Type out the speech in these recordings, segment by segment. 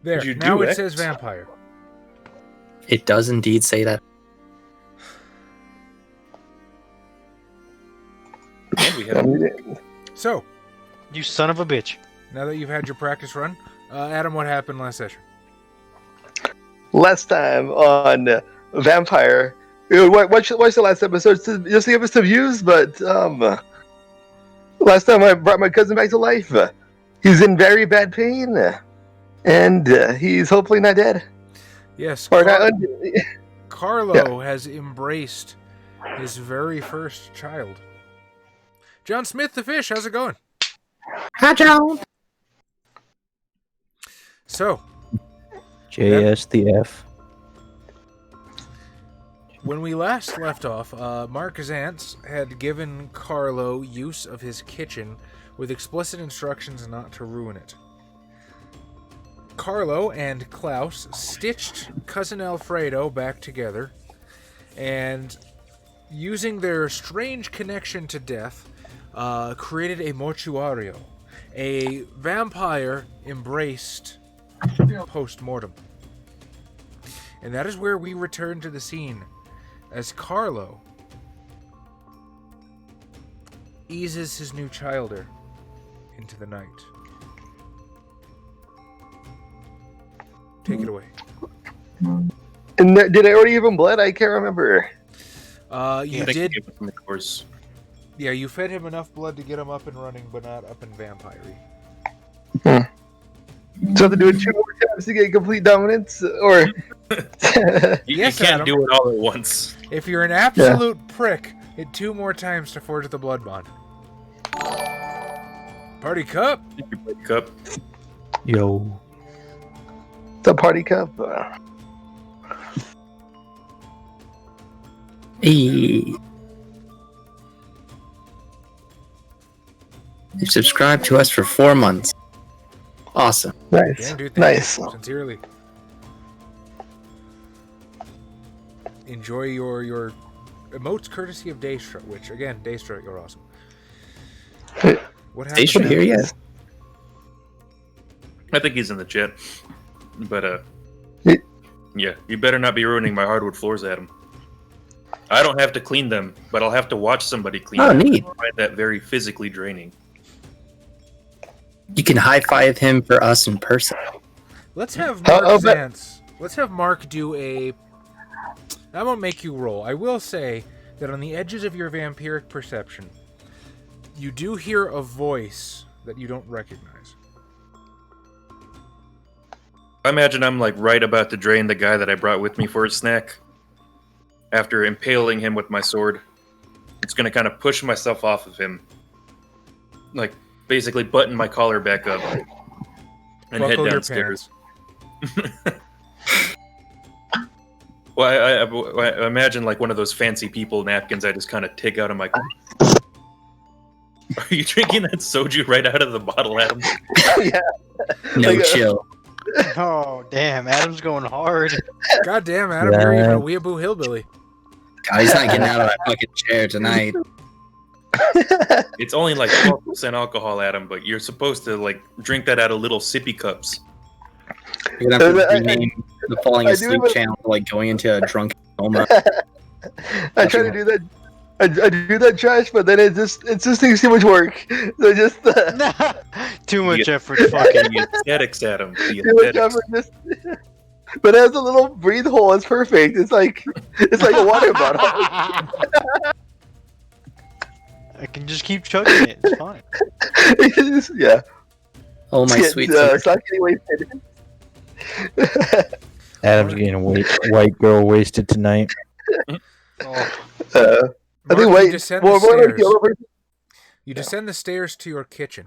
There. You Now do it it. says vampire. It does indeed say that. And we have So, You son of a bitch. now that you've had your practice run, Adam, what happened last session? Last time on Vampire, watch the last episode just to give us some views. But last time I brought my cousin back to life. He's in very bad pain, and he's hopefully not dead. Yes, Or not. Carlo has embraced his very first child. John Smith, the fish, how's it going? Hi, John. So, JS the F. when we last left off, Mark Zantz had given Carlo use of his kitchen with explicit instructions not to ruin it. Carlo and Klaus stitched Cousin Alfredo back together, and using their strange connection to death, created a mortuario, a vampire embraced post-mortem. And that is where we return to the scene as Carlo eases his new childer into the night. Take it away. And did I already give him blood? I can't remember. You did. From the course. Yeah, you fed him enough blood to get him up and running, but not up and vampire-y. So I have to do it 2 more times to get complete dominance, or You Yes, can't Adam. do it all at once. If you're an absolute prick, hit 2 more times to forge the blood bond. Party cup. You break up. Yo. the party cup. Hey. You've subscribed to us for 4 months. Awesome. Nice, Damn, dude, thank nice. you. Sincerely. Enjoy your emotes courtesy of Daestra, which, again, Daestra, you're awesome. What happened? Daestra here yet? I think he's in the chat. But, Ye- yeah, you better not be ruining my hardwood floors, Adam. I don't have to clean them, but I'll have to watch somebody clean Oh, them. neat. I find that very physically draining. You can high-five him for us in person. Let's have Mark but- Zantz. Let's have Mark do a... I won't make you roll. I will say that on the edges of your vampiric perception, you do hear a voice that you don't recognize. I imagine I'm like right about to drain the guy that I brought with me for a snack. After impaling him with my sword, it's gonna kind of push myself off of him, like basically button my collar back up and Buckle head your downstairs. pants. Well, I imagine like one of those fancy people napkins I just kind of take out of my. Are you drinking that soju right out of the bottle, Adam? Yeah. No Like, chill. Oh, damn. Adam's going hard. God damn, Adam, you're even a weeaboo hillbilly. God, he's not getting out of that fucking chair tonight. It's only like 12% alcohol, Adam, but you're supposed to like drink that out of little sippy cups. You're gonna have to I- rename the falling I do asleep have a- channel to, like, going into a drunken coma. I try to do that. I do that, Josh, but then it just takes too much work. So just Too much Yeah. effort. Fucking. The aesthetics, Adam. The too much aesthetics. effort. But it has a little breathe hole. It's perfect. It's like a water bottle. I can just keep chugging it. It's fine. Yeah. Oh, my It's sweet it's not getting wasted. Adam's getting white girl wasted tonight. Oh, I think Mark, you wait. descend More the like stairs. the over. You descend the stairs to your kitchen,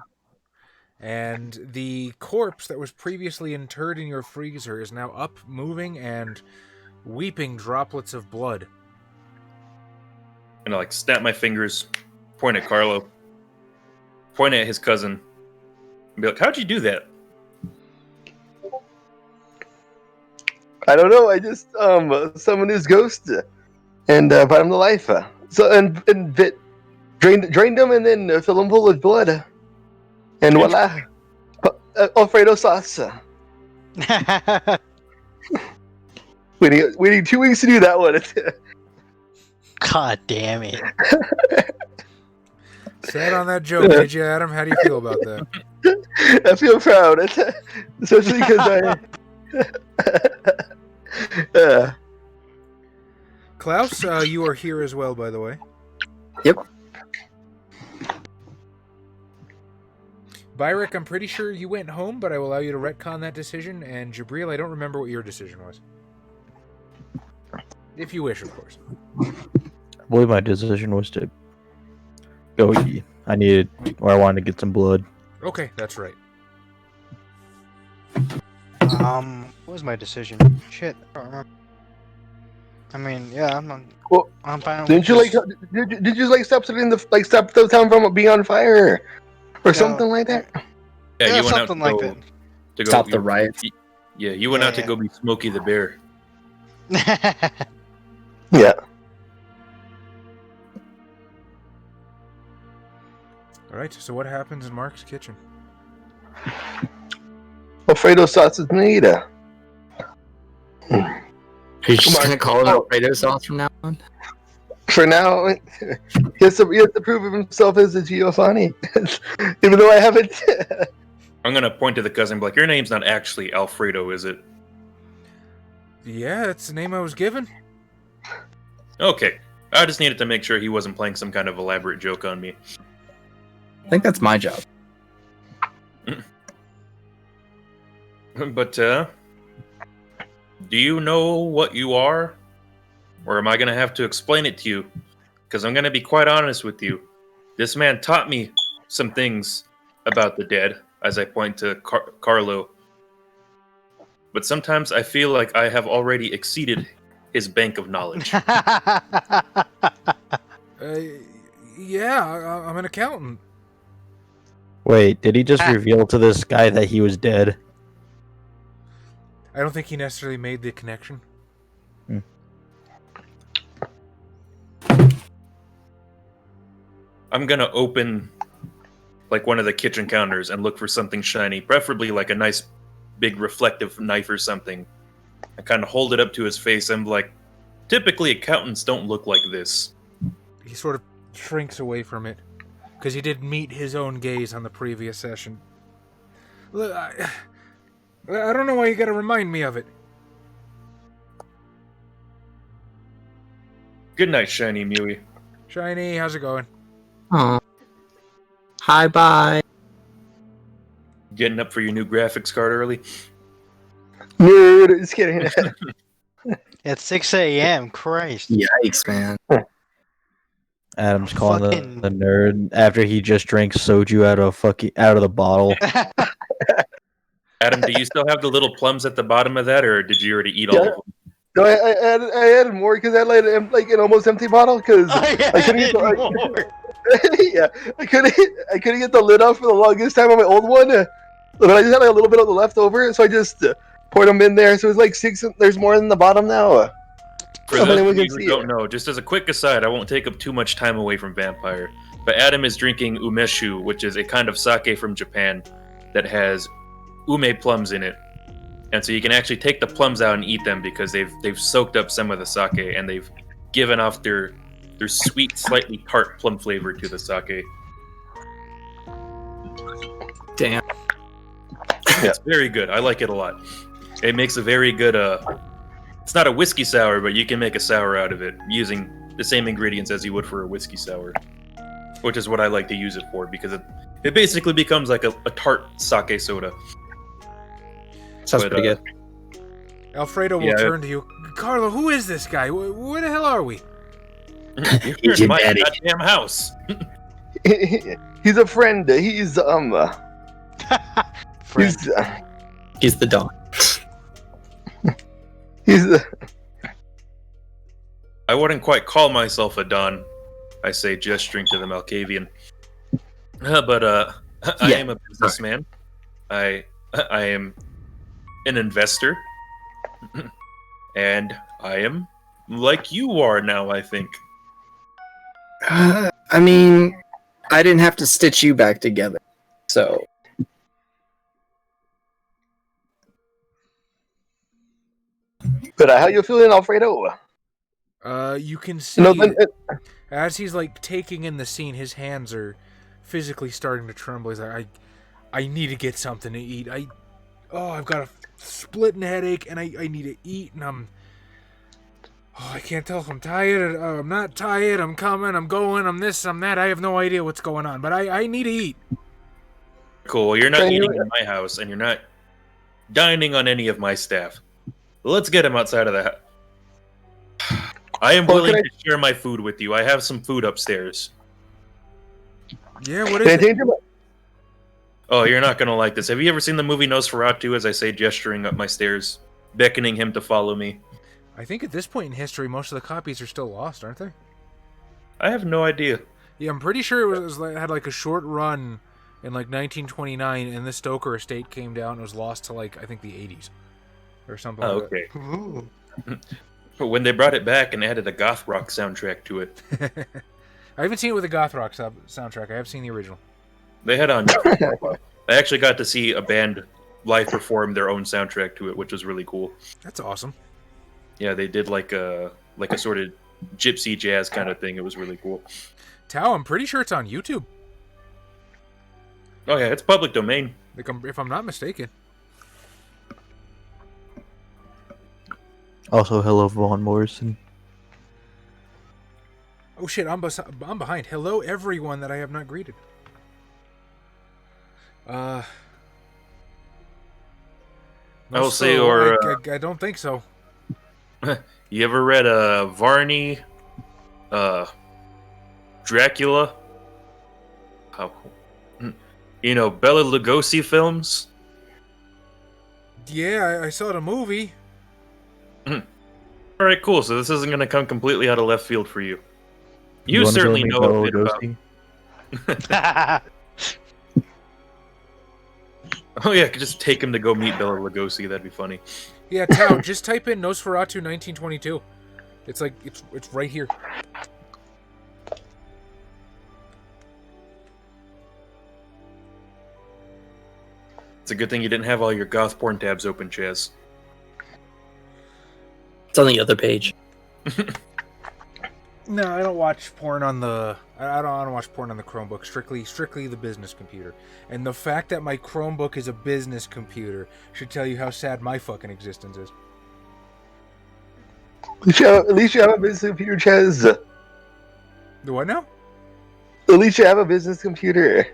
and the corpse that was previously interred in your freezer is now up, moving, and weeping droplets of blood. And I like snap my fingers, point at Carlo, point at his cousin, and be like, "How'd you do that?" I don't know. I just summoned his ghost and brought him to life. Drained him and then filled him full of blood. And voila, Alfredo sauce. We need 2 weeks to do that one. God damn it. Sad on that joke, did you, Adam? How do you feel about that? I feel proud, especially because I. Klaus, you are here as well, by the way. Yep. Byrek, I'm pretty sure you went home, but I will allow you to retcon that decision. And Jabril, I don't remember what your decision was. If you wish, of course. I believe my decision was to go. I wanted to get some blood. Okay, that's right. What was my decision? Shit, I don't remember. I mean, yeah, I'm fine. Did you stop the town from being on fire or something like that? Yeah, you went out something like that. to go Stop the riots. Yeah, you went out to go be Smokey the Bear. Yeah. All right, so what happens in Mark's kitchen? Alfredo sauce is made. Are you just Come on. gonna call it Alfredo sauce from now on? For now, he has to prove of himself as a Giovanni, even though I haven't. I'm gonna point to the cousin and be like, your name's not actually Alfredo, is it? Yeah, that's the name I was given. Okay. I just needed to make sure he wasn't playing some kind of elaborate joke on me. I think that's my job. But, do you know what you are? Or am I going to have to explain it to you? Because I'm going to be quite honest with you. This man taught me some things about the dead, as I point to Carlo. But sometimes I feel like I have already exceeded his bank of knowledge. Yeah, I'm an accountant. Wait, did he just reveal to this guy that he was dead? I don't think he necessarily made the connection. I'm going to open like one of the kitchen counters and look for something shiny, preferably like a nice big reflective knife or something. I kind of hold it up to his face and I'm like, typically accountants don't look like this. He sort of shrinks away from it, because he did meet his own gaze on the previous session. Look, I don't know why you gotta remind me of it. Good night, Shiny Mewy. Shiny, how's it going? Oh. Hi, bye. Getting up for your new graphics card early? No, just kidding. At 6 a.m., Christ. Yikes, man. Adam's calling Fucking- the nerd after he just drank soju out of the bottle. Adam, do you still have the little plums at the bottom of that, or did you already eat all of them? No, I added more because I had like an almost empty bottle because I couldn't get more. yeah, I couldn't get the lid off for the longest time on my old one. But I just had like a little bit of the leftover, so I just poured them in there. So it's like 6. There's more in the bottom now. For So those we of can you who see don't it. know, just as a quick aside, I won't take up too much time away from Vampire, but Adam is drinking umeshu, which is a kind of sake from Japan that has ume plums in it. And so you can actually take the plums out and eat them because they've soaked up some of the sake and they've given off their sweet, slightly tart plum flavor to the sake. Damn. It's very good. I like it a lot. It makes a very good it's not a whiskey sour, but you can make a sour out of it using the same ingredients as you would for a whiskey sour, which is what I like to use it for because it basically becomes like a tart sake soda. Sounds But, pretty good. Alfredo will Yeah. turn to you. Carlo, who is this guy? Where the hell are we? You're He's in your my daddy. goddamn house. He's a friend. He's Friend. He's the dog. he's I wouldn't quite call myself a Don, I say, gesturing to the Malkavian. But I Yeah. am a businessman. I am an investor. And I am like you are now, I think. I mean, I didn't have to stitch you back together, so But how you feeling, Alfredo? You can see as he's like taking in the scene, his hands are physically starting to tremble. He's like, I need to get something to eat. I've got a splitting headache, and I need to eat, and I can't tell if I'm tired. I'm not tired. I'm coming. I'm going. I'm this. I'm that. I have no idea what's going on, but I need to eat. Cool. Well, you're not eating in my house, and you're not dining on any of my staff. Let's get him outside of the house. I am willing to share my food with you. I have some food upstairs. Yeah, what is it? Oh, you're not going to like this. Have you ever seen the movie Nosferatu, as I say, gesturing up my stairs, beckoning him to follow me? I think at this point in history, most of the copies are still lost, aren't they? I have no idea. Yeah, I'm pretty sure it had like a short run in like 1929, and the Stoker estate came down and was lost to like, I think the 80s or something like okay. that. Ooh. When they brought it back and added a goth rock soundtrack to it. I haven't seen it with a goth rock soundtrack. I have seen the original. They had on. I actually got to see a band live perform their own soundtrack to it, which was really cool. That's awesome. Yeah, they did like a sort of gypsy jazz kind of thing. It was really cool. Tao, I'm pretty sure it's on YouTube. Oh yeah, it's public domain. If I'm not mistaken. Also, hello, Vaughn Morrison. Oh shit, I'm behind. Hello, everyone that I have not greeted. I will say, I don't think so. You ever read Varney, Dracula? You know, Bela Lugosi films? Yeah, I saw the movie. Alright, cool. So this isn't going to come completely out of left field for you. You certainly know a bit about... Oh yeah, I could just take him to go meet Bela Lugosi. That'd be funny. Yeah, Tao, just type in Nosferatu 1922. It's like it's right here. It's a good thing you didn't have all your goth porn tabs open, Chaz. It's on the other page. No, I don't watch porn on the. I don't watch porn on the Chromebook. Strictly the business computer. And the fact that my Chromebook is a business computer should tell you how sad my fucking existence is. At least you have a business computer, Chaz. Do what now? At least you have a business computer.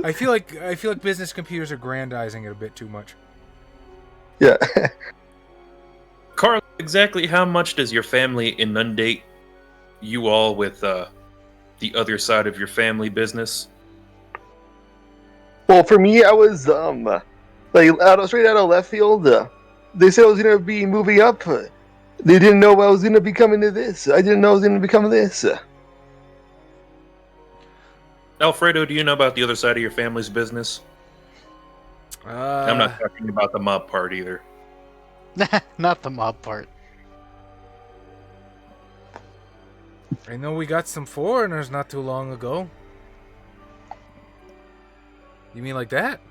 I feel like business computers are grandizing it a bit too much. Yeah. Carl, exactly how much does your family inundate you all with the other side of your family business? Well, for me, I was straight out of left field. They said I was gonna be moving up. They didn't know I was gonna be coming to this. I didn't know I was gonna become this. Alfredo, do you know about the other side of your family's business? I'm not talking about the mob part either. Not the mob part. I know we got some foreigners not too long ago. You mean like that?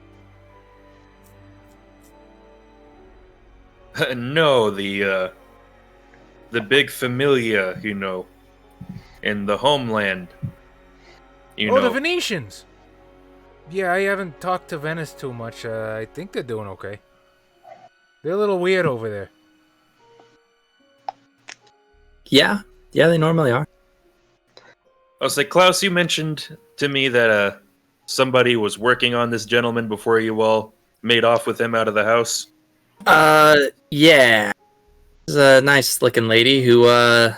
No, the big familia, you know, in the homeland. You know. The Venetians! Yeah, I haven't talked to Venice too much. I think they're doing okay. They're a little weird over there. Yeah, they normally are. I'll say, Klaus, you mentioned to me that somebody was working on this gentleman before you all made off with him out of the house. Yeah. There's a nice looking lady who, our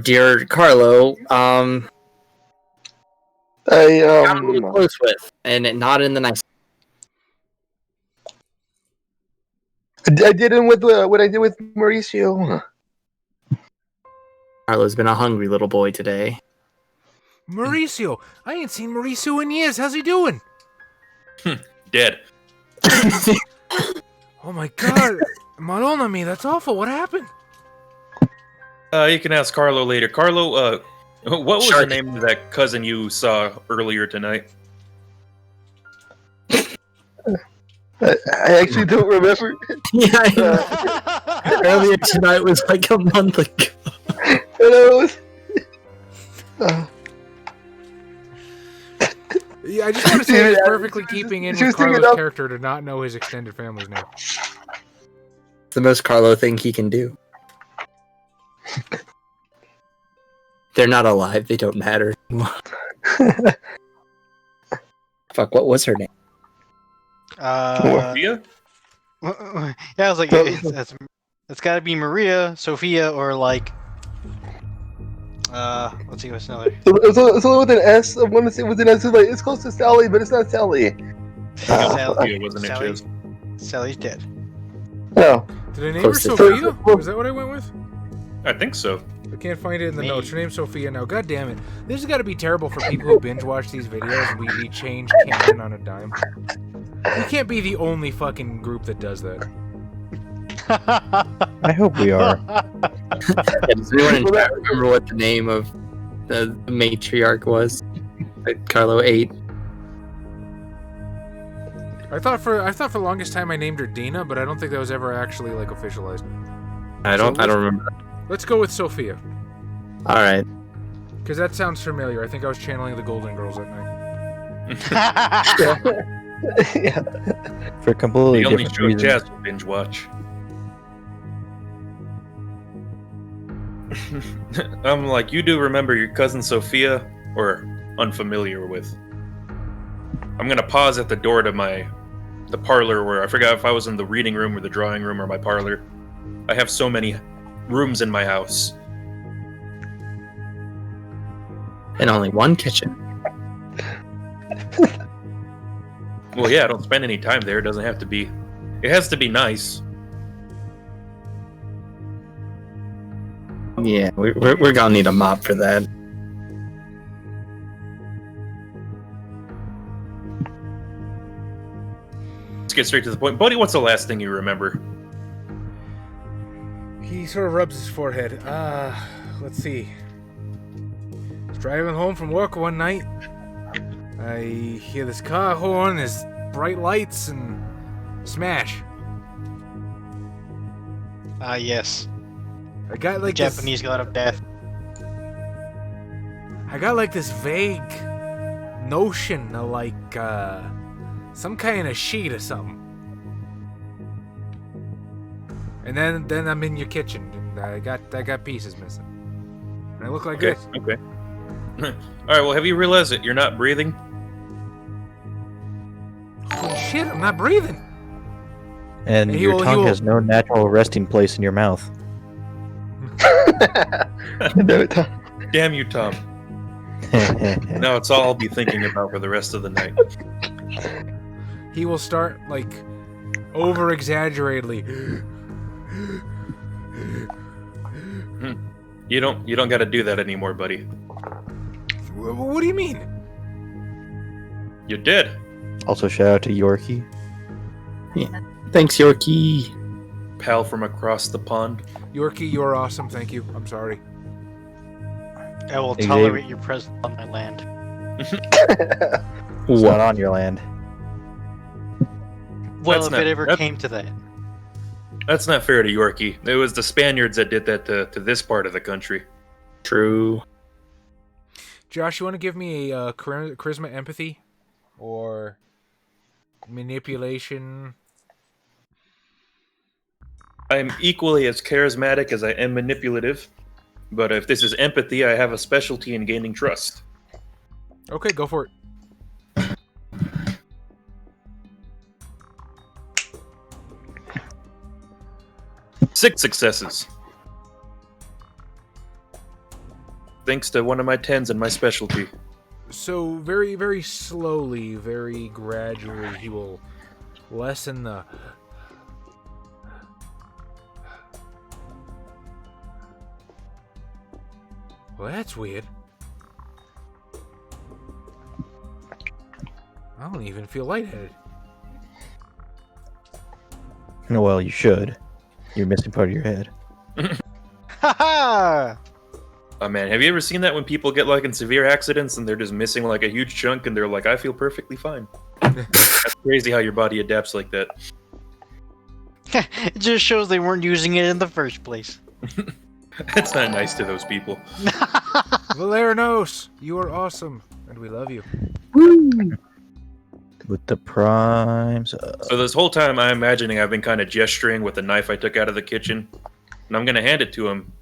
dear Carlo, got a little close with, and not in the nice. I did it with what I did with Mauricio. Carlo's been a hungry little boy today. Mauricio! I ain't seen Mauricio in years. How's he doing? Dead. Oh my god! Madonna me, that's awful. What happened? You can ask Carlo later. Carlo, what was the name of that cousin you saw earlier tonight? I actually don't remember. Yeah, I know. Earlier tonight was like a month ago. And I was. Yeah, I just want to say Dude, it's perfectly keeping in with just thinking Carlo's up- character to not know his extended family's name. It's the most Carlo thing he can do. They're not alive. They don't matter. Fuck, what was her name? Sophia? Yeah, I was like, it's got to be Maria, Sophia, or like, let's see what's another. It's only with an S. I want to say with an S. It's close to Sally, but it's not Sally. Sophia, wasn't it, Chiz? Sally's dead. No. Did I name her Close to- Sophia? Was that what I went with? I think so. I can't find it in the Me. notes. Her name's Sophia now. God damn it. This has got to be terrible for people who binge watch these videos and we change canon on a dime. We can't be the only fucking group that does that. I hope we are. Does anyone in chat remember what the name of the matriarch was? That Carlo ate. I thought for the longest time I named her Dina, but I don't think that was ever actually like officialized. I don't remember. Let's go with Sophia, All right. because that sounds familiar. I think I was channeling the Golden Girls that night. Yeah. For completely The only different show reasons. Jazz will binge watch. I'm like, you do remember your cousin Sophia, or unfamiliar with? I'm gonna pause at the door to the parlor, where I forgot if I was in the reading room or the drawing room or my parlor. I have so many rooms in my house. And only one kitchen. Well, yeah, I don't spend any time there. It doesn't have to be. It has to be nice. Yeah, we're gonna need a mop for that. Let's get straight to the point. Buddy, what's the last thing you remember? He sort of rubs his forehead. Let's see. I was driving home from work one night. I hear this car horn, there's bright lights, and smash. Yes. I got The like this, Japanese god of death. I got like this vague notion of like some kind of sheet or something. And then I'm in your kitchen and I got pieces missing. And I look like Okay, this. okay. Alright, well, have you realized that you're not breathing? Oh shit, I'm not breathing. And He your will- he tongue will- has no natural resting place in your mouth. No, Damn you, Tom. Now it's all I'll be thinking about for the rest of the night. He will start like over exaggeratedly. You don't got to do that anymore, buddy. What do you mean? You're dead. Also, shout out to Yorkie. Thanks, Yorkie. Pal from across the pond. Yorkie, you're awesome. Thank you. I'm sorry. I will Xavier. tolerate your presence on my land. It's not on your land. Well, That's if not- it ever that- came to that. That's not fair to Yorkie. It was the Spaniards that did that to this part of the country. True. Josh, you want to give me a charisma, empathy, or manipulation? I'm equally as charismatic as I am manipulative, but if this is empathy, I have a specialty in gaining trust. Okay, go for it. Six successes. Thanks to one of my 10s and my specialty. So very, very slowly, very gradually, he will lessen the. Well, that's weird. I don't even feel lightheaded. No, well, you should. You're missing part of your head. Ha Oh man, have you ever seen that when people get like in severe accidents and they're just missing like a huge chunk and they're like, I feel perfectly fine. That's crazy how your body adapts like that. It just shows they weren't using it in the first place. That's not nice to those people. Valerinos, you are awesome, and we love you. With the primes. So this whole time, I'm imagining I've been kind of gesturing with the knife I took out of the kitchen, and I'm gonna hand it to him.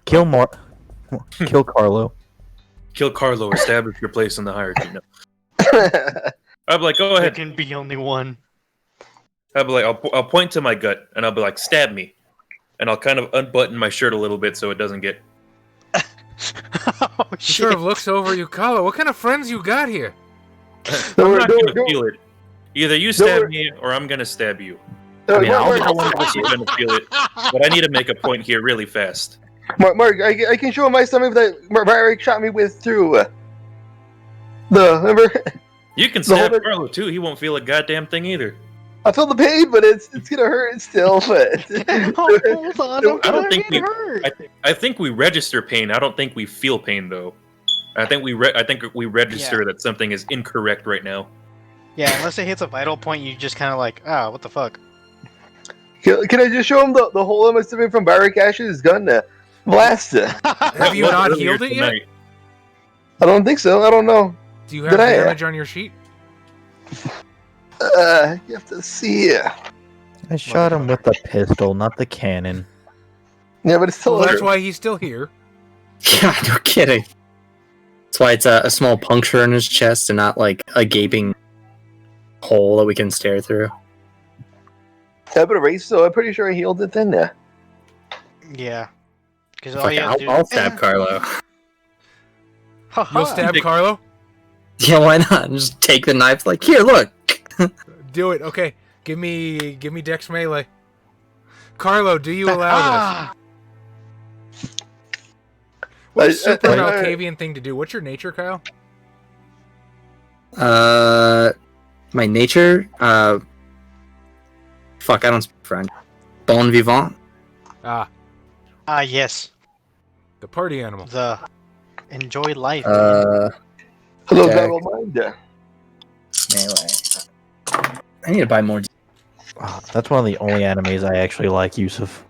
Kill Carlo. Kill Carlo, establish your place in the hierarchy. No. I'll be like, go There ahead. can be only one. I'll be like, I'll point to my gut, and I'll be like, stab me, and I'll kind of unbutton my shirt a little bit so it doesn't get. Oh, He shit. sort of looks over you, Carlo. What kind of friends you got here? I'm not gonna feel it. Either you stab me, or I'm gonna stab you. Mark, One of us is gonna feel it, but I need to make a point here really fast. Mark, I can show him my stomach that Marek shot me with through. Remember? You can The whole stab bit- Carlo too. He won't feel a goddamn thing either. I feel the pain, but it's gonna hurt still. But Oh, hold on, I don't think it we- hurt. I think we register pain. I don't think we feel pain though. I think we register that something is incorrect right now. Yeah, unless it hits a vital point, you just kind of like, what the fuck? can I just show him the hole I must have been from Barrick Ash's gun? Blast! Have you Well, not earlier healed it yet? tonight. I don't think so. I don't know. Do you have Did I- damage on your sheet? You have to see. I shot him with the pistol, not the cannon. Yeah, but it's still. Well, that's hurt. why he's still here. Yeah, no kidding. That's why it's a small puncture in his chest and not like a gaping hole that we can stare through. Yeah, but erase. So I'm pretty sure I healed it then. Yeah. Because all Fuck, you have to do... I'll stab Carlo. You'll stab Carlo? Yeah, why not? Just take the knife, like, here, look. Do it. Okay. Give me Dex melee. Carlo, do you allow this? What a super Malkavian thing to do. What's your nature, Kyle? My nature, fuck, I don't speak French. Bon vivant. Yes. The party animal. The enjoy life. Hello, Jack. Battle Mind. Melee. I need to buy more. That's one of the only animes I actually like, Yusuf.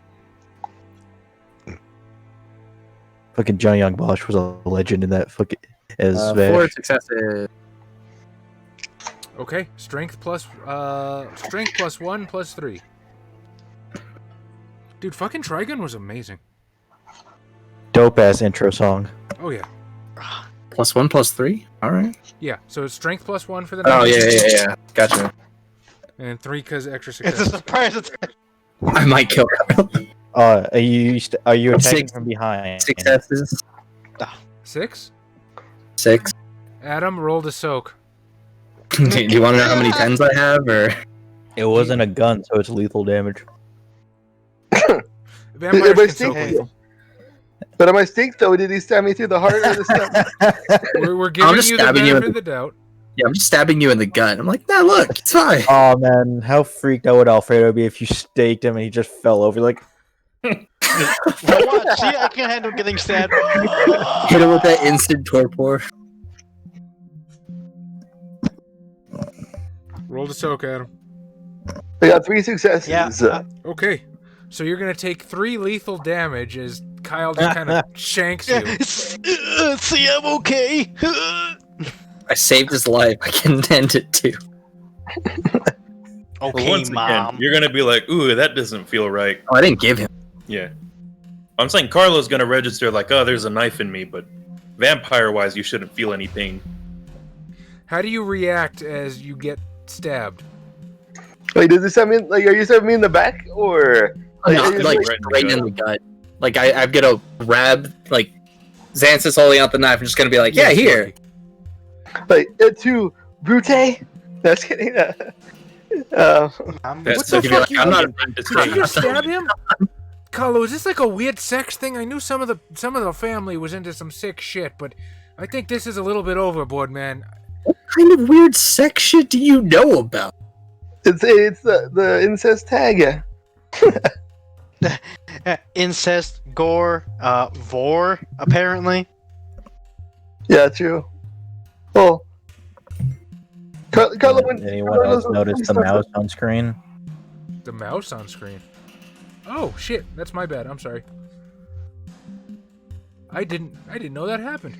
Fucking Johnny Young Bosch was a legend in that fucking as 4 Vash. successes. Okay. Strength plus 1 plus 3. Dude, fucking Trigun was amazing. Dope ass intro song. Oh yeah. +1, +3? Alright. Yeah. So it's strength plus 1 for the Oh, damage, yeah. Gotcha. and 3 because extra It's a success. surprise attack. I might kill Carlo. Are you attacking Six- from behind? Successes. 6. 6. Adam rolled a soak. Do you want to know how many 10s I have, or? It wasn't a gun, so it's lethal damage. Vampires But can stink, soak lethal. but am I stink though? Did he stab me through the heart or the stomach? We're giving just you the stabbing you benefit in of the doubt. Yeah, I'm just stabbing you in the gut. I'm like, nah, look, it's fine. Oh man, how freaked out would Alfredo be if you staked him and he just fell over? Like, What? See, I can handle getting stabbed. Hit him with that instant torpor. Roll to soak, Adam. I got 3 successes. Yeah. Okay, so you're gonna take 3 lethal damage as Kyle just kind of shanks you. See, I'm okay. I saved his life. I can end it too. But Okay, once mom. again, you're gonna be like, ooh, that doesn't feel right. Oh, I didn't give him. Yeah. I'm saying Carlo's gonna register like, oh, there's a knife in me, but vampire-wise, you shouldn't feel any pain. How do you react as you get stabbed? Wait, does this mean like are you stabbing me in the back or? No, are you like just, right in the gut. Like I'm gonna grab like Xanthus holding out the knife and just gonna be like, yeah, Yes, here. Lucky. like to Brute? That's kidding. That's What so the you're fuck like, you I'm not did? a friend to Did you just say. stab him? Carlo, is this like a weird sex thing? I knew some of the family was into some sick shit, but I think this is a little bit overboard, man. What kind of weird sex shit do you know about? It's the incest tag. Incest, gore, vor, apparently. Yeah, true. Well, Carlo, when Anyone else notice the mouse on screen? The mouse on screen. Oh shit, that's my bad. I'm sorry. I didn't know that happened.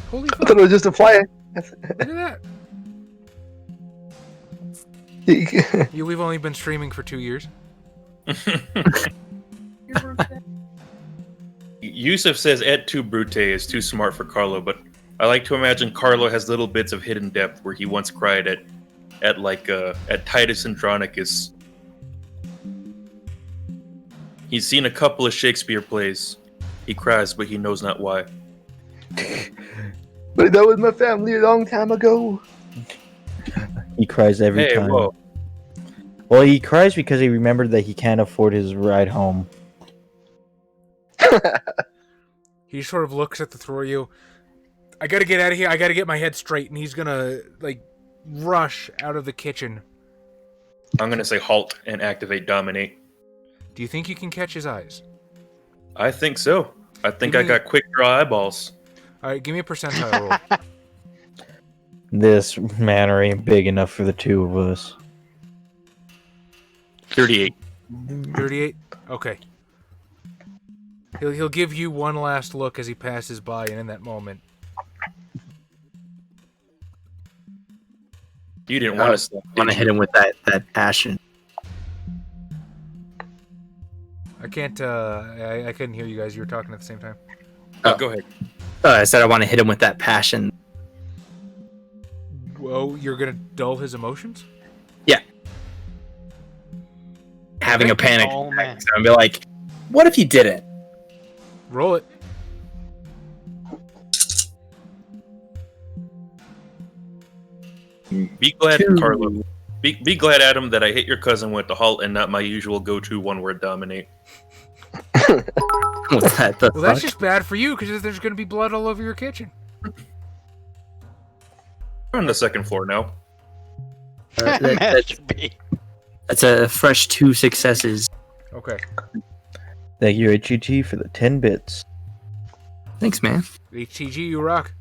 Holy I fuck! thought it was just a fly. Look at that. We've only been streaming for 2 years. Yusuf says Et tu Brute is too smart for Carlo, but I like to imagine Carlo has little bits of hidden depth where he once cried at Titus Andronicus. He's seen a couple of Shakespeare plays. He cries, but he knows not why. But that was my family a long time ago. He cries every time. Whoa. Well, he cries because he remembered that he can't afford his ride home. He sort of looks at the three of you. I gotta get out of here. I gotta get my head straight, and he's gonna rush out of the kitchen. I'm gonna say halt and activate Dominate. Do you think you can catch his eyes? I think so. I think I got quick draw eyeballs. All right, give me a percentile roll. This manor ain't big enough for the two of us. 38. 38? Okay. He'll give you one last look as he passes by, and in that moment... You didn't want to stop. I want to hit him with that passion. I can't, I couldn't hear you guys. You were talking at the same time. Oh, go ahead. I said I want to hit him with that passion. Whoa, you're gonna dull his emotions? Having a panic Oh, attack. man. So I'd be like, what if you didn't? Roll it. Be glad, Two. Carlo. Be glad, Adam, that I hit your cousin with the halt and not my usual go-to one-word Dominate. What's that? The Well, that's fuck? just bad for you, because there's gonna be blood all over your kitchen. We're on the second floor now. Masturbate. That's a fresh 2 successes. Okay. Thank you, HGT, for the 10 bits. Thanks, man. HTG, you rock.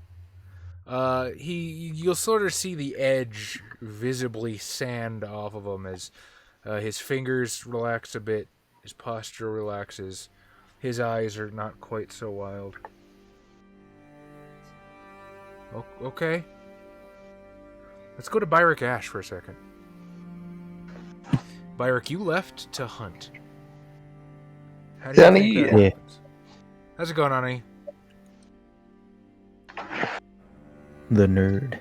You'll sort of see the edge visibly sand off of him as his fingers relax a bit, his posture relaxes, his eyes are not quite so wild. Okay. Let's go to Byrick Ash for a second. Byrick, you left to hunt. How do you think that Yeah. happens? How's it going, Ani? The nerd.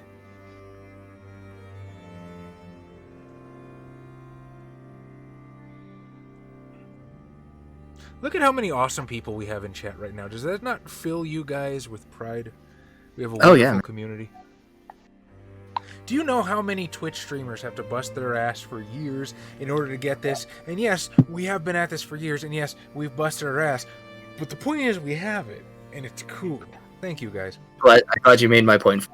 Look at how many awesome people we have in chat right now. Does that not fill you guys with pride? We have a wonderful yeah. community. Do you know how many Twitch streamers have to bust their ass for years in order to get this? And yes, we have been at this for years, and yes, we've busted our ass. But the point is, we have it, and it's cool. Thank you, guys. I'm glad you made my point.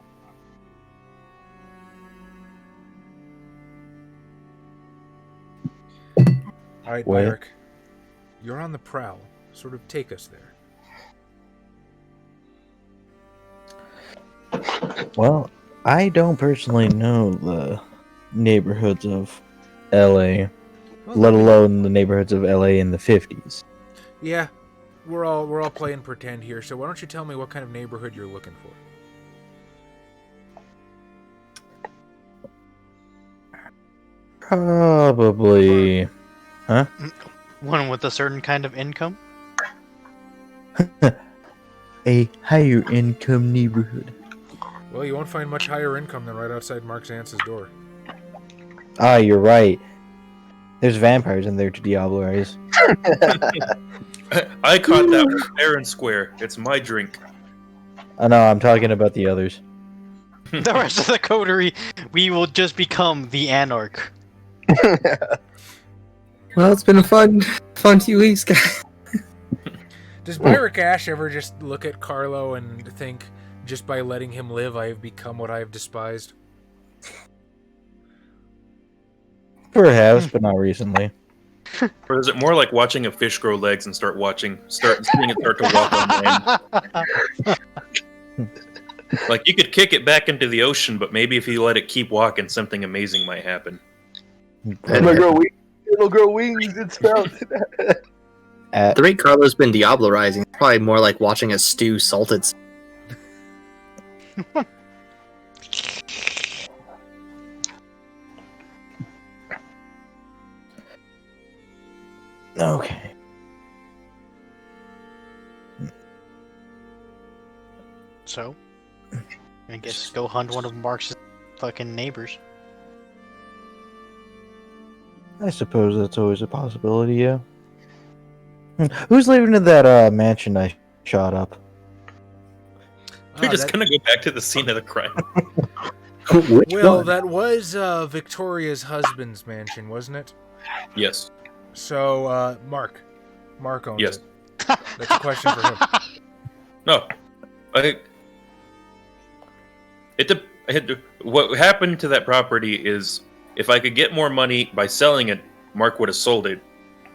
All right, Wait. Byrick, you're on the prowl. Sort of take us there. Well, I don't personally know the neighborhoods of LA, Well, let alone the neighborhoods of LA in the 50s. Yeah, we're all playing pretend here. So why don't you tell me what kind of neighborhood you're looking for? Probably. Huh? One with a certain kind of income? A higher income neighborhood. Well, you won't find much higher income than right outside Mark Zance's door. Ah, you're right. There's vampires in there to Diablo-ize. I caught that one fair and square. It's my drink. Oh no, I'm talking about the others. The rest of the coterie, we will just become the Anarch. Well, it's been a fun few weeks, guys. Does Byrick Ash ever just look at Carlo and think, just by letting him live, I have become what I have despised? Perhaps, but not recently. Or is it more like watching a fish grow legs and seeing it start to walk on land? Like, you could kick it back into the ocean, but maybe if you let it keep walking, something amazing might happen. It'll grow wings. It's spelled. The rate Carlo's been Diablo-rising, it's probably more like watching a stew salted. Okay. So, I guess go hunt one of Mark's fucking neighbors. I suppose that's always a possibility, yeah. Who's living in that mansion I shot up? We're just gonna go back to the scene of the crime. Well, that was Victoria's husband's mansion, wasn't it? Yes. So, Mark owns Yes. it. That's a question for him. No. What happened to that property is, if I could get more money by selling it, Mark would have sold it.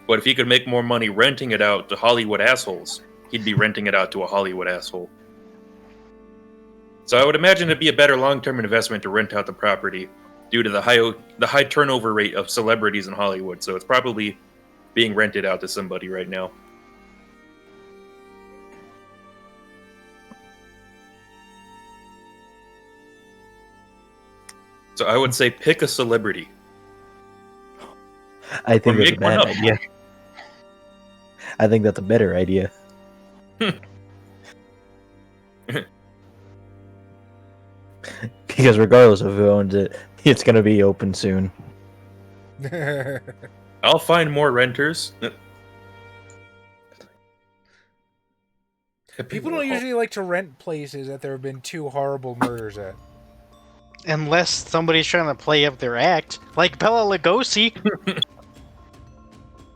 But if he could make more money renting it out to Hollywood assholes, he'd be renting it out to a Hollywood asshole. So I would imagine it'd be a better long-term investment to rent out the property due to the high turnover rate of celebrities in Hollywood. So it's probably being rented out to somebody right now. So I would say pick a celebrity. I think Or that's a make one bad up. idea. I think that's a better idea. Because regardless of who owns it, it's gonna be open soon. I'll find more renters. People don't usually like to rent places that there have been 2 horrible murders at. Unless somebody's trying to play up their act, like Bela Lugosi.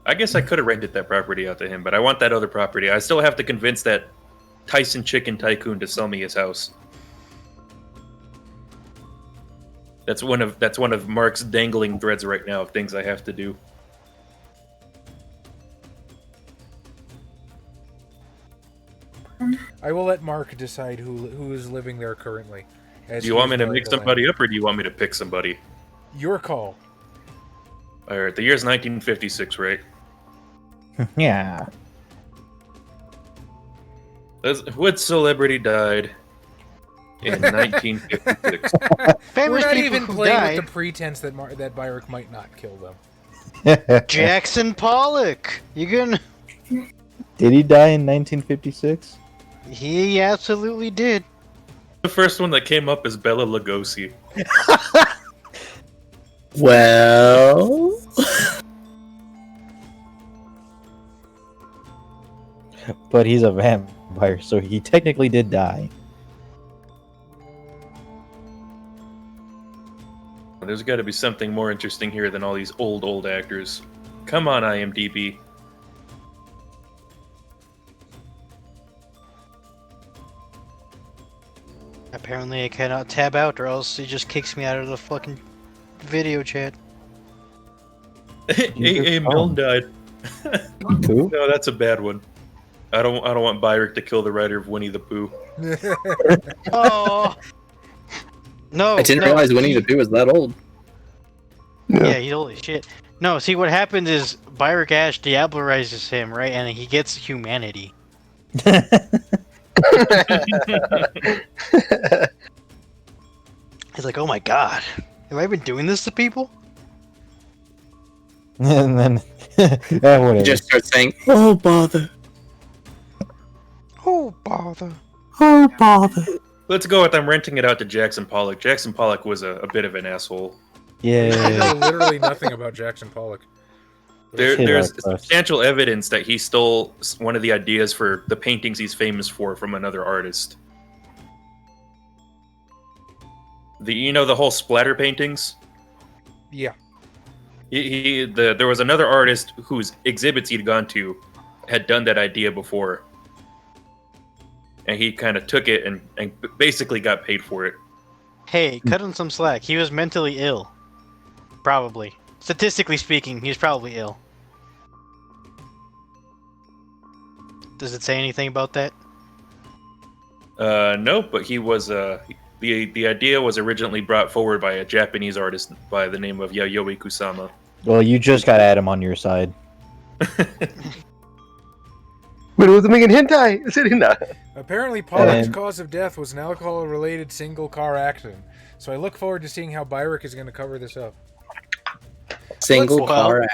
I guess I could have rented that property out to him, but I want that other property. I still have to convince that Tyson Chicken Tycoon to sell me his house. That's one of Mark's dangling threads right now of things I have to do. I will let Mark decide who is living there currently. Do you want me to make somebody up, or do you want me to pick somebody? Your call. Alright, the year's 1956, right? Yeah. What celebrity died in 1956? We're Famous not people even who playing died. with the pretense that that Byrick might not kill them. Jackson Pollock. You gonna? Did he die in 1956? He absolutely did. The first one that came up is Bela Lugosi. Well, But he's a vampire, so he technically did die. There's got to be something more interesting here than all these old actors. Come on, IMDb. Apparently I cannot tab out or else he just kicks me out of the fucking video chat. A.A. Milne died. Who? No, that's a bad one. I don't want Byrick to kill the writer of Winnie the Pooh. Oh no! I didn't realize Winnie the Pooh was that old. Yeah, he's holy shit. No, see what happens is Byrick Ash diablerizes him, right? And he gets humanity. He's like, oh my god, have I been doing this to people? And then, He whatever. just starts saying, "Oh bother, Oh bother. oh bother." Let's go with I'm renting it out to Jackson Pollock. Jackson Pollock was a bit of an asshole. I know Yeah. literally nothing about Jackson Pollock. There's Shit, substantial evidence that he stole one of the ideas for the paintings he's famous for from another artist. The whole splatter paintings? Yeah. There was another artist whose exhibits he'd gone to had done that idea before. And he kind of took it and basically got paid for it. Hey, cut him some slack. He was mentally ill. Probably. Statistically speaking, he's probably ill. Does it say anything about that? No, but he was the idea was originally brought forward by a Japanese artist by the name of Yayoi Kusama. Well, you just got Adam on your side. But it was making hentai. Sitting there. Apparently, Pollock's And- cause of death was an alcohol-related single-car accident. So I look forward to seeing how Byrick is going to cover this up. Single Well- car.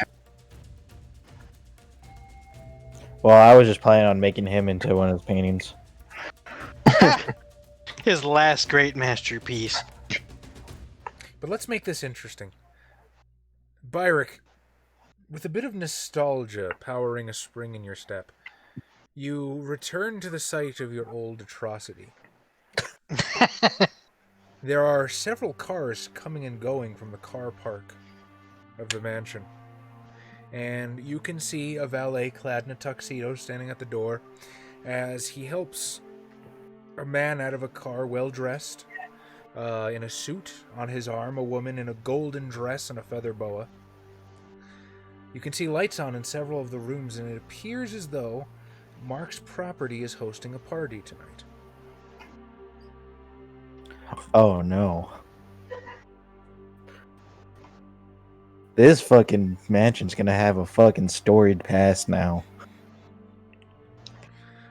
Well, I was just planning on making him into one of his paintings. His last great masterpiece. But let's make this interesting. Byrick, with a bit of nostalgia powering a spring in your step, you return to the site of your old atrocity. There are several cars coming and going from the car park of the mansion. And you can see a valet clad in a tuxedo standing at the door as he helps a man out of a car well dressed, in a suit, on his arm a woman in a golden dress and a feather boa. You can see lights on in several of the rooms, and it appears as though Mark's property is hosting a party tonight. Oh no. This fucking mansion's gonna have a fucking storied past now.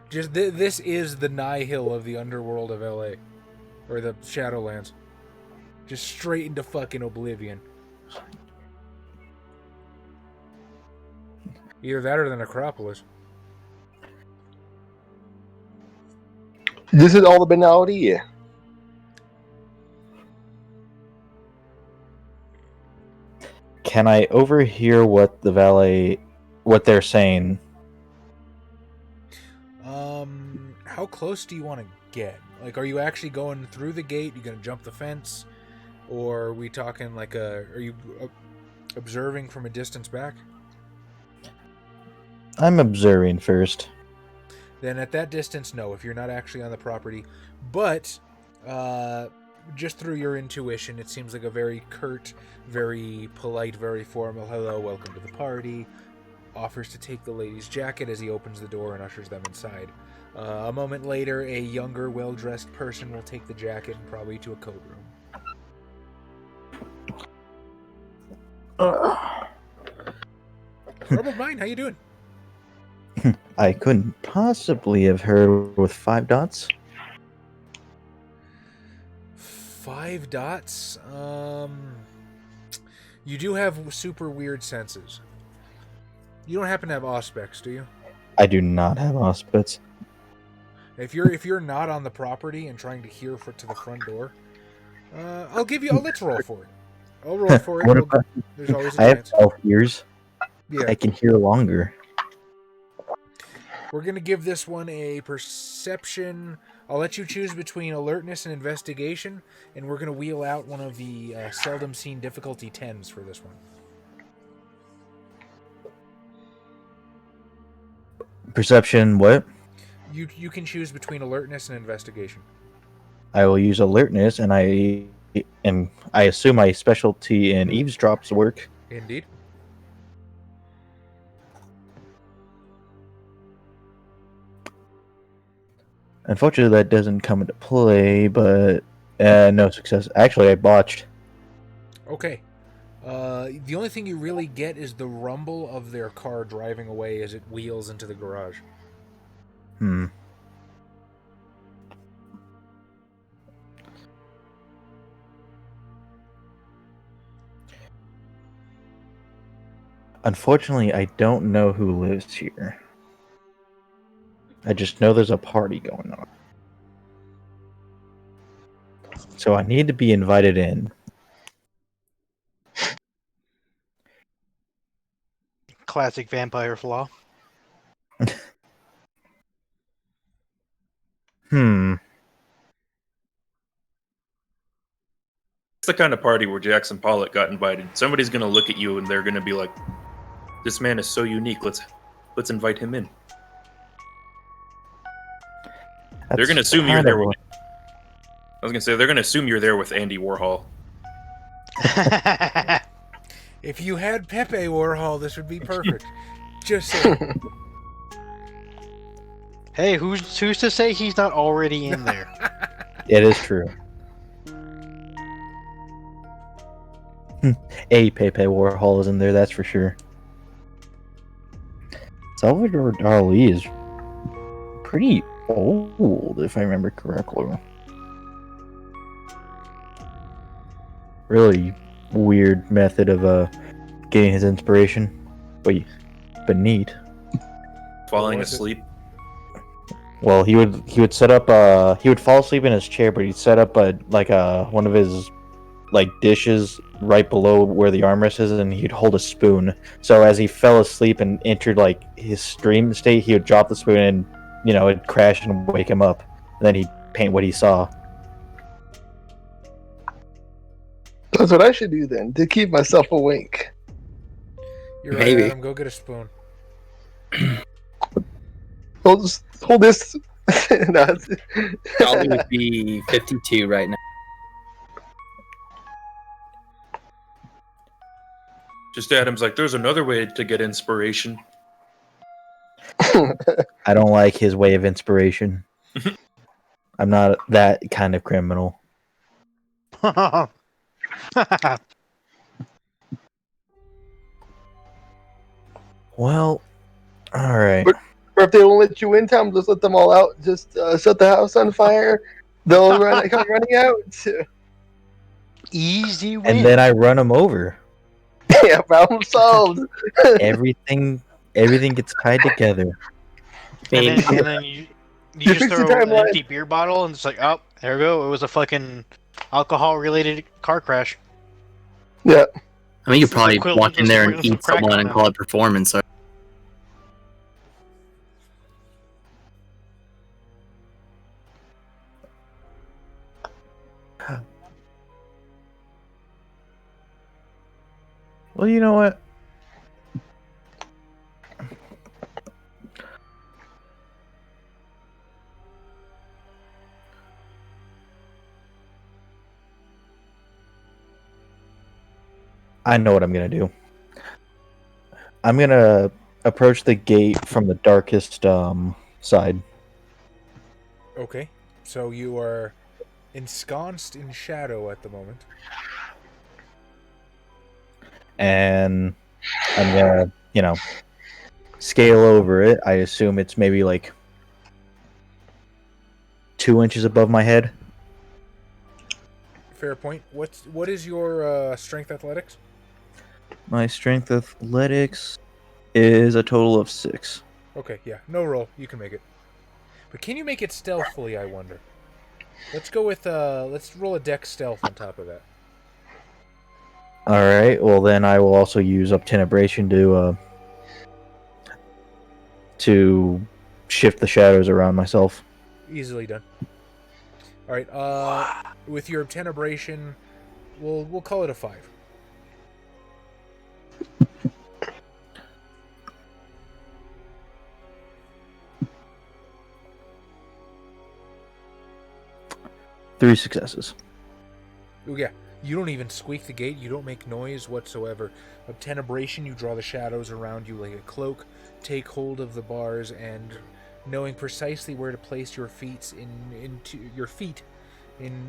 Just this is the Nihil of the underworld of LA, or the Shadowlands. Just straight into fucking oblivion. Either that or the Necropolis. This is all the banality. Can I overhear what they're saying? How close do you want to get? Like, are you actually going through the gate? You gonna jump the fence, or are we talking like are you observing from a distance back? I'm observing first. Then at that distance, no, if you're not actually on the property. But just through your intuition, it seems like a very curt, very polite, very formal, hello, welcome to the party. Offers to take the lady's jacket as he opens the door and ushers them inside. A moment later, a younger, well-dressed person will take the jacket and probably to a coat room. Troubled mind, how you doing? I couldn't possibly have heard with 5 dots. 5 dots? You do have super weird senses. You don't happen to have auspex, do you? I do not have auspice. If you're not on the property and trying to hear to the front door, let's roll for it. I'll roll for it. What about- There's always a I have chance. 12 ears. Yeah. I can hear longer. We're gonna give this one a perception. I'll let you choose between alertness and investigation, and we're gonna wheel out one of the seldom seen difficulty 10s for this one. Perception, what? You can choose between alertness and investigation. I will use alertness, and I assume my specialty in eavesdrops work. Indeed. Unfortunately, that doesn't come into play, but no success. Actually, I botched. Okay. The only thing you really get is the rumble of their car driving away as it wheels into the garage. Unfortunately, I don't know who lives here. I just know there's a party going on. So I need to be invited in. Classic vampire flaw. It's the kind of party where Jackson Pollock got invited. Somebody's gonna look at you and they're gonna be like, "This man is so unique. Let's invite him in." They're gonna assume you're there with. I was gonna say they're gonna assume you're there with Andy Warhol. If you had Pepe Warhol, this would be perfect. Just saying. Hey, who's to say he's not already in there? It is true. A Pepe Warhol is in there, that's for sure. Salvador Dali is pretty old, if I remember correctly. Really weird method of getting his inspiration. But neat. Falling What was it? asleep. Well, he would set up he would fall asleep in his chair, but he'd set up one of his like dishes right below where the armrest is, and he'd hold a spoon. So as he fell asleep and entered like his dream state, he would drop the spoon and it'd crash and wake him up. And then he'd paint what he saw. That's what I should do then to keep myself awake. You're right, Maybe. Adam. Go get a spoon. Hold this. No, it's- Dolly would be 52 right now. Just Adam's like, there's another way to get inspiration. I don't like his way of inspiration. I'm not that kind of criminal. Well, all right. Or if they don't let you in town, just let them all out. Just set the house on fire. They'll come running out. Easy win. And then I run him over. Yeah, problem solved. Everything gets tied together. And then you You just fix the throw an timeline. empty beer bottle and it's like, oh, there we go. It was a fucking alcohol-related car crash. Yeah. I mean, you It's probably equivalent walk in to there some and eat crack someone on and them. call it performance. So Well, you know what? I know what I'm gonna do. I'm gonna approach the gate from the darkest side. Okay. So you are ensconced in shadow at the moment. And I'm gonna, scale over it. I assume it's maybe like 2 inches above my head. Fair point. What is your strength athletics? My strength athletics is a total of 6. Okay, yeah. No roll. You can make it. But can you make it stealthily, I wonder? Let's go with let's roll a dex stealth on top of that. All right. Well, then I will also use Obtenebration to shift the shadows around myself. Easily done. All right. With your Obtenebration, we'll call it a 5. Three successes. Oh yeah. You don't even squeak the gate. You don't make noise whatsoever. Obtenebration, you draw the shadows around you like a cloak. Take hold of the bars, and knowing precisely where to place your feet in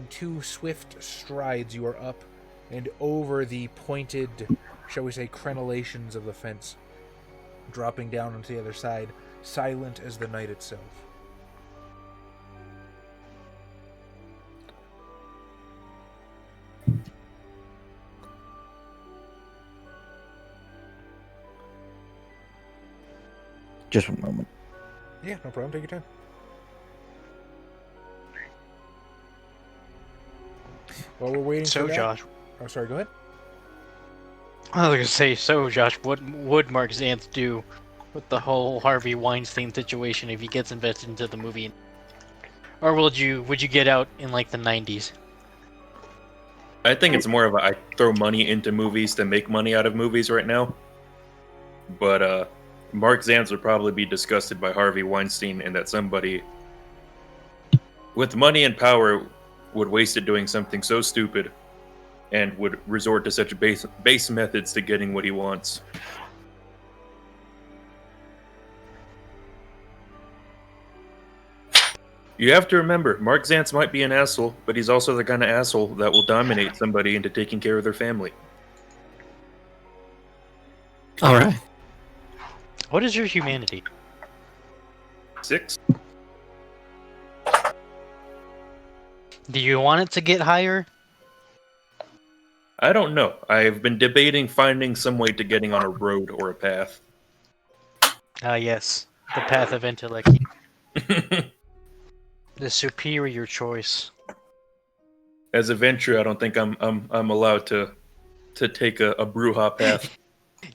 2 swift strides, you are up and over the pointed, shall we say, crenellations of the fence, dropping down onto the other side, silent as the night itself. Just one moment. Yeah, no problem. Take your time. While we're waiting So, for that... Josh, Oh, sorry, go ahead. I was gonna say, so, Josh, what would Mark Zantz do with the whole Harvey Weinstein situation if he gets invested into the movie? Or would you get out in like the 90s? I think it's more of I throw money into movies to make money out of movies right now. But Mark Zantz would probably be disgusted by Harvey Weinstein and that somebody with money and power would waste it doing something so stupid and would resort to such base methods to getting what he wants. You have to remember, Mark Zantz might be an asshole, but he's also the kind of asshole that will dominate somebody into taking care of their family. All right. What is your humanity? 6? Do you want it to get higher? I don't know. I've been debating finding some way to getting on a road or a path. Ah, yes. The path of intellect. The superior choice. As a venture, I don't think I'm allowed to take a brouhaha path.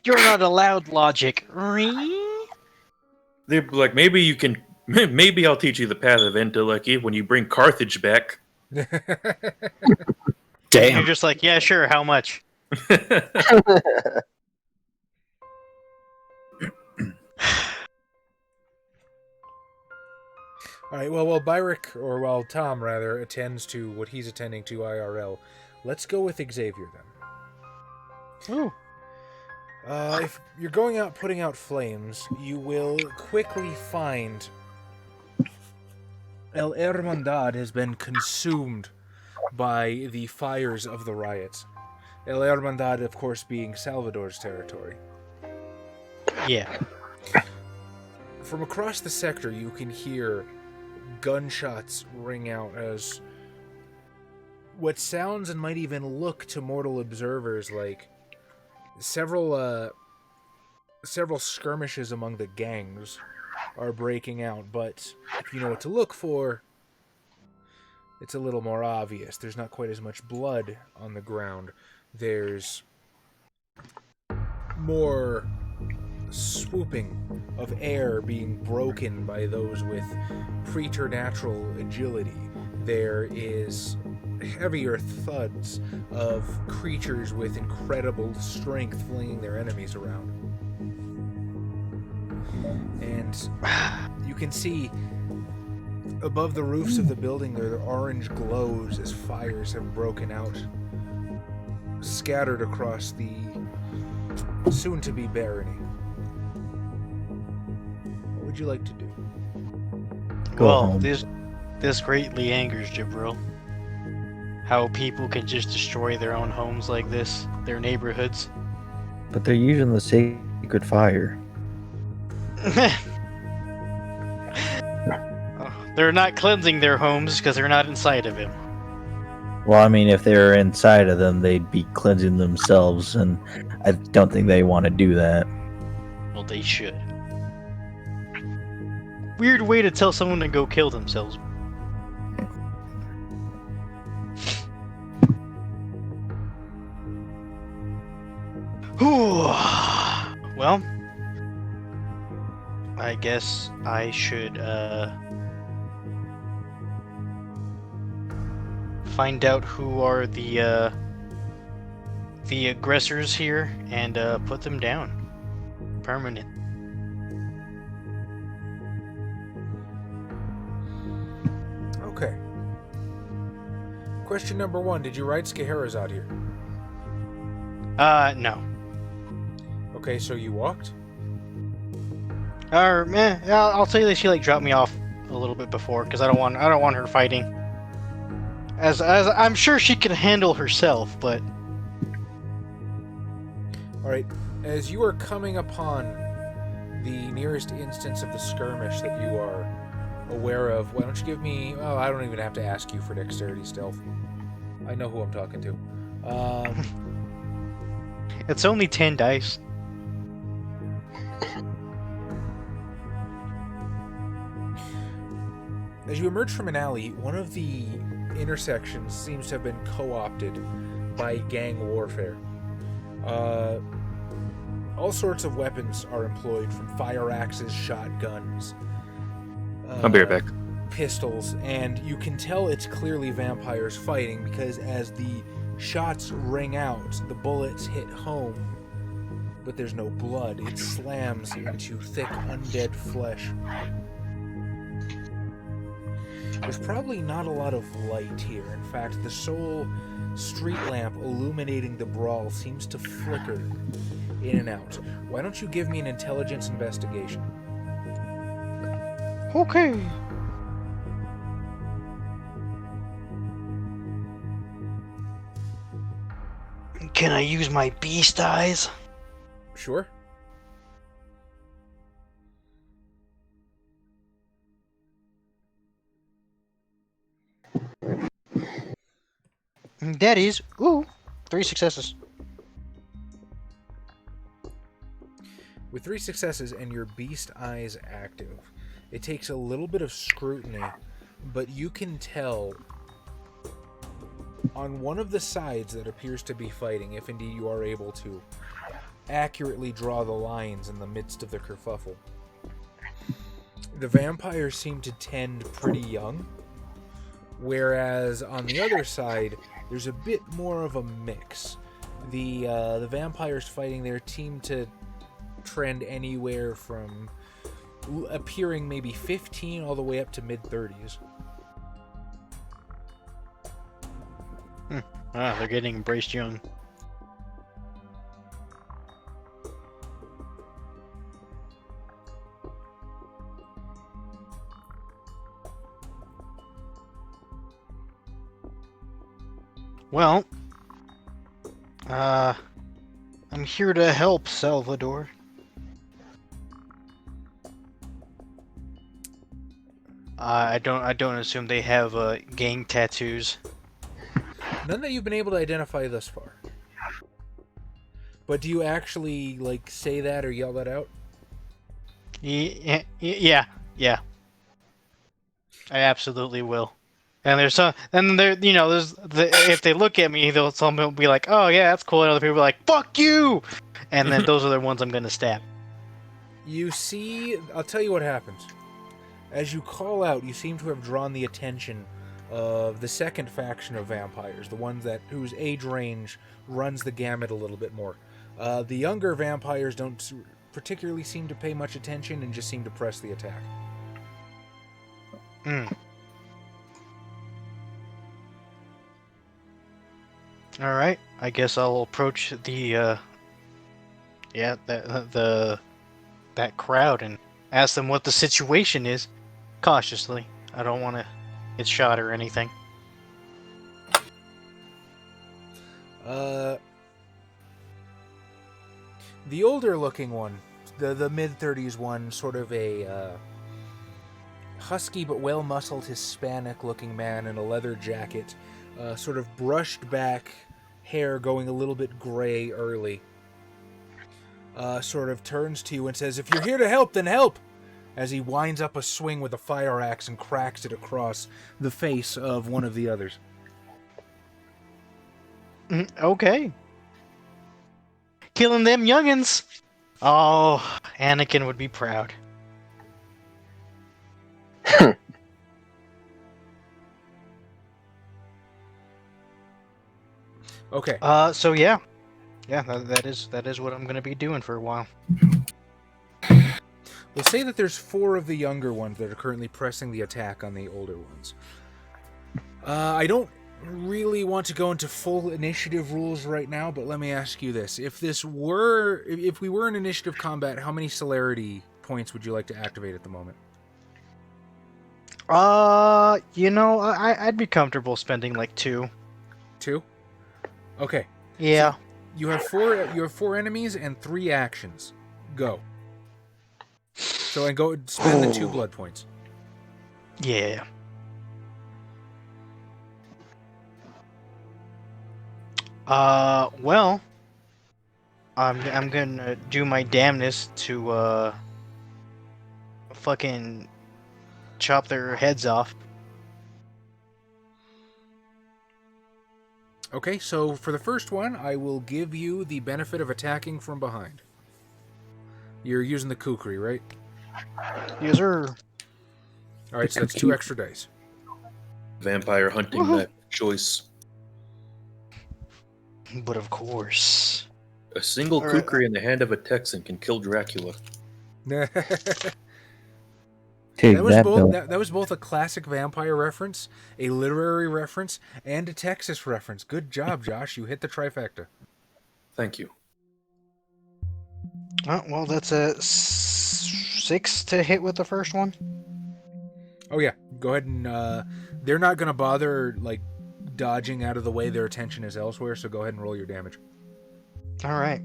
You're not allowed logic. They're like, maybe I'll teach you the path of intellect when you bring Carthage back. Damn. You're just like, yeah, sure, how much? All right, well, while Byrick, or while Tom, rather, attends to what he's attending to IRL, let's go with Xavier, then. Ooh. If you're going out putting out flames, you will quickly find El Hermandad has been consumed by the fires of the riots. El Hermandad, of course, being Salvador's territory. Yeah. From across the sector, you can hear gunshots ring out as what sounds and might even look to mortal observers like several skirmishes among the gangs are breaking out, but if you know what to look for, it's a little more obvious. There's not quite as much blood on the ground. There's more swooping of air being broken by those with preternatural agility. There is heavier thuds of creatures with incredible strength flinging their enemies around. And you can see above the roofs of the building there are orange glows as fires have broken out, scattered across the soon-to-be barony. What would you like to do? Go Well, home. this greatly angers Jabril. How people can just destroy their own homes like this, their neighborhoods. But they're using the sacred fire. They're not cleansing their homes because they're not inside of him. Well, I mean, if they were inside of them, they'd be cleansing themselves, and I don't think they want to do that. Well, they should. Weird way to tell someone to go kill themselves. Well, I guess I should find out who are the aggressors here and put them down. Permanent. Okay. Question number 1. Did you ride Scheherazade here? No. Okay, so you walked? I'll tell you that she like dropped me off a little bit before because I don't want her fighting. As I'm sure she can handle herself, but All right. As you are coming upon the nearest instance of the skirmish that you are aware of, why don't you give me... Oh, I don't even have to ask you for dexterity stealth. I know who I'm talking to. it's only 10 dice. As you emerge from an alley, one of the intersections seems to have been co-opted by gang warfare. All sorts of weapons are employed, from fire axes, shotguns, I'll be right back. pistols, and you can tell it's clearly vampires fighting because as the shots ring out, the bullets hit home, but there's no blood. It slams into thick undead flesh. There's probably not a lot of light here. In fact, the sole street lamp illuminating the brawl seems to flicker in and out. Why don't you give me an intelligence investigation? Okay. Can I use my beast eyes? Sure. That is, 3 successes. With 3 successes and your beast eyes active, it takes a little bit of scrutiny, but you can tell on one of the sides that appears to be fighting, if indeed you are able to accurately draw the lines in the midst of the kerfuffle, the vampires seem to tend pretty young, whereas on the other side, there's a bit more of a mix. The vampires fighting there seem to trend anywhere from appearing maybe 15 all the way up to mid-30s. They're getting embraced young. Well, I'm here to help, Salvador. I don't assume they have gang tattoos. None that you've been able to identify thus far. But do you actually say that or yell that out? Yeah. I absolutely will. And there's some, and there, if they look at me, some will be like, "Oh yeah, that's cool," and other people will be like, "Fuck you!" And then those are the ones I'm gonna stab. You see, I'll tell you what happens. As you call out, you seem to have drawn the attention of the second faction of vampires, the ones whose age range runs the gamut a little bit more. The younger vampires don't particularly seem to pay much attention and just seem to press the attack. All right, I guess I'll approach that crowd and ask them what the situation is, cautiously. I don't want to get shot or anything. The older looking one, the mid-30s one, sort of a husky but well-muscled Hispanic looking man in a leather jacket, sort of brushed back hair going a little bit gray early, sort of turns to you and says, "If you're here to help, then help!" as he winds up a swing with a fire axe and cracks it across the face of one of the others. Okay. Killing them youngins. Oh, Anakin would be proud. Okay. So yeah, that is what I'm gonna be doing for a while. We'll say that there's 4 of the younger ones that are currently pressing the attack on the older ones. I don't really want to go into full initiative rules right now, but let me ask you this. If we were in initiative combat, how many celerity points would you like to activate at the moment? I'd be comfortable spending like 2. 2? Okay. Yeah. So you have 4 enemies and 3 actions. Go. So and go spend the 2 blood points. Yeah. Well, I'm gonna do my damnedest to fucking chop their heads off. Okay, so for the first one, I will give you the benefit of attacking from behind. You're using the kukri, right? Yes, sir. Alright, so that's 2 extra dice. Vampire hunting that choice. But of course. A single All right. kukri in the hand of a Texan can kill Dracula. Take That Bill. was both a classic vampire reference, a literary reference, and a Texas reference. Good job, Josh. You hit the trifecta. Thank you. Oh, well, that's a 6 to hit with the first one. Oh yeah, go ahead and they're not gonna bother dodging out of the way. Their attention is elsewhere, so go ahead and roll your damage. All right.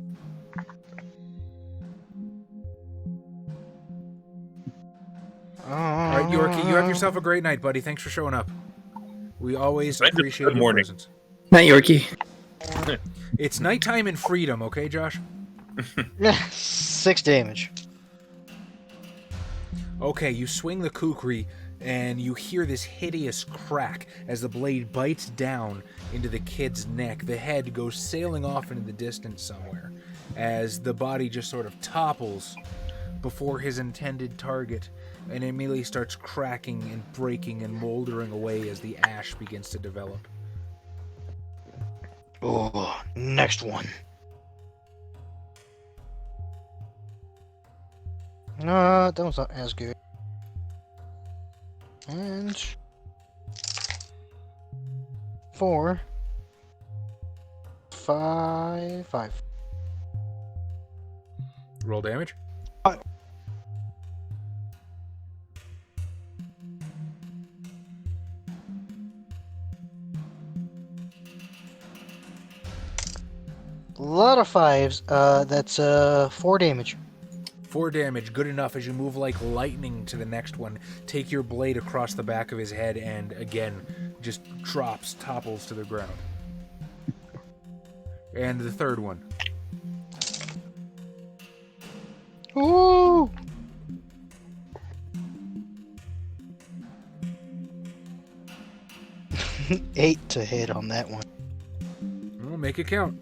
All right, Yorkie, you have yourself a great night, buddy. Thanks for showing up. We always Right, appreciate good your morning. presence. Night, Yorkie. It's nighttime in freedom, okay, Josh? 6 damage. Okay, you swing the kukri, and you hear this hideous crack as the blade bites down into the kid's neck. The head goes sailing off into the distance somewhere, as the body just sort of topples before his intended target, and immediately starts cracking and breaking and moldering away as the ash begins to develop. Oh, next one. That was not as good. And 4, 5. Roll damage. A lot of 5s. That's 4 damage. 4 damage, good enough as you move like lightning to the next one. Take your blade across the back of his head and, again, just topples to the ground. And the third one. Ooh! Eight to hit on that one. Well, make it count.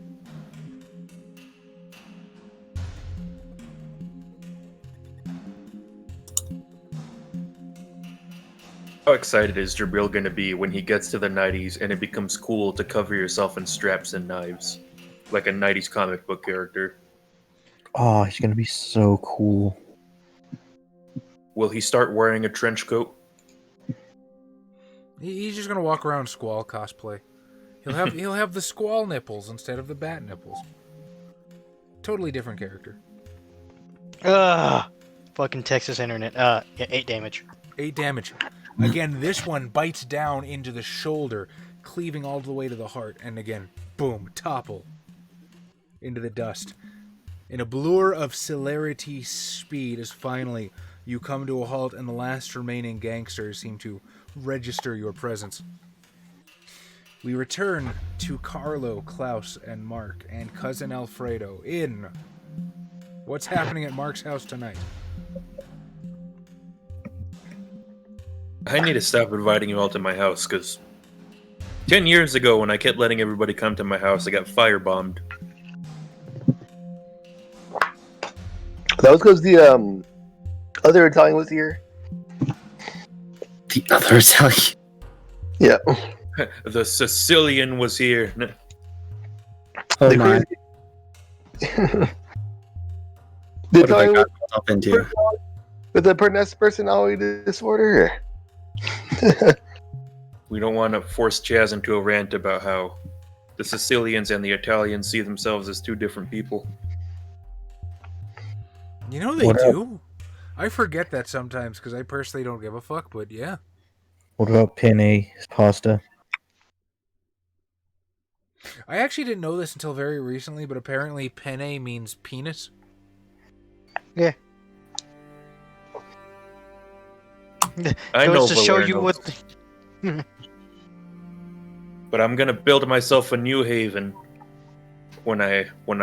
How excited is Jabril going to be when he gets to the 90s and it becomes cool to cover yourself in straps and knives? Like a 90s comic book character. Oh, he's gonna be so cool. Will he start wearing a trench coat? He's just gonna walk around Squall cosplay. He'll have the Squall nipples instead of the bat nipples. Totally different character. Fucking Texas internet. Yeah, 8 damage. 8 damage. Again, this one bites down into the shoulder, cleaving all the way to the heart, and again, boom, topple into the dust. In a blur of celerity speed, as finally you come to a halt and the last remaining gangsters seem to register your presence. We return to Carlo, Klaus, and Mark, and Cousin Alfredo in what's happening at Mark's house tonight. I need to stop inviting you all to my house, because 10 years ago when I kept letting everybody come to my house, I got firebombed. That was because the other Italian was here. The other Italian. Yeah. The Sicilian was here. Oh The my. The What have I Italian got myself into? with the personality disorder. We don't want to force Chaz into a rant about how the Sicilians and the Italians see themselves as two different people. You know they What up? do. I forget that sometimes because I personally don't give a fuck, but yeah. What about penne pasta? I actually didn't know this until very recently, but apparently penne means penis. Yeah. I know Goes to show you Valerno, what. but I'm gonna build myself a new haven when I One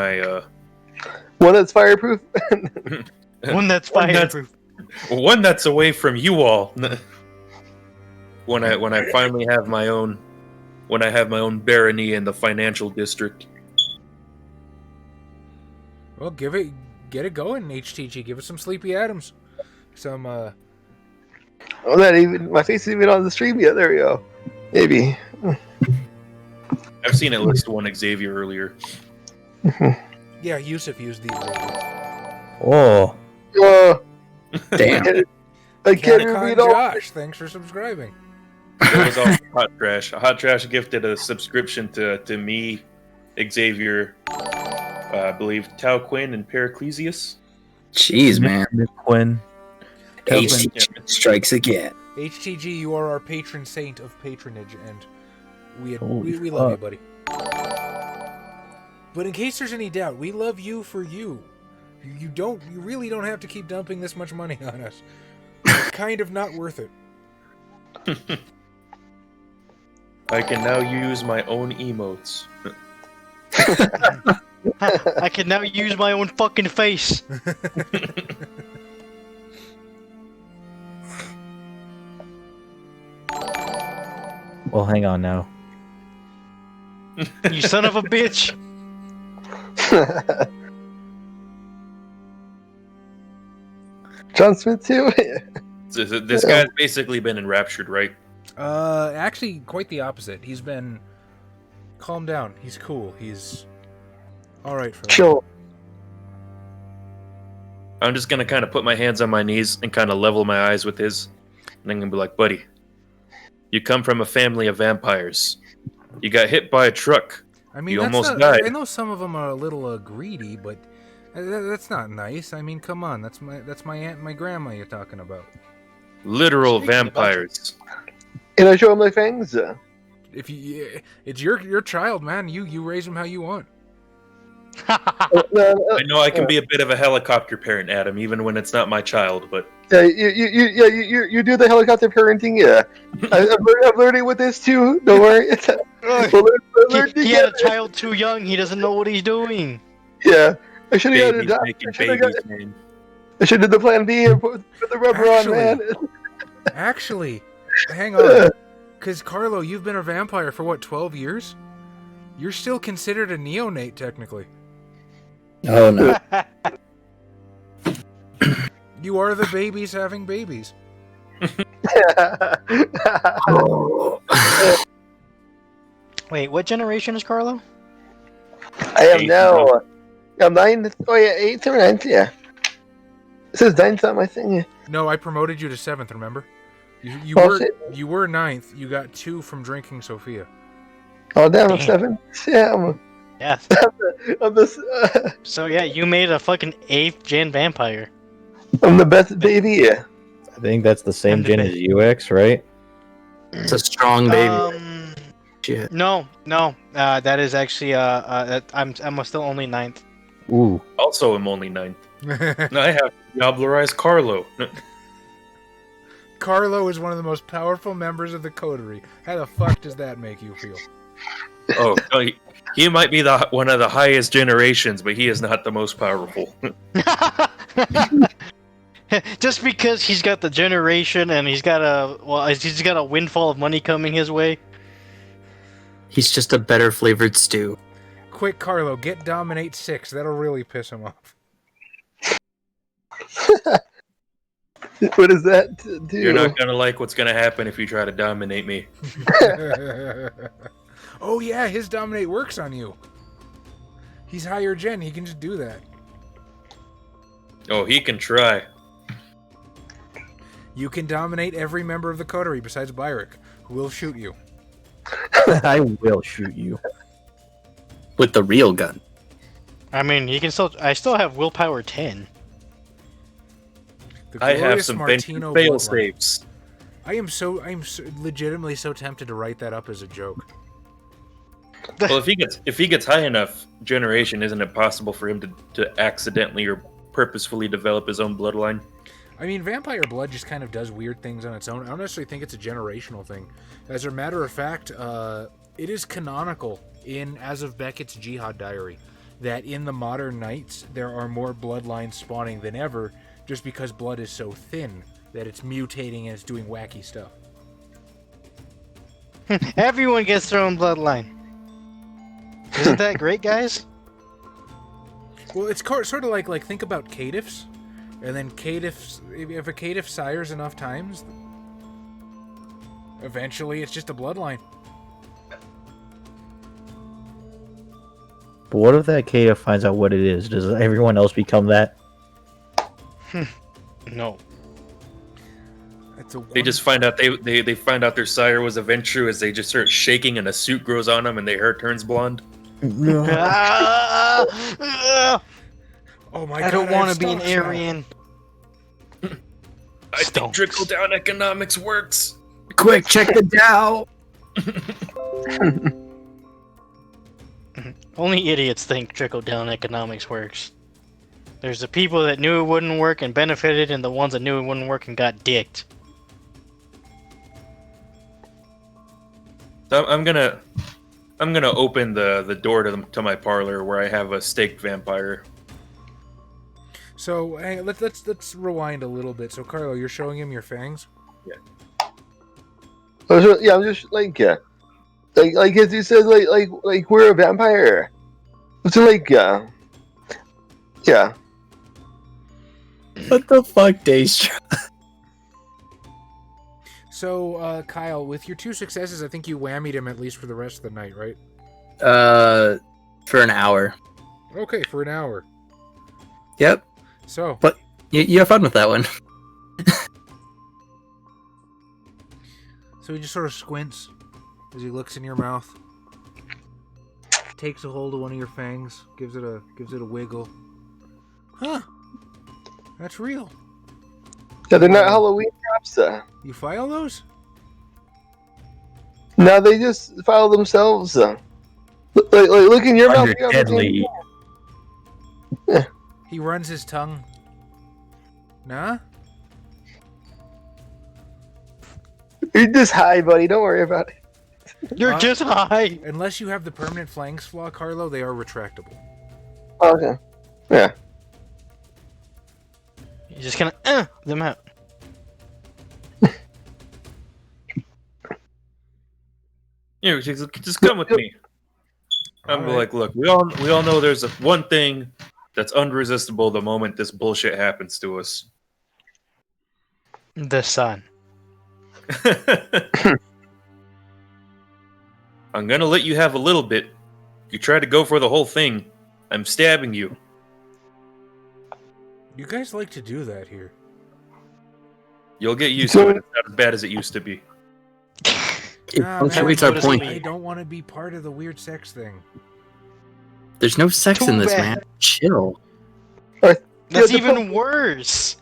that's fireproof. One that's One that's- fireproof. one that's away from you all. when I finally have my own, when I have my own barony in the financial district. Well, get it going, HTG. Give us some Sleepy Adams. Some, Oh, that even my face is even on the stream. Yeah, there we go. Maybe. I've seen it list one Xavier earlier. yeah, Yusuf used these. Oh, Damn. I can't Catacon read all. Josh, thanks for subscribing. It was also Hot Trash. Hot Trash gifted a subscription to me, Xavier, I believe Tau Quinn and Periclesius. Jeez, man. Quinn. HTG strikes again. HTG, you are our patron saint of patronage, and we Holy love you, fuck. buddy. But in case there's any doubt, we love you for you. You really don't have to keep dumping this much money on us. It's kind of not worth it. I can now use my own emotes. I can now use my own fucking face. Well, hang on now. You son of a bitch. John Smith too. This guy's basically been enraptured, right? Actually, quite the opposite. He's been... Calm down. He's cool. He's... Alright for that. Chill. I'm just gonna kind of put my hands on my knees and kind of level my eyes with his. And I'm gonna be like, buddy, you come from a family of vampires. You got hit by a truck. I mean, You that's almost not, died. I know some of them are a little greedy, but that's not nice. I mean, come on. That's my aunt and my grandma you're talking about. Literal Speaking of vampires. Can I show him my fangs? If it's your child, man. You raise him how you want. I know I can be a bit of a helicopter parent, Adam, even when it's not my child, but You do the helicopter parenting. Yeah, I'm learning with this too. Don't worry. We'll learn He had a together. child too young. He doesn't know what he's doing. Yeah, I should have got a babies doctor. making babies, man. I should have did the plan B and put the rubber Actually- on, man. Actually, hang on. Because, Carlo, you've been a vampire for, what, 12 years? You're still considered a neonate, technically. Oh no. You are the babies having babies. Wait, what generation is Carlo? I am Eight, now. I'm 9. Oh yeah, 8th or 9th. Yeah. It says 9th on my thing. Yeah. No, I promoted you to 7th, remember? You Oh, were shit. you were 9th. You got 2 from drinking Sophia. Oh damn, I'm Damn. 7. Yeah, Yes. I'm this. So yeah, you made a fucking 8th gen vampire. I'm the best baby. Yeah. I think that's the same I'm the gen best. as UX, right? It's a strong baby. Shit. No, that is actually I'm still only 9th. Ooh. Also, I'm only 9th. I have Diablerized Carlo. Carlo is one of the most powerful members of the coterie. How the fuck does that make you feel? Oh, no, he might be one of the highest generations, but he is not the most powerful. Just because he's got the generation and he's got a windfall of money coming his way. He's just a better flavored stew. Quick, Carlo, get Dominate 6. That'll really piss him off. What does that do? You're not gonna like what's gonna happen if you try to dominate me. Oh yeah, his Dominate works on you. He's higher gen. He can just do that. Oh, he can try. You can dominate every member of the coterie besides Byrick, who will shoot you. I will shoot you. With the real gun. I mean, I still have willpower 10. The I have glorious some Martino fail bloodline. saves. I'm legitimately so tempted to write that up as a joke. Well, if he gets high enough generation, isn't it possible for him to accidentally or purposefully develop his own bloodline? I mean, vampire blood just kind of does weird things on its own. I don't necessarily think it's a generational thing. As a matter of fact, it is canonical in As of Beckett's Jihad Diary that in the modern Knights there are more bloodlines spawning than ever, just because blood is so thin that it's mutating and it's doing wacky stuff. Everyone gets their own bloodline. Isn't that great, guys? Well, it's sort of like think about caitiffs, and then caitiffs. If a caitiff sires enough times, eventually it's just a bloodline. But what if that caitiff finds out what it is? Does everyone else become that? No. It's a They just find out they find out their sire was a Ventru as they just start shaking and a suit grows on them and their hair turns blonde. Ah! Oh my I god! don't want to have be an stomach smell. Aryan. I think Stonks. trickle down economics works. Quick, check the Dow! Only idiots think trickle-down economics works. There's the people that knew it wouldn't work and benefited, and the ones that knew it wouldn't work and got dicked. So I'm gonna open the door to my parlor where I have a staked vampire. So hey, let's rewind a little bit. So Carlo, you're showing him your fangs. Yeah, I'm just like as you said, like we're a vampire. So like yeah. What the fuck, Daestra? So Kyle, with your 2 successes, I think you whammied him at least for the rest of the night, right? For an hour. Okay, for an hour. Yep. So But you have fun with that one. So he just sort of squints as he looks in your mouth, takes a hold of one of your fangs, gives it a wiggle. Huh? That's real. Yeah, they're not Halloween traps. You file those? No, they just file themselves. Look in your mouth. Under deadly. He runs his tongue. Nah? You're just high, buddy. Don't worry about it. You're just high! Unless you have the permanent flanks flaw, Carlo, they are retractable. Okay. Yeah. You're just gonna them out. You know, just come with me. I'm All right. like, look, we all know there's one thing that's unresistible the moment this bullshit happens to us. The sun. I'm gonna let you have a little bit. You try to go for the whole thing, I'm stabbing you. You guys like to do that here. You'll get used to it. It's not as bad as it used to be. It Nah, man, punctuates our noticeably- point. I don't want to be part of the weird sex thing. There's no sex Too in this, bad. man. Chill. That's the even worse!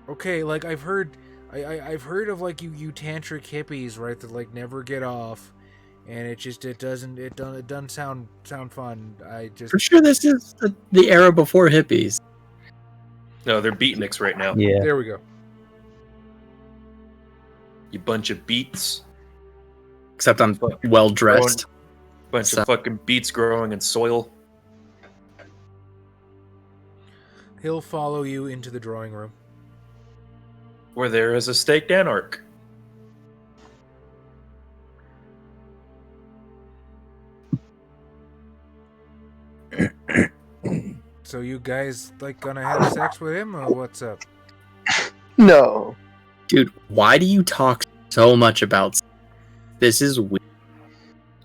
Okay, like I've heard of like you tantric hippies, right? That like never get off, and it doesn't sound fun. I just For sure, this is the era before hippies. No, they're beatniks right now. Yeah. There we go. You bunch of beats. Except I'm well dressed. Bunch So- of fucking beets growing in soil. He'll follow you into the drawing room. Where there is a staked anarch. So you guys like gonna have sex with him, or what's up? No. Dude, why do you talk so much about sex? This is weird.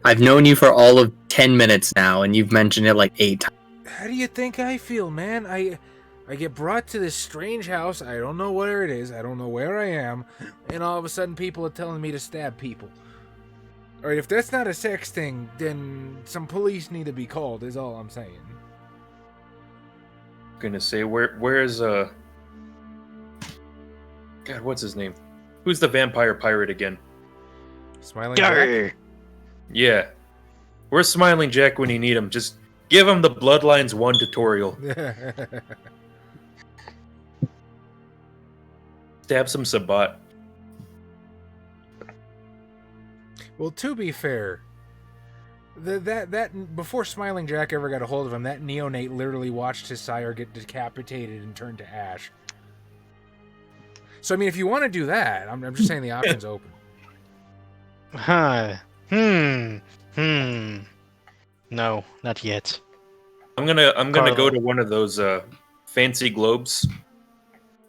I've known you for all of 10 minutes now, and you've mentioned it like 8 times. How do you think I feel, man? I get brought to this strange house. I don't know where it is. I don't know where I am. And all of a sudden people are telling me to stab people. Alright, if that's not a sex thing, then some police need to be called, is all I'm saying. Gonna say where's God, what's his name? Who's the vampire pirate again? Smiling Jack? Darr. Yeah. Where's Smiling Jack when you need him? Just give him the Bloodlines 1 tutorial. Stab some Sabat. Well, to be fair, that before Smiling Jack ever got a hold of him, that neonate literally watched his sire get decapitated and turned to ash. So I mean, if you want to do that, I'm just saying the option's open. Huh. No, not yet. I'm gonna Carlo. go to one of those fancy globes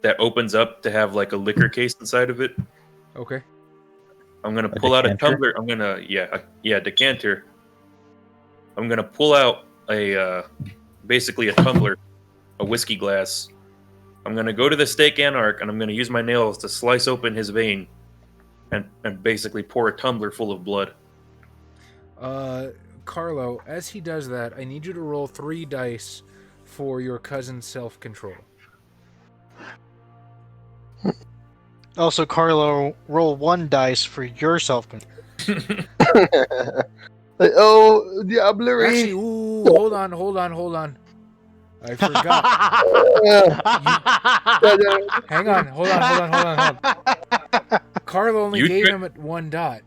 that opens up to have like a liquor case inside of it. Okay. I'm gonna A pull out a decanter? tumbler. I'm gonna decanter. I'm gonna pull out a basically a tumbler, a whiskey glass. I'm gonna go to the stake anarch and I'm gonna use my nails to slice open his vein, and basically pour a tumbler full of blood. Carlo, as he does that, I need you to roll 3 dice for your cousin's self-control. Also, Carlo, roll 1 dice for your self-control. Oh, Diablerie. Actually, ooh, Ooh, hold on. I forgot. Hang on. Hold on. Carl only You gave tri- him at 1 dot.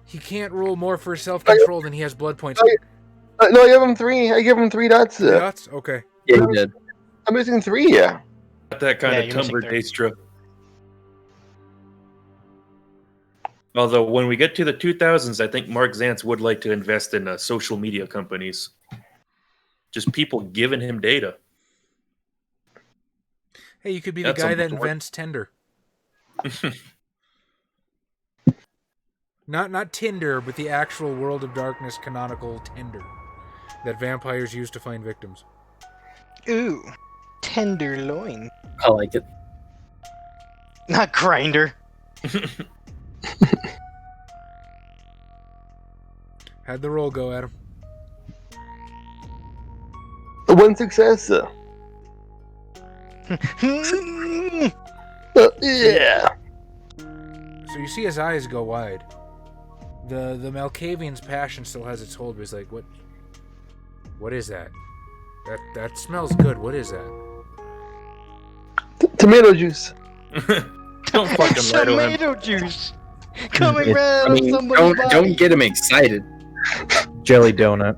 He can't roll more for self-control than he has blood points. No, I give him 3. I give him 3 dots. 3 dots? Okay. Yeah, he did. I'm missing 3. Yeah. Not that kind Yeah, of you're missing tumbler, three. Daestra. Although, when we get to the 2000s, I think Mark Zantz would like to invest in social media companies. Just people giving him data. Hey, you could be the That's guy a that dork. invents Tinder. Not Tinder, but the actual World of Darkness canonical Tinder that vampires use to find victims. Ooh, tenderloin. I like it. Not grinder. How'd the roll go, Adam? 1 success. Yeah. So you see his eyes go wide. The Malkavian's passion still has its hold, but he's like, what is that? That smells good. What is that? Tomato juice. Don't fucking lie to him. Tomato juice coming It's- right out I of mean, somebody's body. don't get him excited. Jelly donut.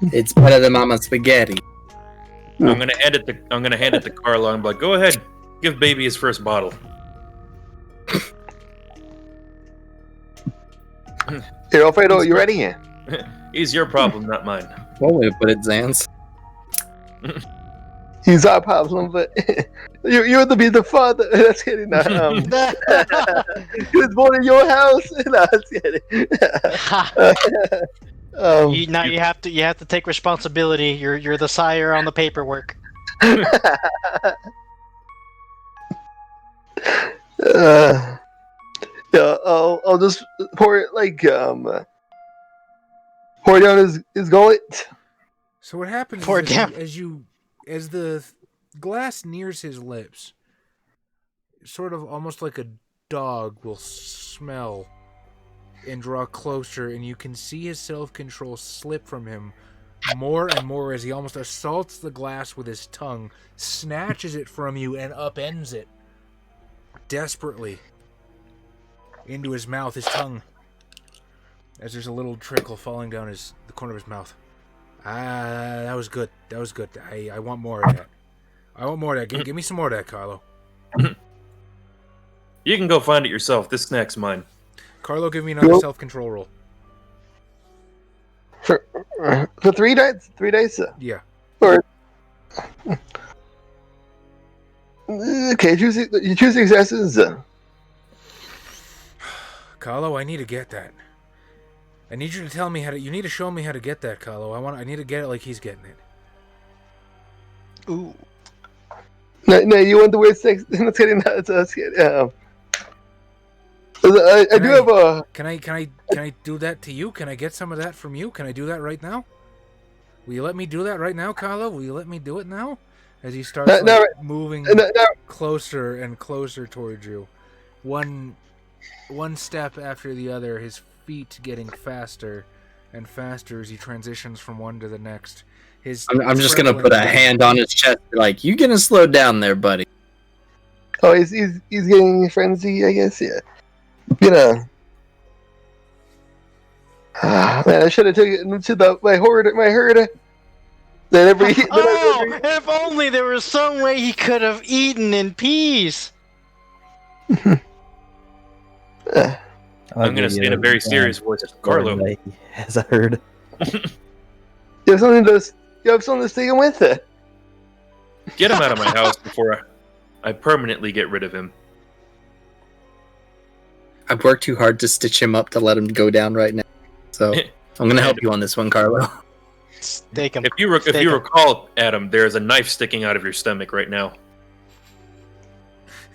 It's better than Mama Spaghetti. I'm gonna hand it to Carlo and be like, go ahead, give baby his first bottle. Here, Alfredo, you ready? He's your problem, not mine. One way to put it, Zans. He's our problem, but you're to be the father. That's kidding. No, he was born in your house. No, that's kidding. Now you have to take responsibility. You're the sire on the paperwork. Yeah, I'll just pour it pour down his gullet. So what happens Pour is it down. as the glass nears his lips, sort of almost like a dog will smell and draw closer, and you can see his self-control slip from him more and more as he almost assaults the glass with his tongue, snatches it from you, and upends it desperately into his mouth, his tongue, as there's a little trickle falling down the corner of his mouth. That was good. I want more of that. Give me some more of that, Carlo. You can go find it yourself. This snack's mine. Carlo, give me another Nope. self-control roll. For 3 dice? 3 dice? Yeah. Okay, you choose successes. Carlo, I need to get that. I need you to tell me you need to show me how to get that, Carlo. I need to get it like he's getting it. Ooh. No, you want the word sex? That's kidding. That's kidding. I do have a. Can I do that to you? Can I get some of that from you? Can I do that right now? Will you let me do that right now, Carlo? Will you let me do it now? As he starts moving closer and closer towards you, one step after the other, his feet getting faster and faster as he transitions from one to the next. I'm just gonna put a hand on his chest, like, you gonna slow down there, buddy. Oh, he's getting frenzy, I guess. Yeah. Man, I should have taken it to my herd. If only there was some way he could have eaten in peace. I'm gonna say in a very serious voice, Carlo. As I heard. You have something to stay with it. Get him out of my house before I permanently get rid of him. I've worked too hard to stitch him up to let him go down right now. So I'm gonna help you on this one, Carlo. Take him. If you recall, Adam, there is a knife sticking out of your stomach right now.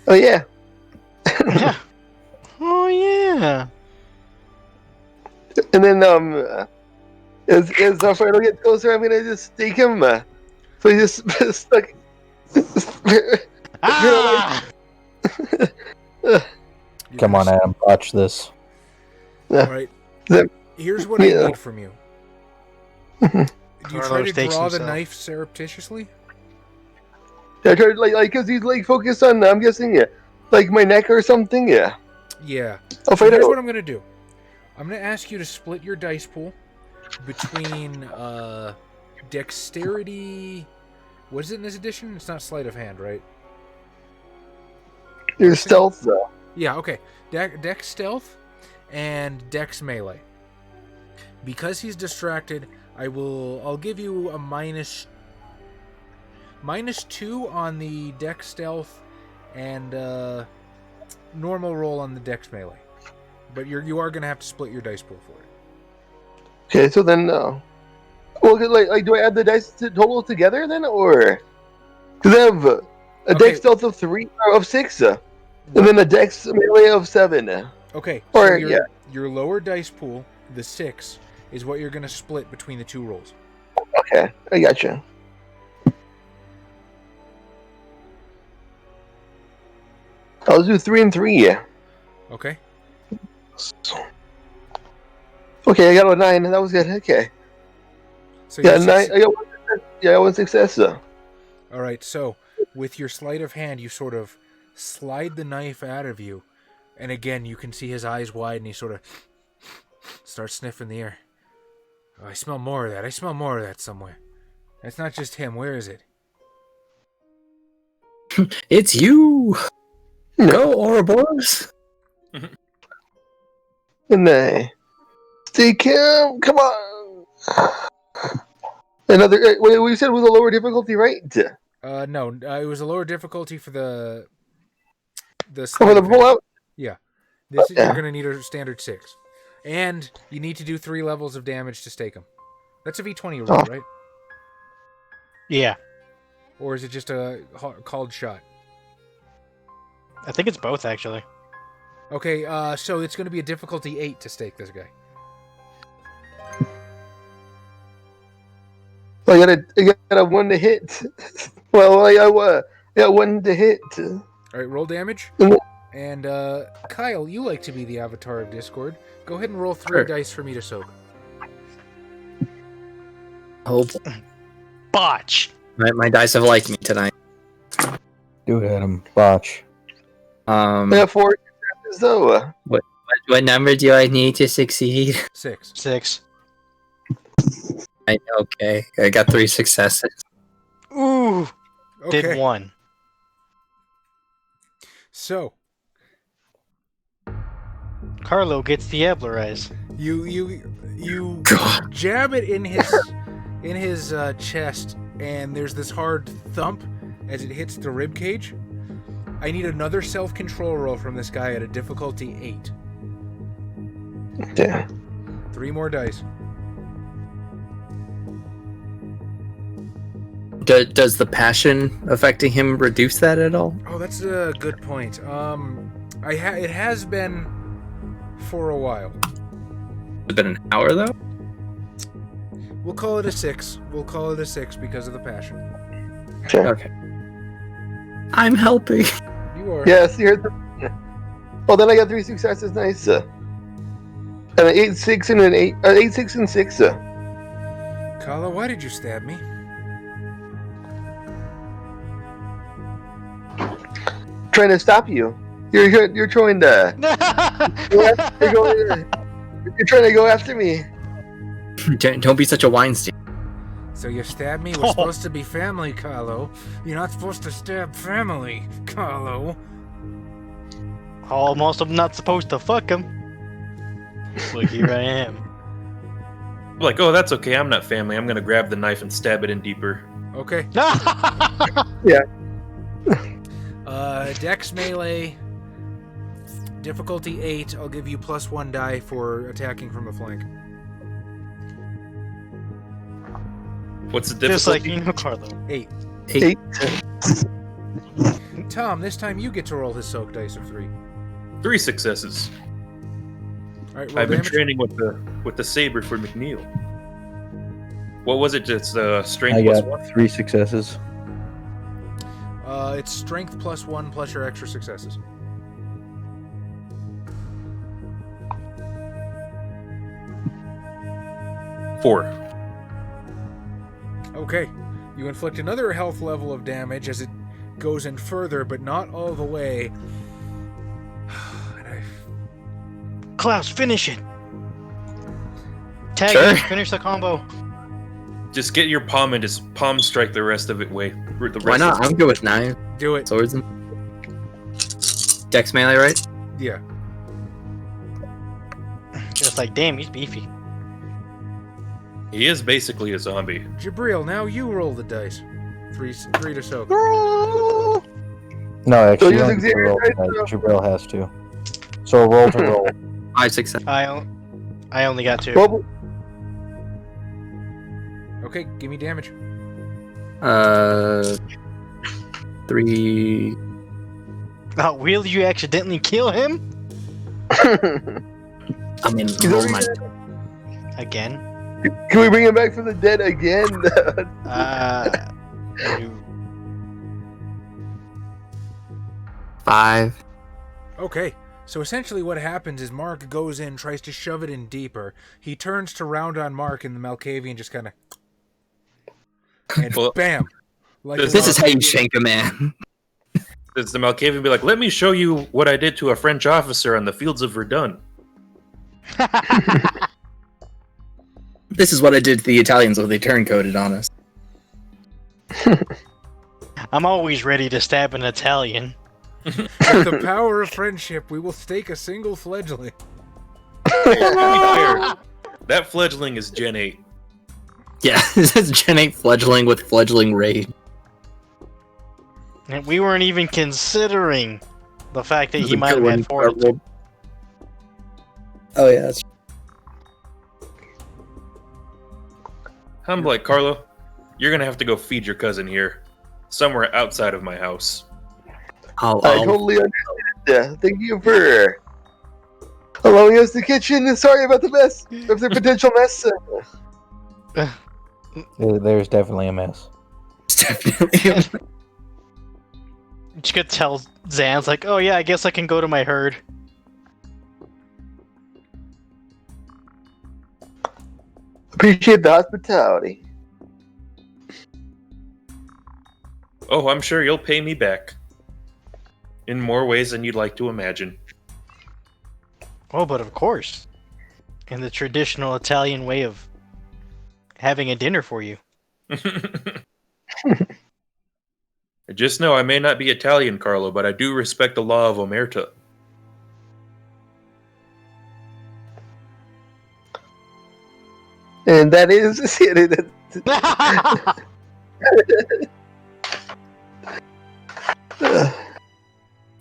Oh yeah. Yeah. Oh yeah. And then as Alfredo gets closer, I'm gonna just take him. So he just stuck. Ah! Come on, Adam. Watch this. All right. Here's what I Yeah. need from you. Do you try Carlos to takes draw the himself. knife surreptitiously? I tried because he's like focused on. I'm guessing like my neck or something. Yeah. Yeah. I'll So find here's out. what I'm gonna do. I'm gonna ask you to split your dice pool between dexterity. What is it in this edition? It's not sleight of hand, right? Your stealth though. Yeah. Okay. Dex stealth and dex melee. Because he's distracted, I'll give you a minus 2 on the dex stealth and normal roll on the dex melee. But you are gonna have to split your dice pool for it. Okay, so then, well, like, do I add the dice total together then, or because I have a Okay. dex stealth of 3 or of 6, and then a dex melee of 7. Okay. Or, So yeah. your lower dice pool, the 6, is what you're gonna split between the 2 rolls. Okay, I gotcha. I'll do 3 and 3. Okay. Okay, I got a 9. That was good. Okay, So yeah, your 9. suc- I got 1 success. Yeah, I got 1 success. All right. So with your sleight of hand, you sort of slide the knife out of you, and again you can see his eyes wide, and he sort of starts sniffing the air. Oh, I smell more of that. I smell more of that somewhere. That's not just him. Where is it? It's you! Go, Ouroboros! And stay calm. Come on. Another. What we said was a lower difficulty, right? No, it was a lower difficulty for the Oh, sleight for the of hand. pullout. Yeah. This Yeah. you're gonna need a standard 6, and you need to do 3 levels of damage to stake him. That's a V20 roll, Oh. right? Yeah, Or is it just a called shot? I think it's both actually. Okay, so it's going to be a difficulty 8 to stake this guy. I got a 1 to hit. Well, I got 1 to hit. All right, roll damage. Mhm. And Kyle, you like to be the avatar of Discord. Go ahead and roll 3 Sure. dice for me to soak. Oh, Botch. my dice have liked me tonight. Do it, Adam. Botch. I got 4 successes though. What number do I need to succeed? 6. 6. Okay, I got 3 successes. Ooh, Okay. did 1. So Carlo gets Diablerized. you God. jab it in his chest, and there's this hard thump as it hits the rib cage. I need another self-control roll from this guy at a difficulty 8. Yeah. 3 more dice. Does the passion affecting him reduce that at all? Oh, that's a good point. It has been for a while. It's been an hour though. We'll call it a 6. We'll call it a 6 because of the passion. Sure. Okay. I'm helping. You are. Yes, here's the. Oh, then I got 3 successes. Nice. And an 8, 6, and an 8. 8, 6, and 6. Kala, why did you stab me? Trying to stop you. You're trying to. You're trying to go after me. Don't be such a Weinstein. So you stabbed me? We're supposed to be family, Carlo. You're not supposed to stab family, Carlo. Almost I'm not supposed to fuck him. But here I am. Like, oh, that's okay. I'm not family. I'm gonna grab the knife and stab it in deeper. Okay. Dex melee. Difficulty 8. I'll give you +1 die for attacking from the flank. What's the Just like difficulty? Carlo. 8. 8. Tom, this time you get to roll his soak dice of 3. 3 successes. All right, roll I've been damage. training with the saber for McNeil. What was it? It's strength I plus got 1. 3 successes. It's strength +1 plus your extra successes. 4. Okay. You inflict another health level of damage as it goes in further, but not all the way. Klaus, finish it! Tag Sure. it, finish the combo. Just get your palm and just palm strike the rest of it way. The rest Why not? Of I'm good with knives, Do it. swords, and dex melee, right? Yeah. Just like, damn, he's beefy. He is basically a zombie. Jabril, now you roll the dice. Three to soak. No, actually, you use don't get to Xavier roll dice, tonight. Jabril has to. So roll to roll. 5, 6, 7. I only got 2. Well, Okay, give me damage. 3. Oh, will you accidentally kill him? I mean, He's roll already my. dead. Again? Can we bring him back from the dead again? No. 5. Okay, so essentially what happens is Mark goes in, tries to shove it in deeper. He turns to round on Mark, and the Malkavian just kind of... And Well, bam! Like This is how you shank a man. Does the Malkavian be like, let me show you what I did to a French officer on the fields of Verdun? This is what I did to the Italians when they turncoated on us. I'm always ready to stab an Italian. With the power of friendship, we will stake a single fledgling. To be fair, that fledgling is Gen 8. Yeah, this is Gen 8 fledgling with fledgling raid. And we weren't even considering the fact that he might have had 4. Oh yeah, that's I'm like, Carlo, you're gonna have to go feed your cousin here. Somewhere outside of my house. I I'll totally understand. Thank you for allowing us the kitchen. Sorry about the mess. Of the potential mess. There's definitely a mess. definitely. You could tell Zan's like, oh yeah, I guess I can go to my herd. Appreciate the hospitality. Oh, I'm sure you'll pay me back. In more ways than you'd like to imagine. Oh, but of course. In the traditional Italian way of having a dinner for you. Just know I may not be Italian, Carlo, but I do respect the law of Omerta. And that is...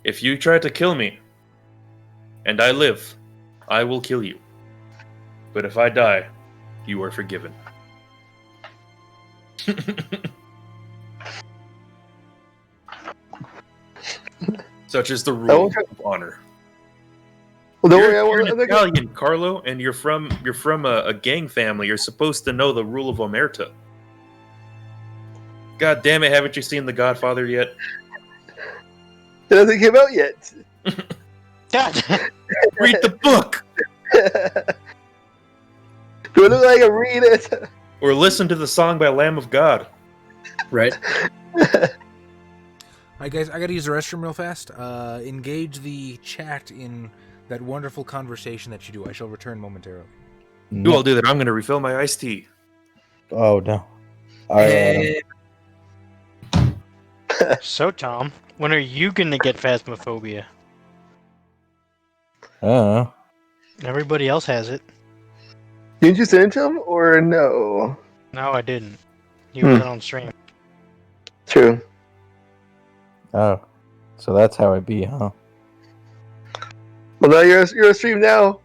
If you try to kill me, and I live, I will kill you. But if I die, you are forgiven. Such is the rule of honor. Well, don't You're, worry, I you're won't... an Italian, Carlo, and you're from a gang family. You're supposed to know the rule of Omerta. God damn it! Haven't you seen The Godfather yet? It hasn't came out yet. God. Read the book, Do I look like I read it? or listen to the song by Lamb of God. Right. Hi guys, I gotta use the restroom real fast. Engage the chat in that wonderful conversation that you do. I shall return momentarily. You all do that. I'm going to refill my iced tea. Oh no. All right. So, Tom, when are you gonna get phasmophobia? I don't know. Everybody else has it. Didn't you send it to him, or no? No, I didn't. You were on stream. True. Oh, so that's how it be, huh? Well, now you're a stream now.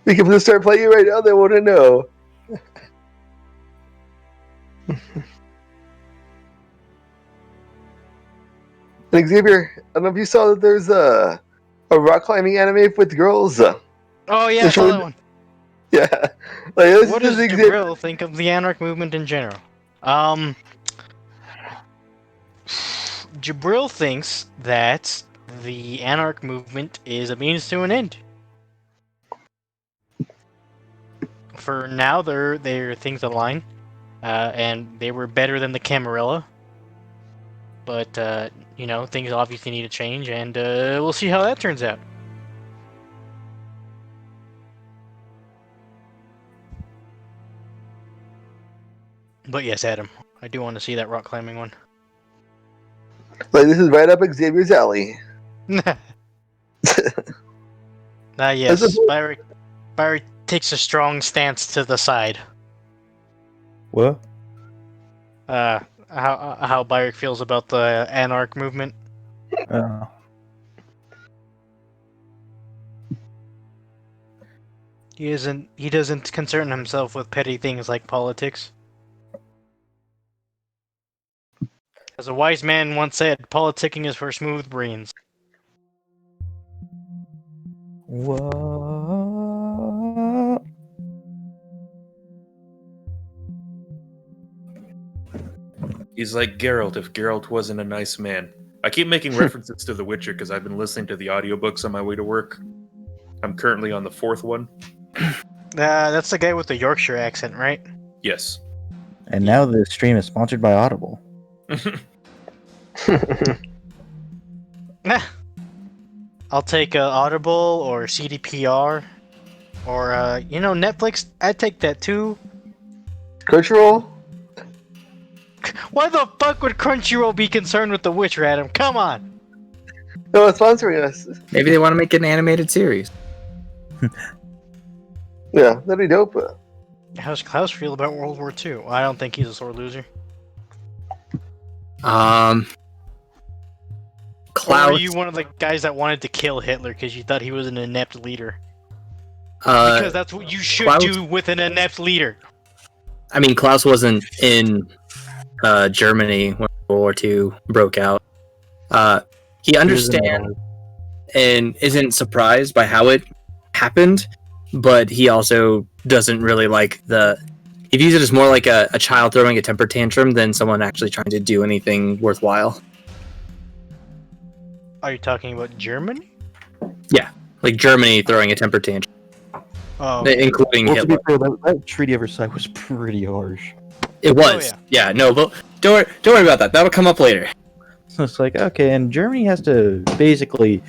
We can just start playing right now. They want to know. And Xavier, I don't know if you saw that there's a rock climbing anime with girls. Oh yeah, I saw that one. Yeah. Like, this What is does Xavier. Jabril think of the anarch movement in general? Jabril thinks that the anarch movement is a means to an end. for now, they're things align, and they were better than the Camarilla. But things obviously need to change, and we'll see how that turns out. But yes, Adam, I do want to see that rock climbing one. Like, this is right up Xavier's alley. Yes, Byrick takes a strong stance to the side. What? How Byrick feels about the Anarch movement. He doesn't concern himself with petty things like politics. As a wise man once said, politicking is for smooth brains. What? He's like Geralt if Geralt wasn't a nice man. I keep making references to The Witcher because I've been listening to the audiobooks on my way to work. I'm currently on the 4th one. That's the guy with the Yorkshire accent, right? Yes. And now the stream is sponsored by Audible. I'll take Audible or CDPR or Netflix. I'd take that too. Crunchyroll? Why the fuck would Crunchyroll be concerned with The Witcher, Adam? Come on. No, it's sponsoring us. Maybe they want to make an animated series. Yeah, that'd be dope. How's Klaus feel about World War II? I don't think he's a sore loser. Klaus. Or were you one of the guys that wanted to kill Hitler because you thought he was an inept leader? Because that's what you should do with an inept leader. I mean, Klaus wasn't in Germany when World War II broke out. He understands and isn't surprised by how it happened, but he also doesn't really like he views it as more like a child throwing a temper tantrum than someone actually trying to do anything worthwhile. Are you talking about Germany? Yeah, like Germany throwing a temper tantrum. Oh, including Well, to be Hitler. fair, that Treaty of Versailles was pretty harsh. It was. Yeah, no, but don't worry about that. That'll come up later. So it's like, okay, and Germany has to basically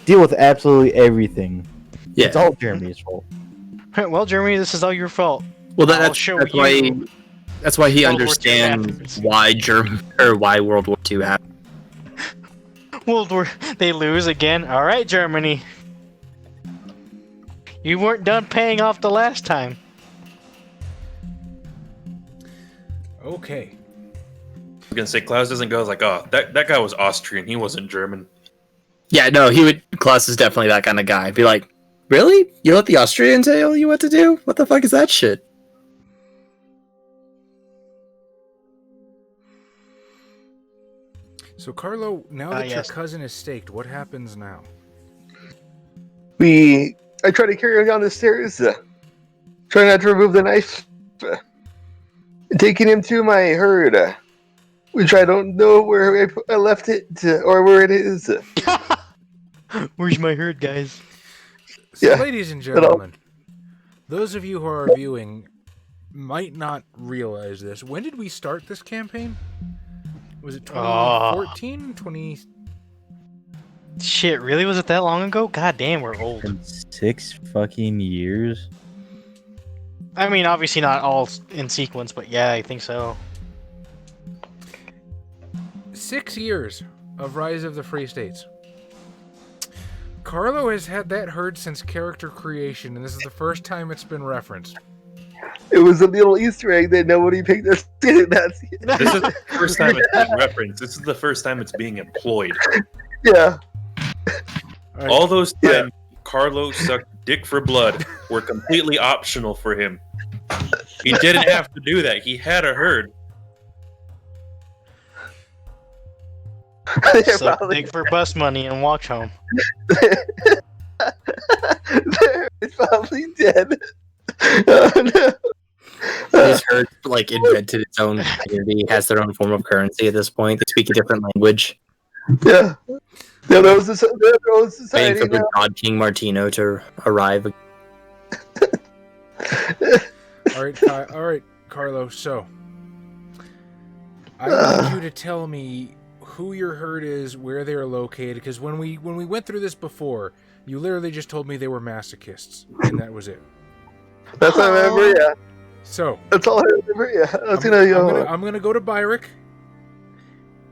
deal with absolutely everything. Yeah. It's all Germany's fault. Well, Germany, this is all your fault. Well, I'll show that's you why he World War II understands happens. why World War II happened. They lose again. All right, Germany. You weren't done paying off the last time. Okay. I was gonna say Klaus doesn't go like, oh, that guy was Austrian, he wasn't German. Yeah, no, Klaus is definitely that kind of guy. Be like, really? You let the Austrians tell you what to do? What the fuck is that shit? So, Carlo, now that your yes. cousin is staked, what happens now? I try to carry him down the stairs. Try not to remove the knife. Taking him to my herd. Which I don't know where I left it or where it is. Where's my herd, guys? So, Yeah. ladies and gentlemen, those of you who are viewing might not realize this. When did we start this campaign? Was it 2014? 20... Shit, really? Was it that long ago? God damn, we're old. In 6 fucking years. I mean, obviously not all in sequence, but yeah, I think so. 6 years of Rise of the Free States. Carlo has had that herd since character creation, and this is the first time it's been referenced. It was a little Easter egg that nobody picked up. This is the first time it's being referenced. This is the first time it's being employed. Yeah. All those times Carlo sucked dick for blood were completely optional for him. He didn't have to do that. He had a herd. Suck dick for bus money and walk home. It's probably dead. Oh, no. His herd invented its own community, has their own form of currency at this point. They speak a different language. Yeah. Yeah, that was the Waiting society for the now. God King Martino to arrive. All right, Carlos. So, I need you to tell me who your herd is, where they are located. Because when we went through this before, you literally just told me they were masochists, and that was it. That's what I remember. Yeah, So that's all I remember. Yeah, I'm gonna go to Byrick,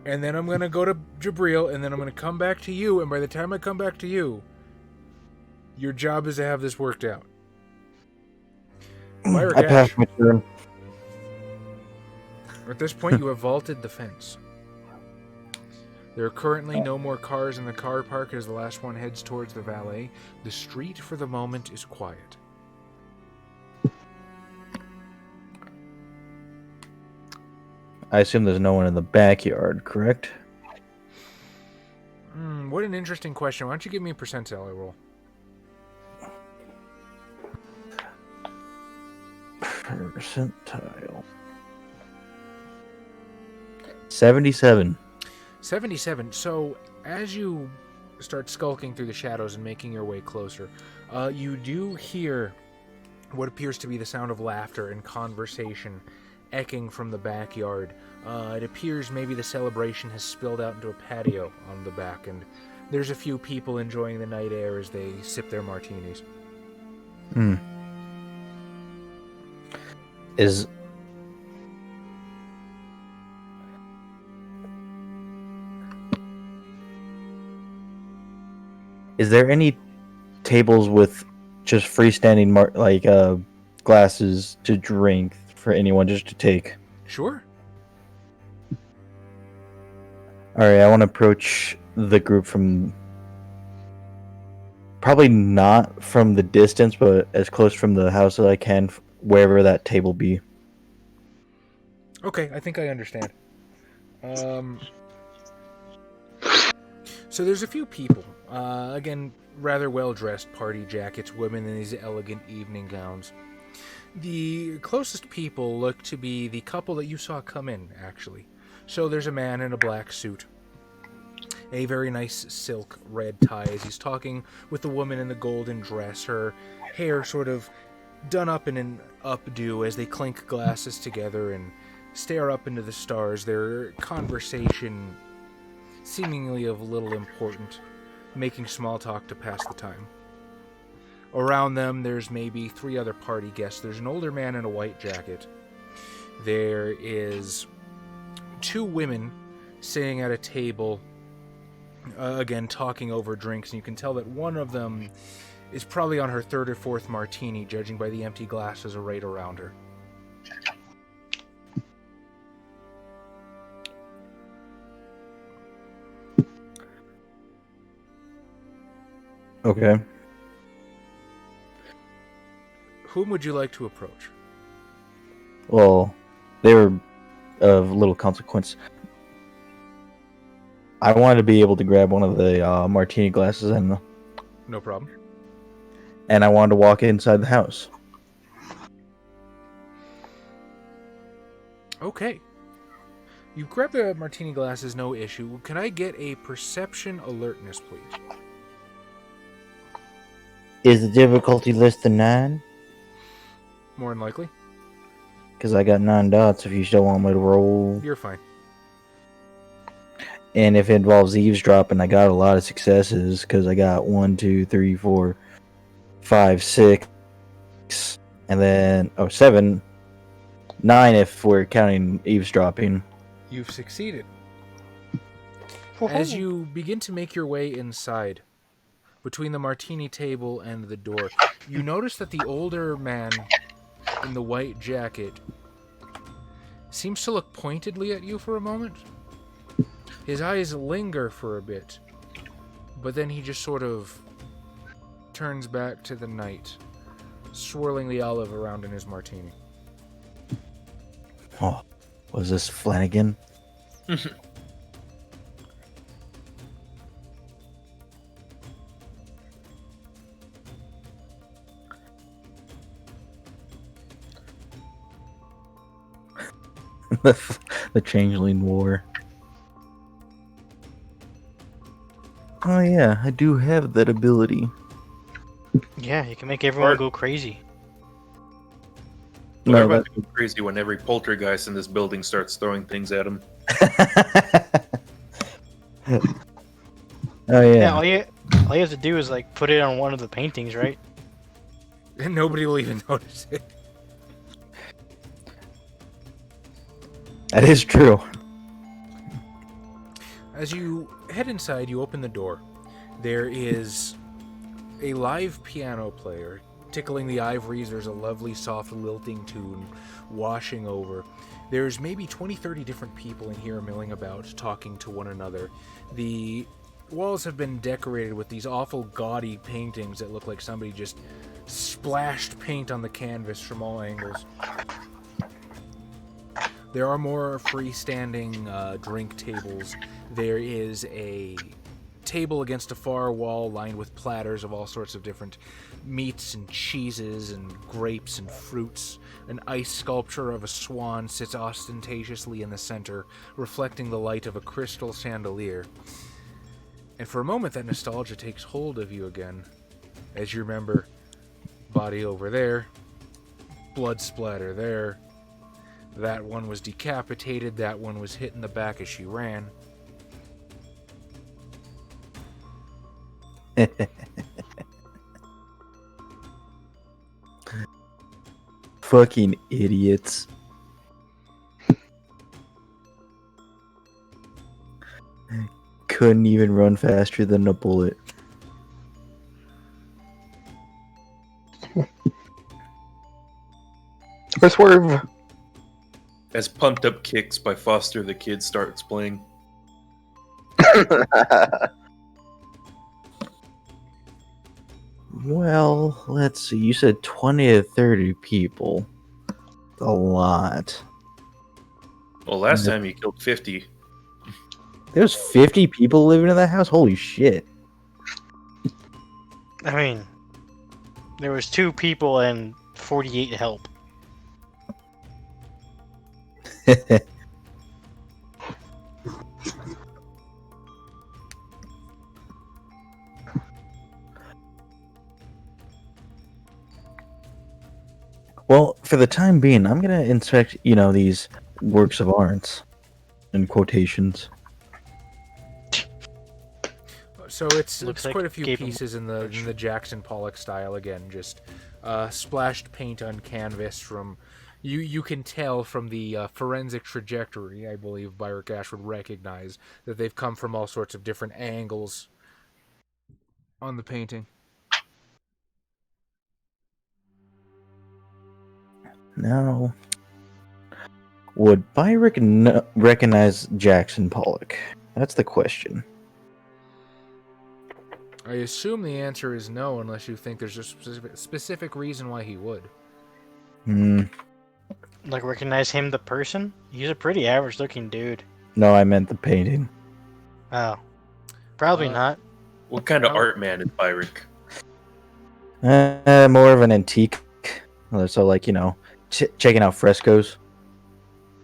and then I'm gonna go to Jabril, and then I'm gonna come back to you. And by the time I come back to you, your job is to have this worked out. Byrick I Ash, passed my turn. at this point, you have vaulted the fence. There are currently no more cars in the car park as the last one heads towards the valet. The street, for the moment, is quiet. I assume there's no one in the backyard, correct? What an interesting question. Why don't you give me a percentile roll? Percentile. 77. 77. So, as you start skulking through the shadows and making your way closer, you do hear what appears to be the sound of laughter and conversation echoing from the backyard. It appears maybe the celebration has spilled out into a patio on the back, and there's a few people enjoying the night air as they sip their martinis. Is there any tables with just freestanding glasses to drink for anyone just to take? Sure. Alright, I want to approach the group from... Probably not from the distance, but as close from the house as I can, wherever that table be. Okay, I think I understand. So there's a few people. Again, rather well-dressed party jackets, women in these elegant evening gowns. The closest people look to be the couple that you saw come in, actually. So there's a man in a black suit, a very nice silk red tie as he's talking with the woman in the golden dress, her hair sort of done up in an updo as they clink glasses together and stare up into the stars, their conversation seemingly of little importance, making small talk to pass the time. Around them, there's maybe 3 other party guests. There's an older man in a white jacket. There is 2 women sitting at a table, again, talking over drinks, and you can tell that one of them is probably on her 3rd or 4th martini, judging by the empty glasses right around her. Okay. Whom would you like to approach? Well, they were of little consequence. I wanted to be able to grab one of the martini glasses and No problem. I wanted to walk inside the house. Okay. You grab the martini glasses, no issue. Can I get a perception alertness, please? Is the difficulty less than 9? More than likely. Because I got 9 dots if you still want me to roll. You're fine. And if it involves eavesdropping, I got a lot of successes because I got 1, 2, 3, 4, 5, 6, and then 7, 9 if we're counting eavesdropping. You've succeeded. As you begin to make your way inside, between the martini table and the door, you notice that the older man in the white jacket seems to look pointedly at you for a moment. His eyes linger for a bit, but then he just sort of turns back to the night, swirling the olive around in his martini. Oh, was this Flanagan? The Changeling War. Oh yeah, I do have that ability. Yeah, you can make everyone go crazy. Well, they're No, about to go crazy when every poltergeist in this building starts throwing things at them. Oh Yeah, yeah. all you have to do is like put it on one of the paintings, right? And nobody will even notice it. That is true. As you head inside, you open the door. There is a live piano player tickling the ivories. There's a lovely, soft, lilting tune washing over. There's maybe 20-30 different people in here milling about, talking to one another. The walls have been decorated with these awful gaudy paintings that look like somebody just splashed paint on the canvas from all angles. There are more freestanding drink tables. There is a table against a far wall lined with platters of all sorts of different meats and cheeses and grapes and fruits. An ice sculpture of a swan sits ostentatiously in the center, reflecting the light of a crystal chandelier. And for a moment, that nostalgia takes hold of you again, as you remember body over there, blood splatter there. That one was decapitated, that one was hit in the back as she ran. Fucking idiots. Couldn't even run faster than a bullet. Or swerve. As Pumped Up Kicks by Foster the Kid starts playing. Well, let's see. You said 20 to 30 people. A lot. Well, last time you killed 50. There's 50 people living in that house? Holy shit. I mean, there was 2 people and 48 help. Well, for the time being, I'm gonna inspect, these works of art in quotations. So it's Looks like quite a few gave him pieces in the Jackson Pollock style again, just splashed paint on canvas from. You can tell from the forensic trajectory, I believe Byrick Ash would recognize that they've come from all sorts of different angles on the painting. Now, would Byrick recognize Jackson Pollock? That's the question. I assume the answer is no, unless you think there's a specific reason why he would. Like, recognize him, the person? He's a pretty average-looking dude. No, I meant the painting. Oh. Probably not. What kind of art man is Byrick? More of an antique. So, checking out frescoes.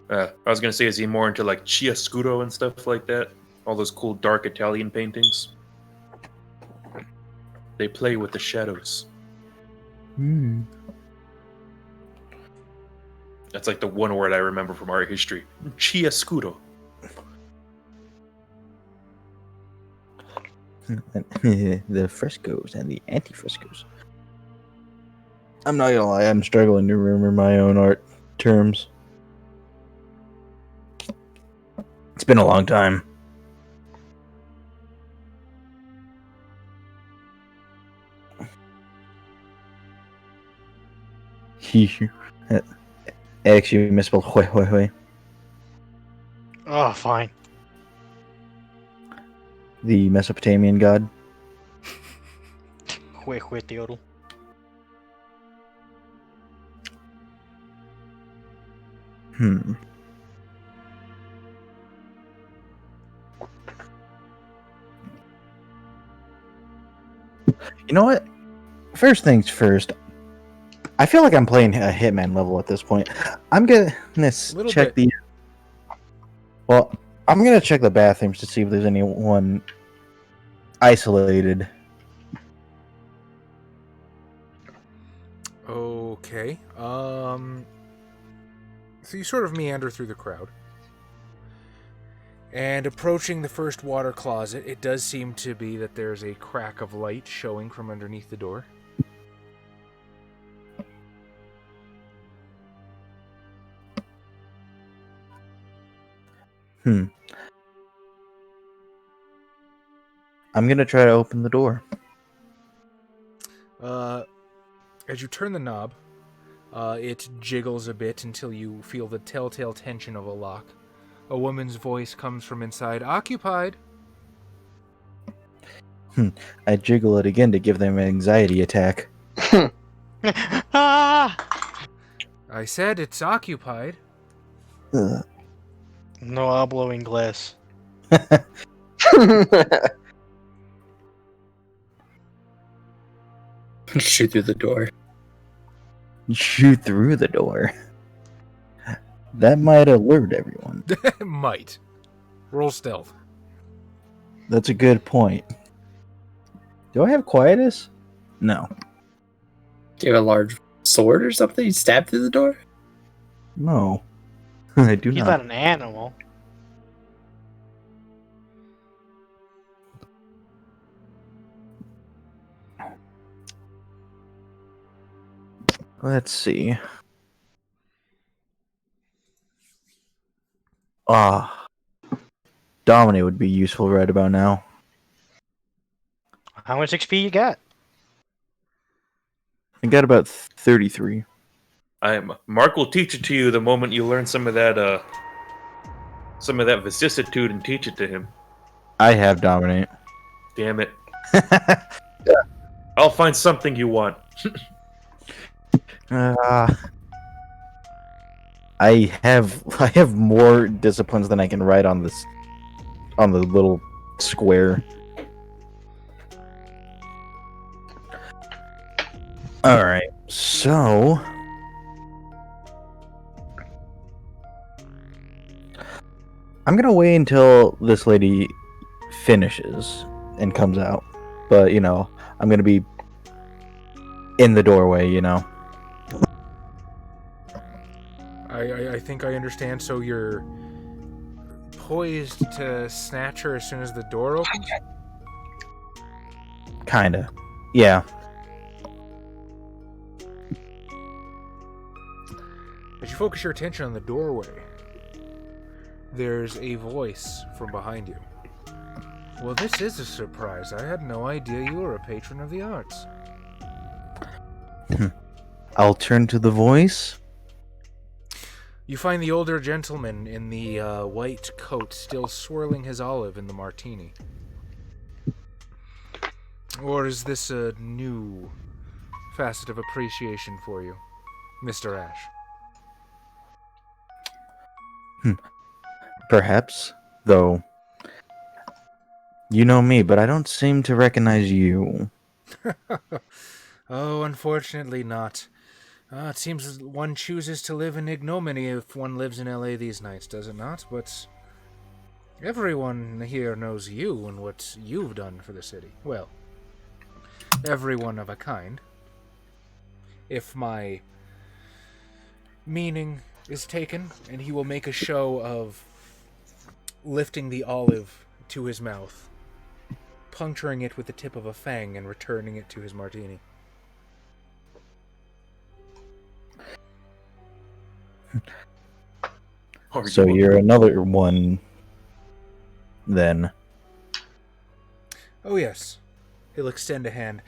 I was gonna say, is he more into like chiaroscuro and stuff like that? All those cool dark Italian paintings. They play with the shadows. That's like the one word I remember from art history. Chiaroscuro. The frescoes and the anti-frescoes. I'm not gonna lie, I'm struggling to remember my own art terms. It's been a long time. Actually, you misspelled hue. Oh, fine. The Mesopotamian god. Teodel. You know what? First things first. I feel like I'm playing a Hitman level at this point. I'm gonna check the. Well, I'm gonna check the bathrooms to see if there's anyone isolated. Okay. So you sort of meander through the crowd. And approaching the first water closet, it does seem to be that there's a crack of light showing from underneath the door. I'm gonna try to open the door. As you turn the knob, it jiggles a bit until you feel the telltale tension of a lock. A woman's voice comes from inside. Occupied. I jiggle it again to give them an anxiety attack. Ah! I said it's occupied. Ugh. No hablo inglés. Shoot through the door. Shoot through the door. That might alert everyone. Might. Roll stealth. That's a good point. Do I have quietus? No. Do you have a large sword or something? You stab through the door? No. I do He's not. not an animal. Let's see. Ah. Dominate would be useful right about now. How much XP you got? I got about 33. Mark will teach it to you the moment you learn some of that vicissitude and teach it to him. I have Dominate. Damn it. I'll find something you want. I have more disciplines than I can write on this on the little square. All right, so I'm gonna wait until this lady finishes and comes out, but I'm gonna be in the doorway. I think I understand. So you're poised to snatch her as soon as the door opens? Kinda, yeah. As you focus your attention on the doorway, there's a voice from behind you. Well, this is a surprise. I had no idea you were a patron of the arts. I'll turn to the voice. You find the older gentleman in the white coat still swirling his olive in the martini. Or is this a new facet of appreciation for you, Mr. Ash? Perhaps, though. You know me, but I don't seem to recognize you. Oh, unfortunately not. It seems one chooses to live in ignominy if one lives in LA these nights, does it not? But everyone here knows you and what you've done for the city. Well, everyone of a kind. If my meaning is taken, and he will make a show of lifting the olive to his mouth, puncturing it with the tip of a fang, and returning it to his martini. So you're another one, then. Oh yes. He'll extend a hand.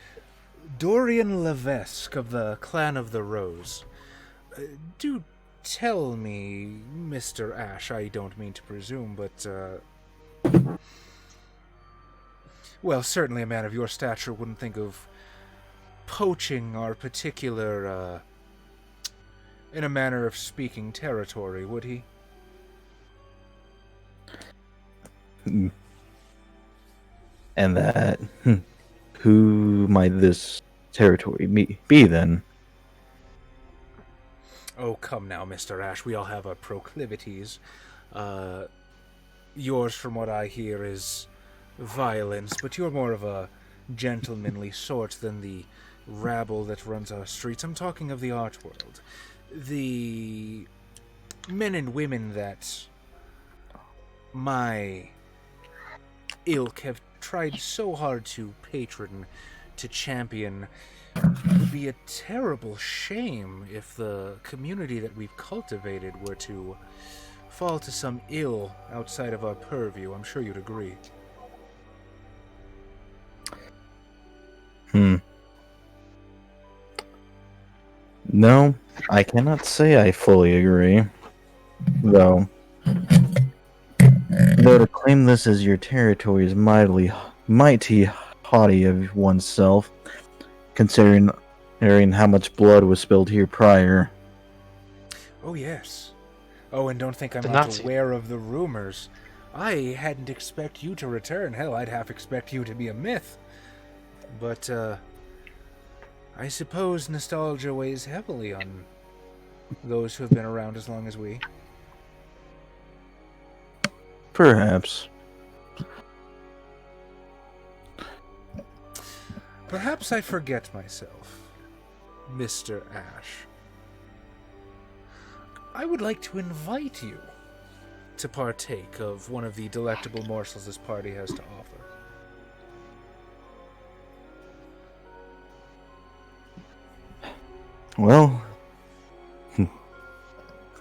Dorian Levesque of the Clan of the Rose. Do tell me, Mr. Ash, I don't mean to presume, but, well, certainly a man of your stature wouldn't think of poaching our particular, in a manner of speaking, territory, would he? And that, who might this territory be then? Oh, come now, Mr. Ash, we all have our proclivities. Yours, from what I hear, is violence, but you're more of a gentlemanly sort than the rabble that runs our streets. I'm talking of the art world. The men and women that my ilk have tried so hard to patron, to champion. It would be a terrible shame if the community that we've cultivated were to fall to some ill outside of our purview. I'm sure you'd agree. No, I cannot say I fully agree. Though to claim this as your territory is mighty haughty of oneself, considering how much blood was spilled here prior. Oh, yes. Oh, and don't think I'm The not Nazi. aware of the rumors. I hadn't expect you to return. Hell, I'd half expect you to be a myth. But, I suppose nostalgia weighs heavily on those who have been around as long as we. Perhaps. Perhaps I forget myself, Mr. Ash. I would like to invite you to partake of one of the delectable morsels this party has to offer. Well,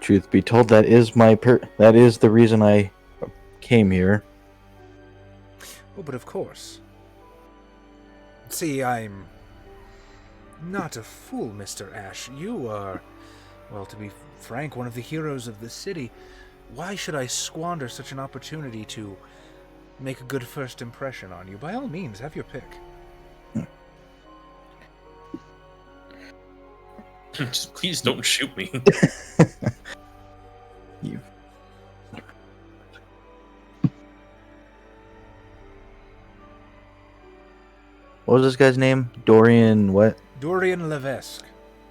truth be told, that is the reason I came here. Oh, but of course. See, I'm not a fool, Mr. Ash. You are, well, to be frank, one of the heroes of the city. Why should I squander such an opportunity to make a good first impression on you? By all means, have your pick. Just please don't shoot me. You. What was this guy's name? Dorian what? Dorian Levesque.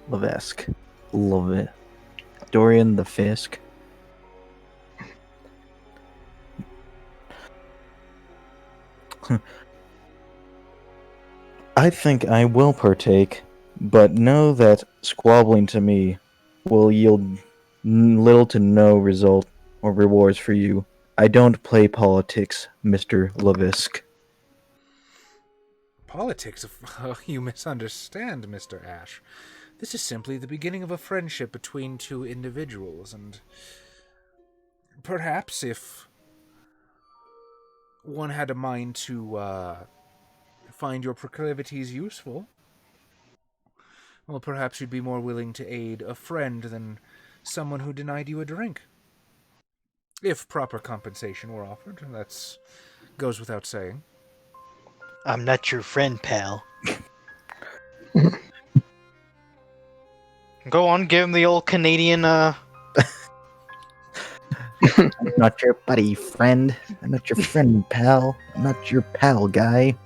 Levesque. Love it. Dorian the Fisk. I think I will partake, but know that squabbling to me will yield little to no result or rewards for you. I don't play politics, Mr. Levesque. Politics? You misunderstand, Mr. Ash. This is simply the beginning of a friendship between two individuals, and perhaps if one had a mind to find your proclivities useful, well, perhaps you'd be more willing to aid a friend than someone who denied you a drink. If proper compensation were offered, that goes without saying. I'm not your friend, pal. Go on, give him the old Canadian, I'm not your buddy, friend. I'm not your friend, pal. I'm not your pal, guy.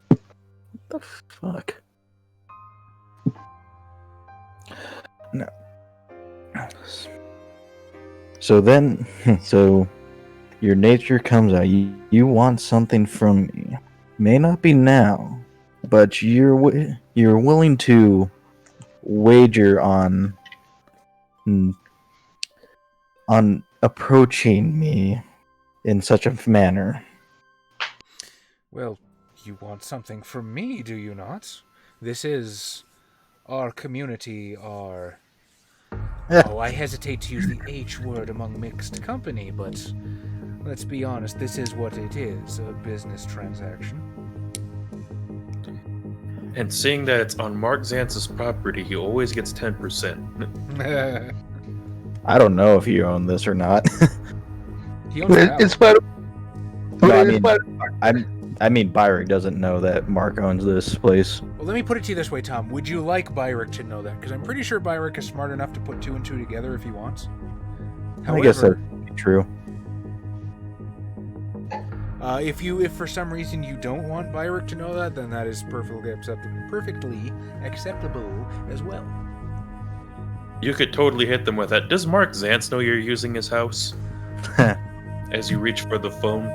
What the fuck? No. So then, your nature comes out. You want something from me. May not be now, but you're willing to wager on approaching me in such a manner. Well, you want something from me, do you not? This is our community, our... Oh, I hesitate to use the H word among mixed company, but let's be honest, this is what it is, a business transaction. And seeing that it's on Mark Zance's property, he always gets 10%. I don't know if you own this or not. He owns the house. It's part of. No, I mean, Byrick doesn't know that Mark owns this place. Well, let me put it to you this way, Tom. Would you like Byrick to know that? Because I'm pretty sure Byrick is smart enough to put two and two together if he wants. I guess However, that's true. if for some reason you don't want Byrick to know that, then that is perfectly acceptable as well. You could totally hit them with that. Does Mark Zance know you're using his house? As you reach for the phone.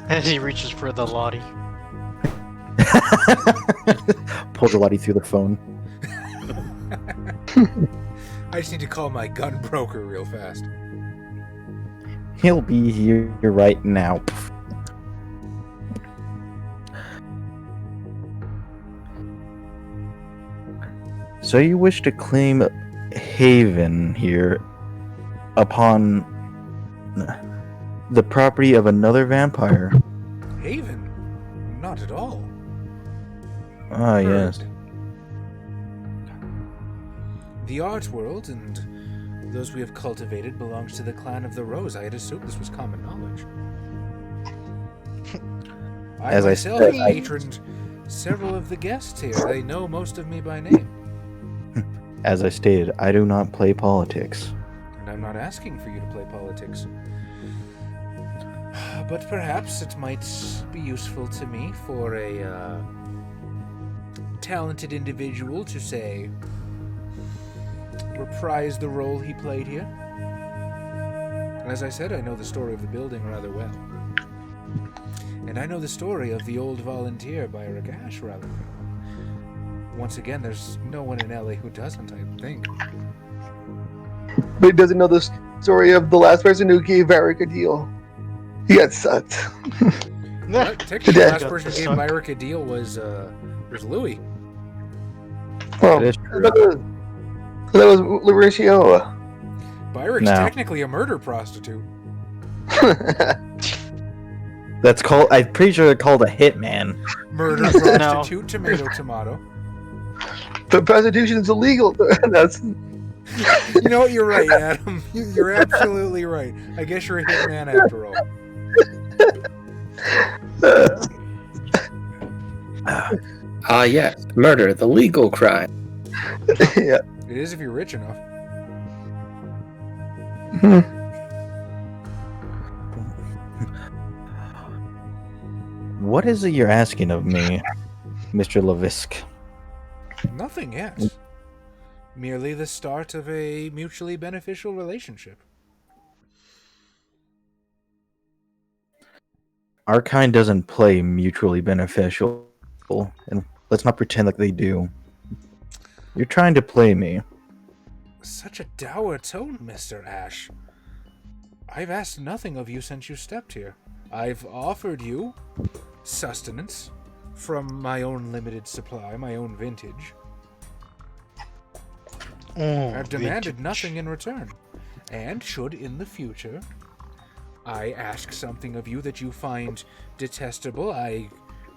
as he reaches for the Lottie. Pulls a Lottie through the phone. I just need to call my gun broker real fast. He'll be here right now. So you wish to claim haven here upon the property of another vampire? Haven? Not at all. Ah, yes. Heard. The art world and those we have cultivated belongs to the clan of the Rose. I had assumed this was common knowledge. As I myself said, have patroned several of the guests here. They know most of me by name. As I stated, I do not play politics. And I'm not asking for you to play politics. But perhaps it might be useful to me for a talented individual to, say, reprise the role he played here. And as I said, I know the story of the building rather well. And I know the story of the old volunteer by Ragash rather well. Once again, there's no one in LA who doesn't, I think. But he doesn't know the story of the last person who gave Eric a deal. He got sucked. But technically, the last person who gave Myrick a deal was Louis. Well, That is true. that was Lauricio. Byrick's No. technically a murder prostitute. That's called. I'm pretty sure they're called a hitman. Murder prostitute, tomato. But prostitution is illegal. That's You know what? You're right, Adam. You're absolutely right. I guess you're a hitman after all. Yes, murder, the legal crime. yeah. It is if you're rich enough. What is it you're asking of me, Mr. Levisk? Nothing yet. Merely the start of a mutually beneficial relationship. Our kind doesn't play mutually beneficial, and let's not pretend like they do. You're trying to play me. Such a dour tone, Mr. Ash. I've asked nothing of you since you stepped here. I've offered you sustenance from my own limited supply, my own vintage. I've demanded nothing in return. And should in the future I ask something of you that you find detestable, I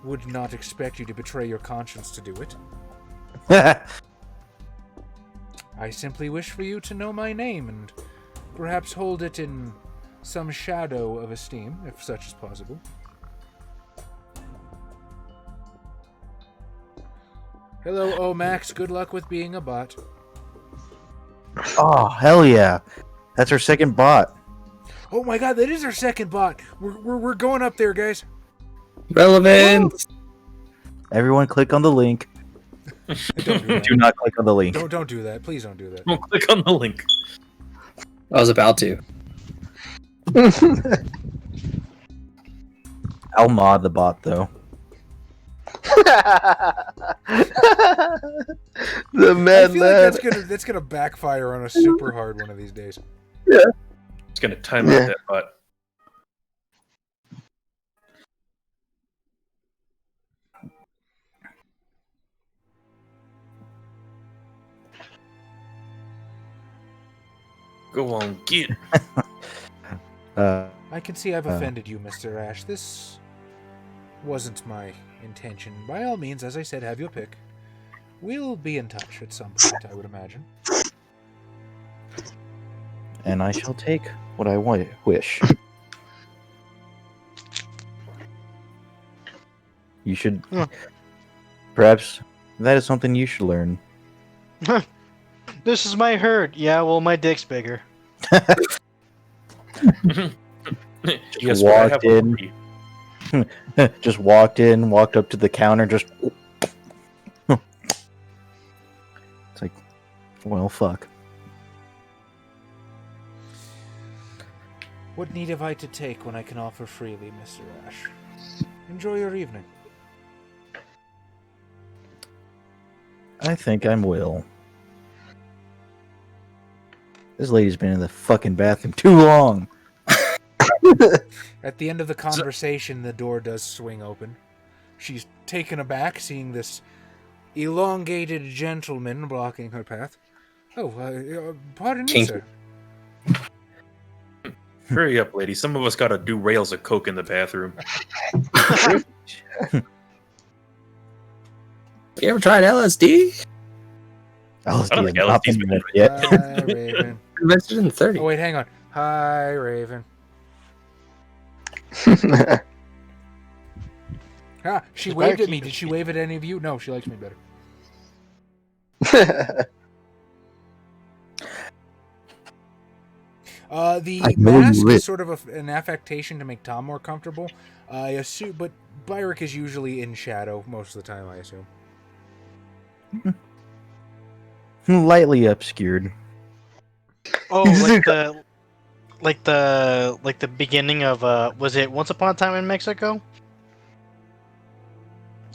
would not expect you to betray your conscience to do it. I simply wish for you to know my name and perhaps hold it in some shadow of esteem, if such is possible. Hello, Omax. Good luck with being a bot. Oh, hell yeah. That's our second bot. Oh my god, that is our second bot. We're going up there, guys. Relevant. Everyone click on the link. Don't do that. Do not click on the link. Don't do that. Please don't do that. Don't click on the link. I was about to. I'll mod the bot, though. The I mad feel lad. like that's gonna backfire on us super hard one of these days. It's gonna time Yeah. out that bot. Go on, get. I can see I've offended you, Mr. Ash. This wasn't my intention. By all means, as I said, have your pick. We'll be in touch at some point, I would imagine. And I shall take what I wish. You should... Perhaps that is something you should learn. This is my herd. Yeah, well, my dick's bigger. Yes, but I have walked a in. puppy. Just walked in, walked up to the counter, just... It's like, well, fuck. What need have I to take when I can offer freely, Mr. Ash? Enjoy your evening. I think I'm Will. This lady's been in the fucking bathroom too long. At the end of the conversation, the door does swing open. She's taken aback seeing this elongated gentleman blocking her path. Oh, pardon me, Kinky. sir. Hurry up, lady. Some of us gotta do rails of coke in the bathroom. You ever tried LSD? LSD I don't is think not LSD's been been yet. Hi, Raven. Invested in 30. Oh, wait, hang on. Hi, Raven. Ah, she She's waved better at me. keep Did it. she wave at any of you? No, she likes me better. The I know mask you is lit. sort of an affectation to make Tom more comfortable. I assume, but Byrick is usually in shadow most of the time, I assume. Lightly obscured. Oh, He's like the beginning of was it Once Upon a Time in Mexico?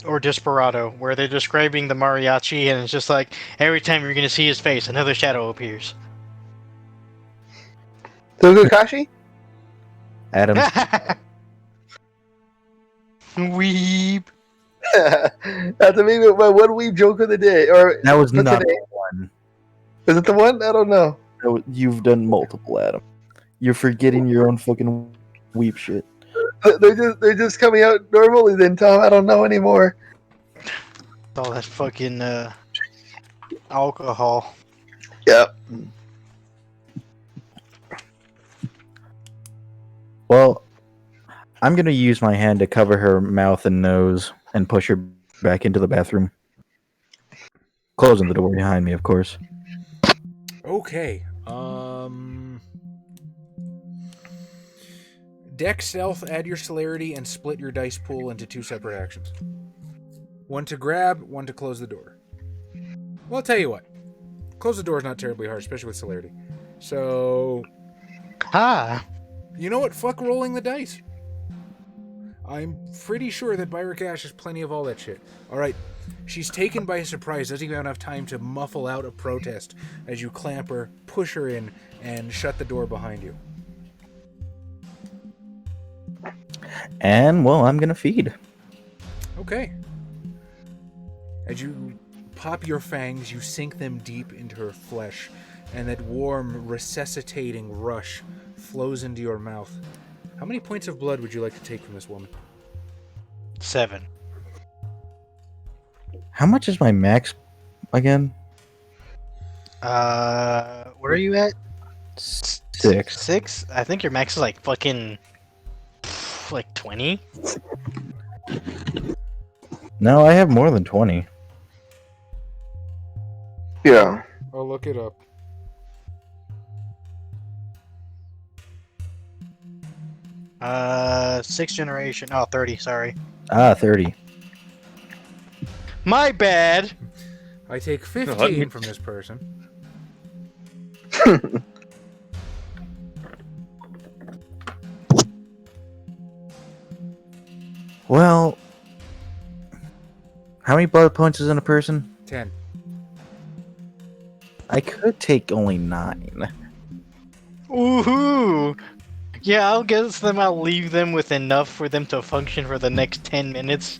Or Desperado, where they're describing the mariachi and it's just like every time you're gonna see his face, another shadow appears. Togokashi? Adam, Weep. That's maybe my one weeb joke of the day. Or that was for not today. the one. Is it the one? I don't know. You've done multiple, Adam. You're forgetting your own fucking weep shit. They're just coming out normally then, Tom. I don't know anymore. All that fucking alcohol. Yep. Well, I'm gonna use my hand to cover her mouth and nose and push her back into the bathroom. Closing the door behind me, of course. Okay. Deck stealth, add your celerity, and split your dice pool into 2 separate actions. One to grab, one to close the door. Well, I'll tell you what. Close the door is not terribly hard, especially with celerity. So, Ah. you know what? Fuck rolling the dice. I'm pretty sure that Byrick Ash has plenty of all that shit. Alright, she's taken by surprise, doesn't even have enough time to muffle out a protest as you clamp her, push her in, and shut the door behind you. And, well, I'm gonna feed. Okay. As you pop your fangs, you sink them deep into her flesh, and that warm, resuscitating rush flows into your mouth. How many points of blood would you like to take from this woman? 7. How much is my max again? Where are you at? 6. 6? I think your max is like fucking like 20. No, I have more than 20. Yeah. I'll look it up. Sixth generation. Oh, 30, sorry. 30. My bad. I take 15 from this person. Well, how many blood points is in a person? 10. I could take only 9. Woohoo! Yeah, I'll guess them. I'll leave them with enough for them to function for the next 10 minutes.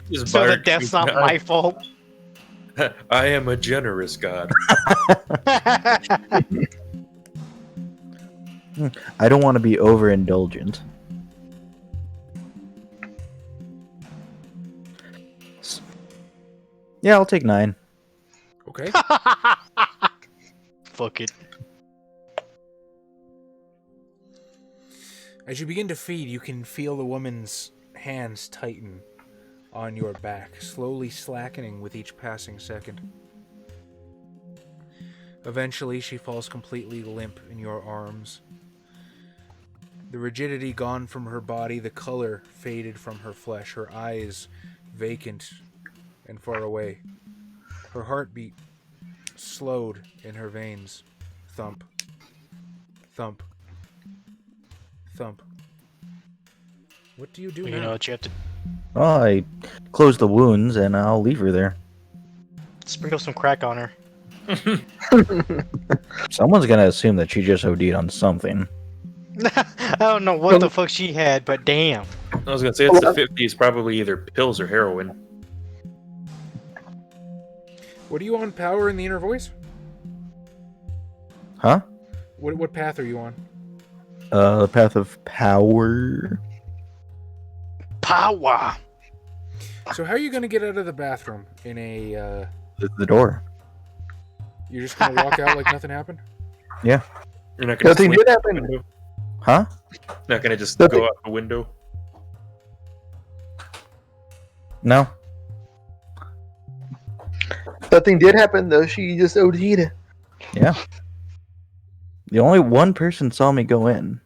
Just So Byrick, that that's not my fault. I am a generous god. I don't want to be overindulgent. Yeah, I'll take 9. Okay. Fuck it. As you begin to feed, you can feel the woman's hands tighten on your back, slowly slackening with each passing second. Eventually, she falls completely limp in your arms. The rigidity gone from her body, the color faded from her flesh, her eyes vacant and far away. Her heartbeat slowed in her veins. Thump. Thump. Thump. What do you do You now? know what you have to. Well, I close the wounds and I'll leave her there. Sprinkle some crack on her. Someone's gonna assume that she just OD'd on something. I don't know what the fuck she had, but damn. I was gonna say it's the 50s, probably either pills or heroin. What are you on, power in the inner voice? Huh? What path are you on? The path of power. Power. So how are you going to get out of the bathroom in a... The door. You're just going to walk out like nothing happened? Yeah. You're not gonna Nothing swing did out happen. the window? Huh? Not gonna just Nothing- go out the window? No. Nothing did happen though. She just OD'd. Yeah. The only one person saw me go in.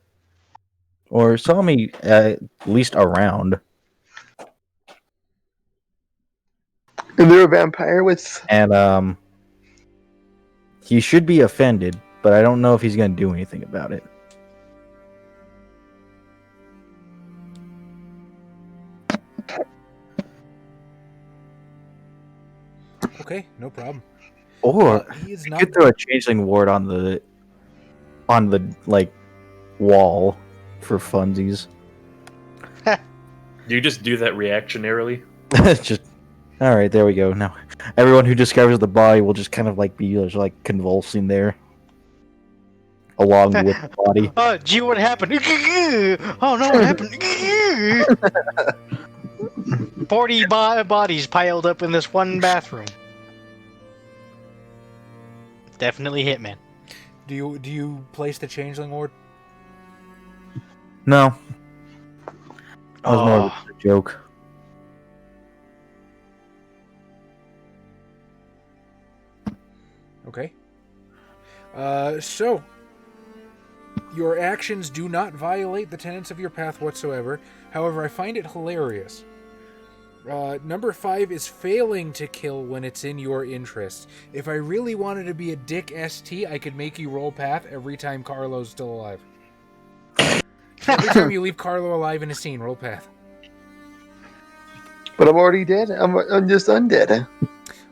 Or saw me at least around. And they're a vampire with. And, he should be offended, but I don't know if he's gonna do anything about it. Okay, no problem. Or He is you not... could throw a changeling ward on the like wall for funsies. Do you just do that reactionarily? Just all right. There we go. Now everyone who discovers the body will just kind of like be just, like convulsing there, along with the body. Oh, gee, what happened? Oh no, what happened? 40 bodies piled up in this one bathroom. Definitely Hitman. Do you place the changeling ward? No, that was more of a joke. Okay. So your actions do not violate the tenets of your path whatsoever. However, I find it hilarious. Number 5 is failing to kill when it's in your interest. If I really wanted to be a dick ST, I could make you roll path every time Carlo's still alive. Every time you leave Carlo alive in a scene, roll path. But I'm already dead. I'm just undead.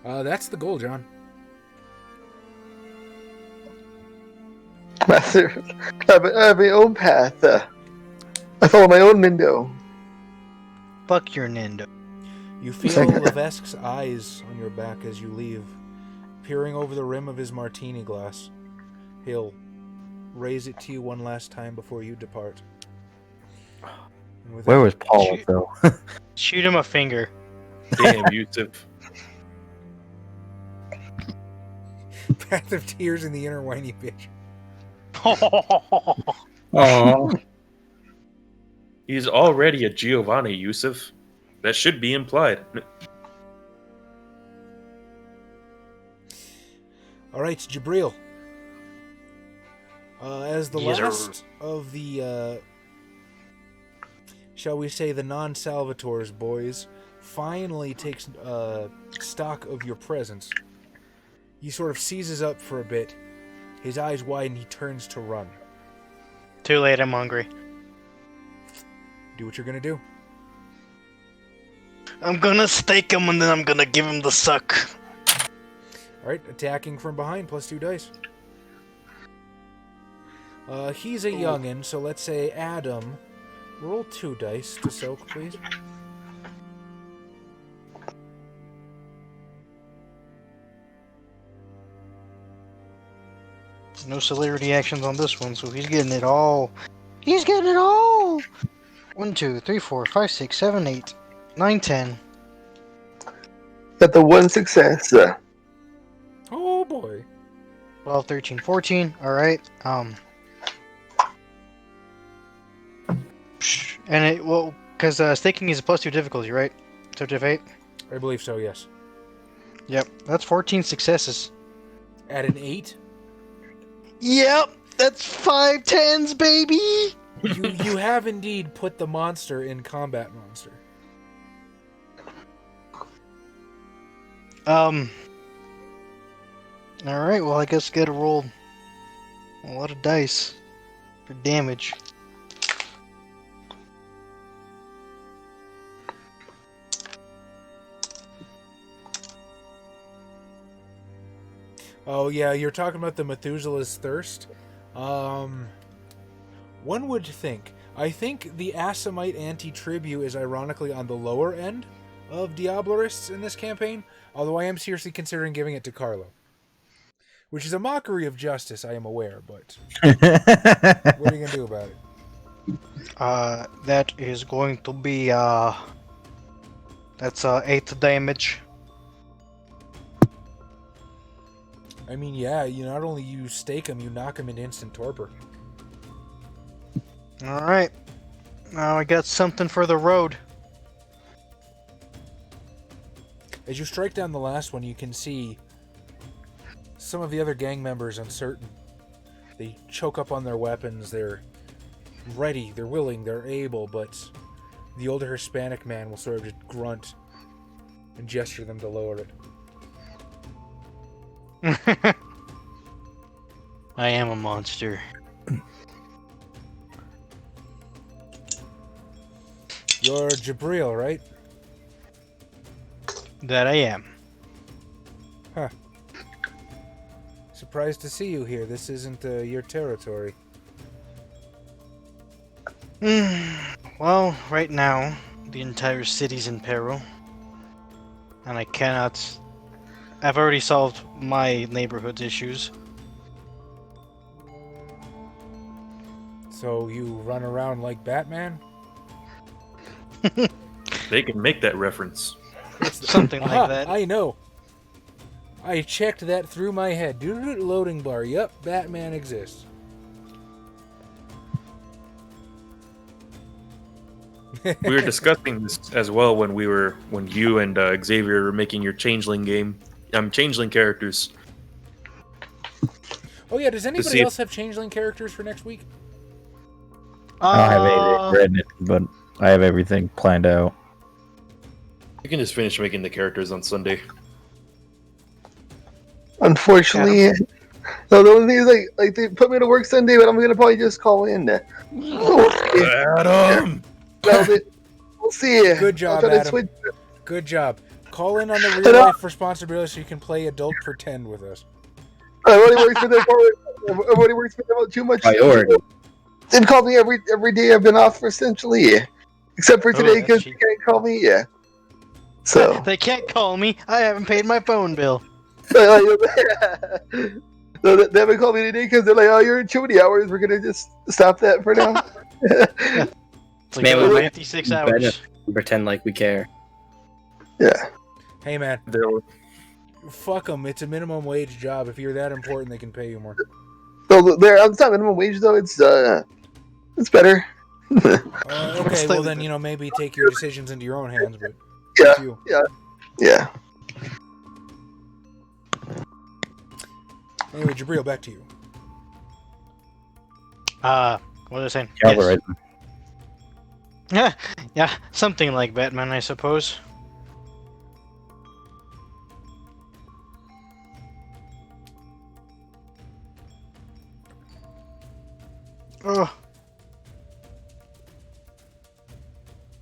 That's the goal, John. Master, I have my own path. I follow my own window. Fuck your Nindo. You feel Levesque's eyes on your back as you leave, peering over the rim of his martini glass. He'll raise it to you one last time before you depart. And with Where that, was Paul though? Shoot him a finger. Damn, Yusuf. Path of tears in the inner whiny bitch. Aww. He's already a Giovanni, Yusuf. That should be implied. All right, Jabril. As the Yes, sir. last of the, shall we say, the non-Salvatores boys finally takes stock of your presence, he sort of seizes up for a bit. His eyes widen. He turns to run. Too late, I'm hungry. Do what you're gonna do. I'm gonna stake him and then I'm gonna give him the suck. All right, attacking from behind, +2 dice. He's a youngin', so let's say Adam. Roll 2 dice to soak, please. No celerity actions on this one, so he's getting it all. He's getting it all! 1, 2, 3, 4, 5, 6, 7, 8, 9, 10. Got the one success. Oh boy. 12, 13, 14. Alright. And it, well, because staking is a +2 difficulty, right? So diff 8? I believe so, yes. Yep, that's 14 successes. At an 8, Yep, that's 5 10s, baby! you have indeed put the monster in combat monster. Alright, well, I guess gotta roll a lot of dice for damage. Oh yeah, you're talking about the Methuselah's Thirst. One would think. I think the Assamite anti-tribu is ironically on the lower end of Diablerists in this campaign, although I am seriously considering giving it to Carlo. Which is a mockery of justice, I am aware, but what are you going to do about it? That is going to be, that's 8 damage. I mean, yeah, you not only you stake him, you knock him into instant torpor. Alright. Now I got something for the road. As you strike down the last one, you can see some of the other gang members uncertain. They choke up on their weapons, they're ready, they're willing, they're able, but the older Hispanic man will sort of just grunt and gesture them to lower it. I am a monster. You're Jabril, right? That I am. Huh. Surprised to see you here. This isn't your territory. Well, right now, the entire city's in peril. And I cannot... I've already solved my neighborhood's issues. So you run around like Batman? They can make that reference. Something like that. I know. I checked that through my head. Loading bar. Yep, Batman exists. We were discussing this as well when you and Xavier were making your changeling game. Changeling characters. Oh yeah, does anybody see if- else have changeling characters for next week? I don't have anything written, but I have everything planned out. You can just finish making the characters on Sunday. Unfortunately, no. The only thing is like they put me to work Sunday, but I'm gonna probably just call in. Adam! We'll see. Good job, I'll try to Adam. switch. Good job. Call in on the real life responsibility so you can play adult pretend with us. I've already worked for them. I've already worked for them too much. Priority. They've called me every day I've been off essentially, except for today that's because cheap. they can't call me. Yeah. So. They can't call me. I haven't paid my phone bill. No, they haven't called me today because they're like, "Oh, you're in too many hours. We're gonna just stop that for now." It's like Man, we might 56 better hours. pretend like we care. Yeah. Hey man, They'll- fuck them. It's a minimum wage job. If you're that important, they can pay you more. So it's not minimum wage though. It's better. Okay, well then maybe take your decisions into your own hands. But Yeah. it's you. Yeah. Anyway, Jabril, back to you. What was I saying? Cavalry. Yes. Yeah, something like Batman, I suppose. Oh,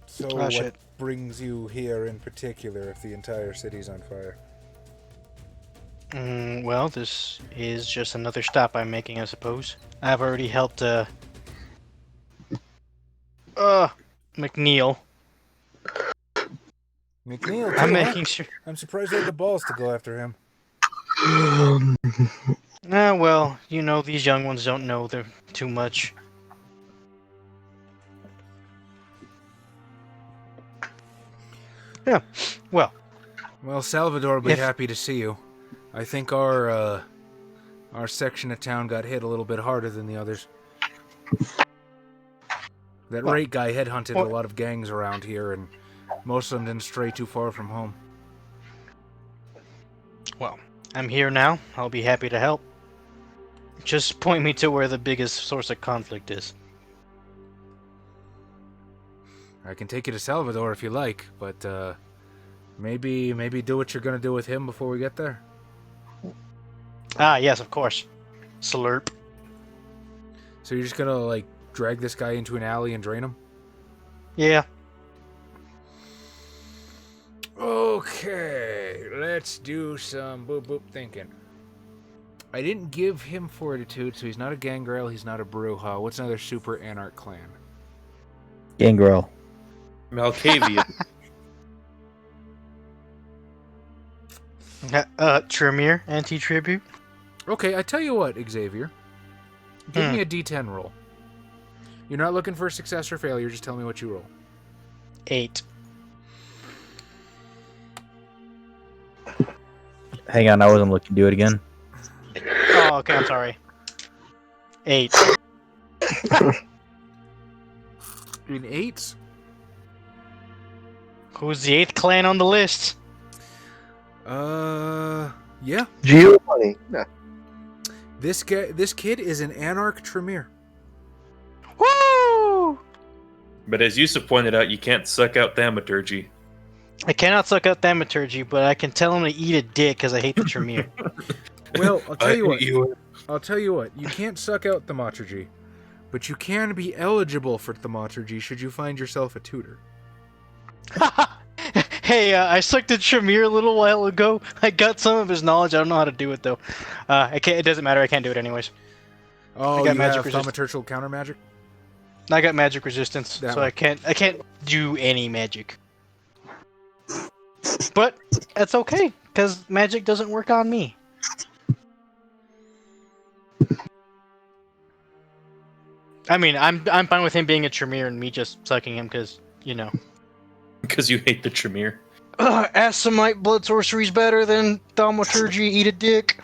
So Ah, what shit. brings you here in particular if the entire city's on fire? well, this is just another stop I'm making, I suppose. I've already helped, McNeil. McNeil, I'm too, huh? making sure. I'm surprised they had the balls to go after him. Well, these young ones don't know they're too much. Yeah, well, Well, Salvador will be If- happy to see you. I think our section of town got hit a little bit harder than the others. That Well, rate guy headhunted well- a lot of gangs around here, and most of them didn't stray too far from home. well, I'm here now. I'll be happy to help. Just point me to where the biggest source of conflict is. I can take you to Salvador if you like, but maybe do what you're gonna do with him before we get there. Ah, yes, of course. Slurp. So you're just gonna drag this guy into an alley and drain him? Yeah. Okay, let's do some boop boop thinking. I didn't give him fortitude, so he's not a gangrel, he's not a Bruja. What's another super anarch clan? Gangrel. Malkavian. Tremere, anti-tribute. Okay, I tell you what, Xavier. Give me a D10 roll. You're not looking for a success or failure, just tell me what you roll. 8. Hang on, I wasn't looking. Do it again. Oh, okay, I'm sorry. 8. In 8? Who's the 8th clan on the list? Yeah. Giovanni. No. This kid is an anarch Tremere. Woo! But as Yusuf pointed out, you can't suck out thaumaturgy. I cannot suck out thaumaturgy, but I can tell him to eat a dick because I hate the Tremere. Well, I'll tell you what. You can't suck out thaumaturgy, but you can be eligible for thaumaturgy should you find yourself a tutor. Hey, I sucked at Tremere a little while ago. I got some of his knowledge. I don't know how to do it though. I can't. It doesn't matter. I can't do it anyways. Oh, I got you magic have resist- thaumaturgical counter magic? I got magic resistance, That so one. I can't do any magic. But that's okay, because magic doesn't work on me. I mean, I'm fine with him being a Tremere and me just sucking him, because you know. Because you hate the Tremere. Assamite blood sorcery's better than thaumaturgy. Eat a dick.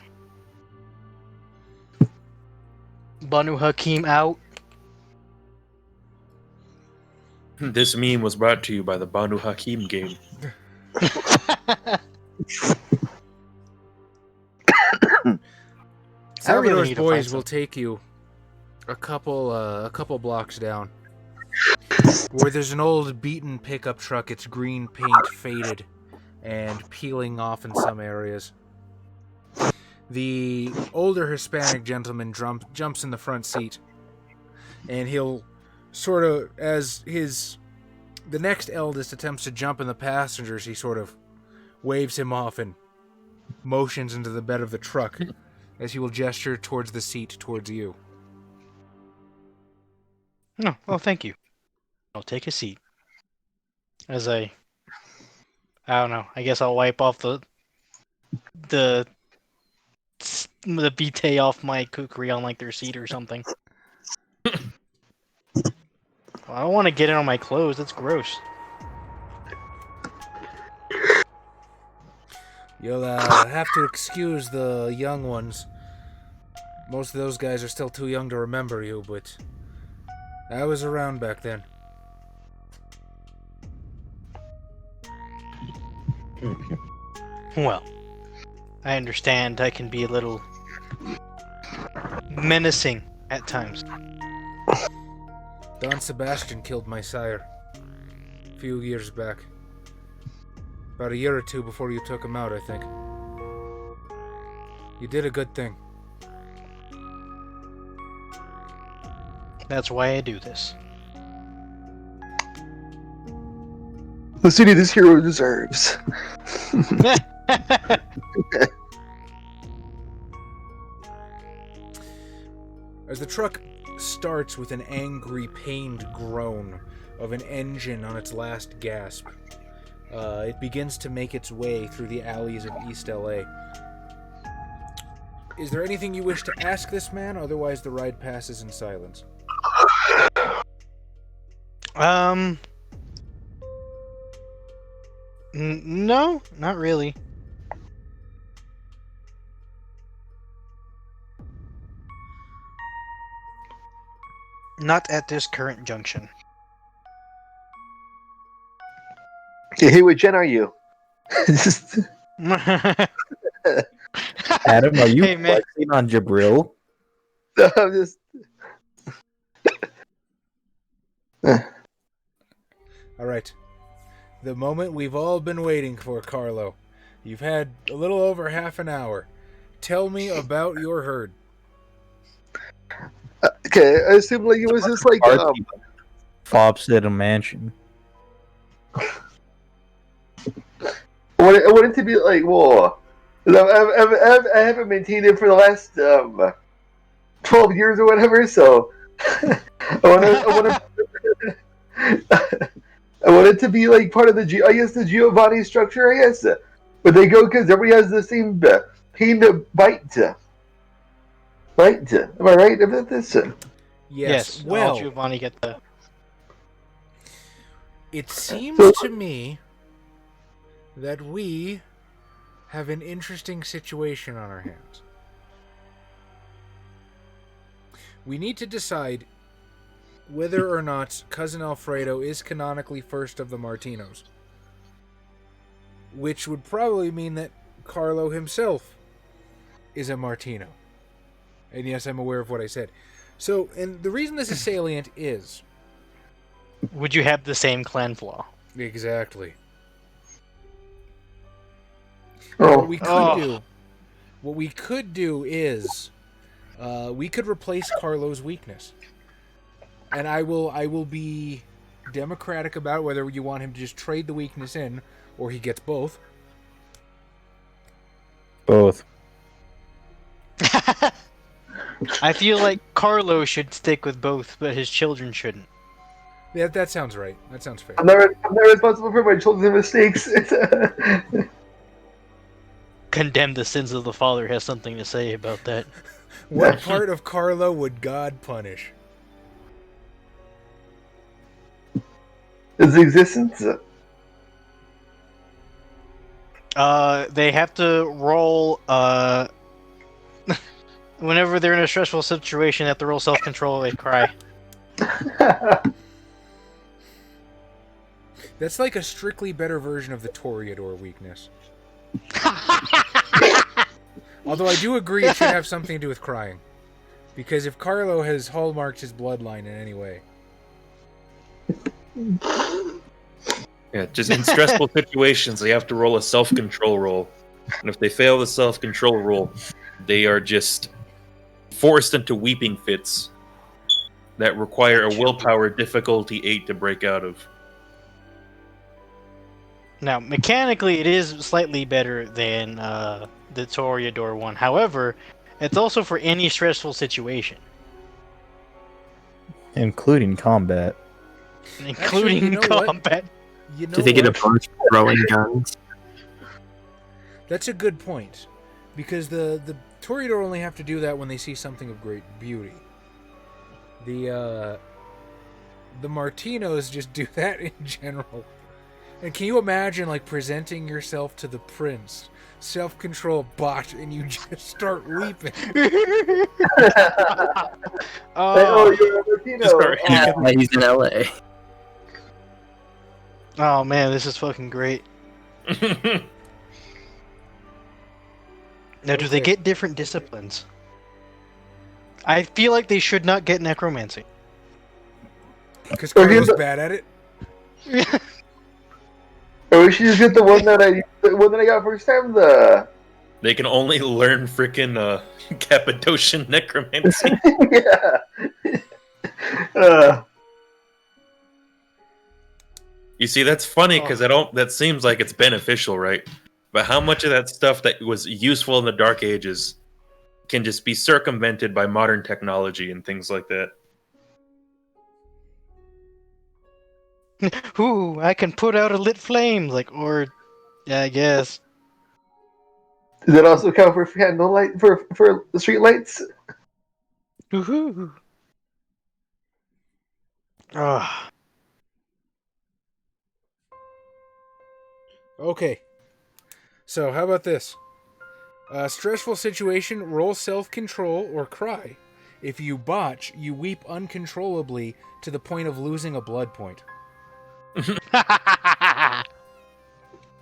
Banu Hakim out. This meme was brought to you by the Banu Hakim game. Salvador's need to boys find will take you a couple blocks down, where there's an old beaten pickup truck. Its green paint faded and peeling off in some areas. The older Hispanic gentleman jumps in the front seat, and he'll sort of, as the next eldest attempts to jump in the passengers, he sort of waves him off and motions into the bed of the truck as he will gesture towards the seat towards you. No, well, thank you. I'll take a seat. As I don't know. I guess I'll wipe off the vitae off my kukri on like their seat or something. I don't want to get it on my clothes. That's gross. You'll have to excuse the young ones. Most of those guys are still too young to remember you, but I was around back then. Well, I understand I can be a little menacing at times. Don Sebastian killed my sire a few years back. About a year or two before you took him out, I think. You did a good thing. That's why I do this. The city this hero deserves. As the truck starts with an angry, pained groan of an engine on its last gasp, it begins to make its way through the alleys of East LA. Is there anything you wish to ask this man? Otherwise, the ride passes in silence. No, not really. Not at this current junction. Hey, what gen are you? Adam, are you Hey, man. flexing on Jabril? I'm just. All right. The moment we've all been waiting for, Carlo. You've had a little over half an hour. Tell me about your herd. Okay, I assume like it was just like Fobbs at a mansion. I want it to be like, well, I haven't maintained it for the last 12 years or whatever. So I want it to be like part of I guess the Giovanni structure. I guess, but they go because everybody has the same pain to bite. Right? Am I right about this? Yes. Well, all Giovanni get the. it seems to me that we have an interesting situation on our hands. We need to decide whether or not Cousin Alfredo is canonically first of the Martinos. Which would probably mean that Carlo himself is a Martino. And yes, I'm aware of what I said. So, and the reason this is salient is... Would you have the same clan flaw? Exactly. Oh. What we could do is we could replace Carlo's weakness. And I will be democratic about whether you want him to just trade the weakness in or he gets both. Both. I feel like Carlo should stick with both, but his children shouldn't. Yeah, that sounds right. That sounds fair. I'm not responsible for my children's mistakes. Condemn the sins of the father has something to say about that. What part of Carlo would God punish? His existence. They have to roll. Whenever they're in a stressful situation, they have to roll self-control. They cry. That's like a strictly better version of the Toreador weakness. Although I do agree it should have something to do with crying. Because if Carlo has hallmarked his bloodline in any way... Yeah, just in stressful situations, they have to roll a self-control roll. And if they fail the self-control roll, they are just forced into weeping fits that require a willpower difficulty 8 to break out of. Now, mechanically, it is slightly better than the Toreador one. However, it's also for any stressful situation. Including combat. Including Actually, you know combat. You know Do they get a what? bonus for throwing guns? That's a good point. Because the Toreador only have to do that when they see something of great beauty. The Martinos just do that in general. And can you imagine, like, presenting yourself to the prince, self-control bot, and you just start weeping? Oh, you're a Latino. Sorry. He's in LA. Oh man, this is fucking great. Now, do they Okay. get different disciplines? I feel like they should not get necromancy. Because Carlo's bad at it. Or we should just get the one that I got first time. They can only learn frickin' Cappadocian necromancy. Yeah. You see, that's funny because that seems like it's beneficial, right? But how much of that stuff that was useful in the Dark Ages can just be circumvented by modern technology and things like that? Ooh, I can put out a lit flame, yeah, I guess. Does that also count for candle light for the street lights? Woohoo! Ah, Okay. So, how about this? Stressful situation, roll self-control or cry. If you botch, you weep uncontrollably to the point of losing a blood point.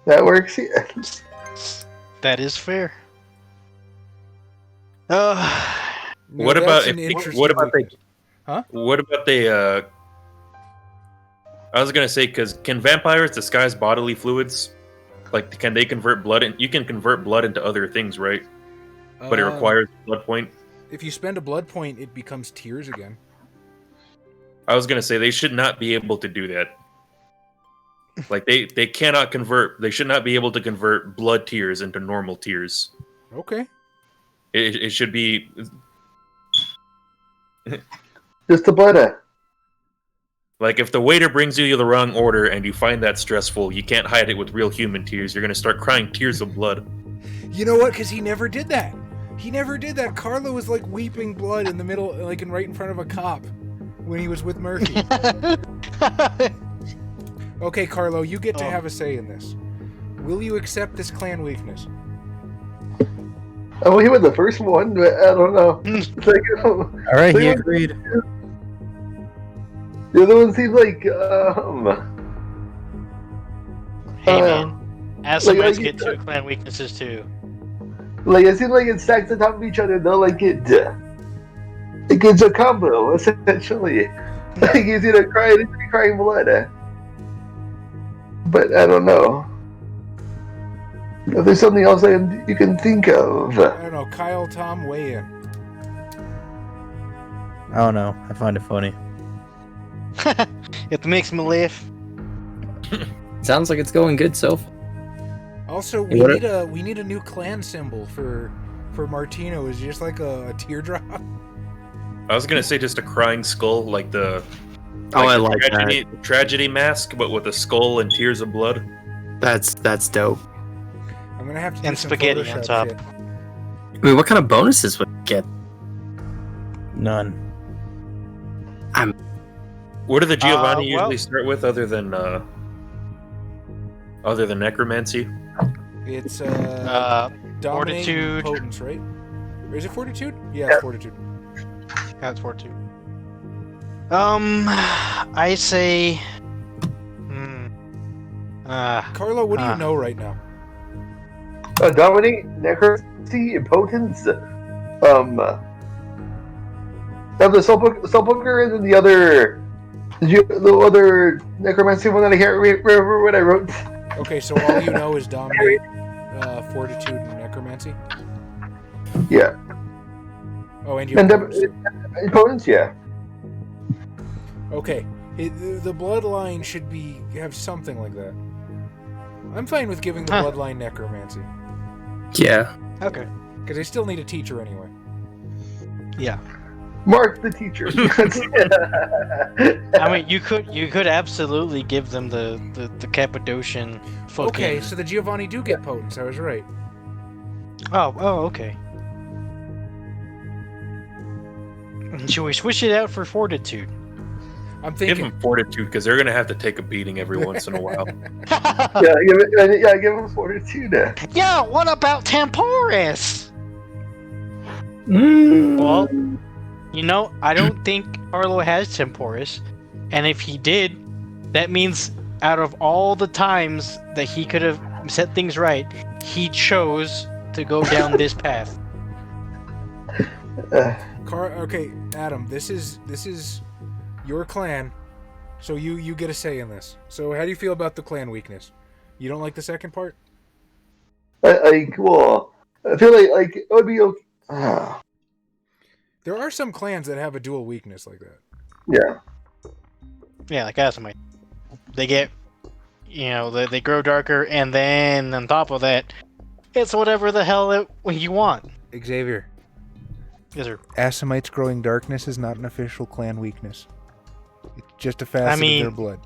That works. Yeah. that is fair. What Now, about that's an if? interesting What about they? weakness. Huh? What about they? I was gonna say, because can vampires disguise bodily fluids? Like, can they convert blood? You can convert blood into other things, right? But it requires a blood point. If you spend a blood point, it becomes tears again. I was gonna say they should not be able to do that. Like they cannot convert. They should not be able to convert blood tears into normal tears. Okay. It should be Just a butter. like if the waiter brings you the wrong order and you find that stressful, you can't hide it with real human tears. You're gonna start crying tears of blood. You know what? Because he never did that. He never did that. Carlo was like weeping blood in the middle, like right in front of a cop when he was with Murphy. Okay, Carlo, you get to have a say in this. Will you accept this clan weakness? Oh, he was the first one, but I don't know. It's like, All right, he agreed. The other one seems like, Hey man, Assamites like- get two clan weaknesses too. like it seems like it stacks on top of each other. Though, like it's a combo essentially. Like he's either crying blood, but I don't know. If there's something else you can think of. I don't know. Kyle, Tom, weigh in. I don't know. I find it funny. It makes me laugh. Sounds like it's going good so far. Also, we need a new clan symbol for Martino. Is it just like a teardrop? I was gonna say just a crying skull, like the I the like tragedy mask, but with a skull and tears of blood. That's dope. I'm gonna have to do And some spaghetti Photoshop on top. shit. I mean, what kind of bonuses would it get? None. What do the Giovanni well- usually start with, other than necromancy? It's dominating Fortitude. potence, right? Or is it fortitude? Yeah, it's fortitude. That's 4-2. I say. Carlo, what do you know right now? Dominate, necromancy, impotence. Now the soul booker and then the other necromancy one that I can't remember what I wrote. Okay, so all you know is dominate, fortitude, and necromancy. Yeah, Oh, and your and potence, too. impotence. Yeah, Okay, the bloodline should have something like that. I'm fine with giving the bloodline necromancy Yeah. Okay. because they still need a teacher anyway. Yeah. Mark the teacher. I mean, you could absolutely give them the Cappadocian fucking. Okay, so the Giovanni do get potence. I was right. Oh, okay. Should we switch it out for fortitude? I'm Give thinking. them fortitude, because they're gonna have to take a beating every once in a while. give him fortitude. Yeah, what about Temporis? Well, you know, I don't think Carlo has Temporis, and if he did, that means out of all the times that he could have set things right, he chose to go down this path. Okay, Adam, this is your clan, so you get a say in this. So how do you feel about the clan weakness? You don't like the second part? Well, I feel like it would be okay. There are some clans that have a dual weakness like that. Yeah. Yeah, like Asimite. They get, they grow darker, and then on top of that, it's whatever the hell you want. Xavier, Yes, sir. Assamites growing darkness is not an official clan weakness. It's just a facet of their blood.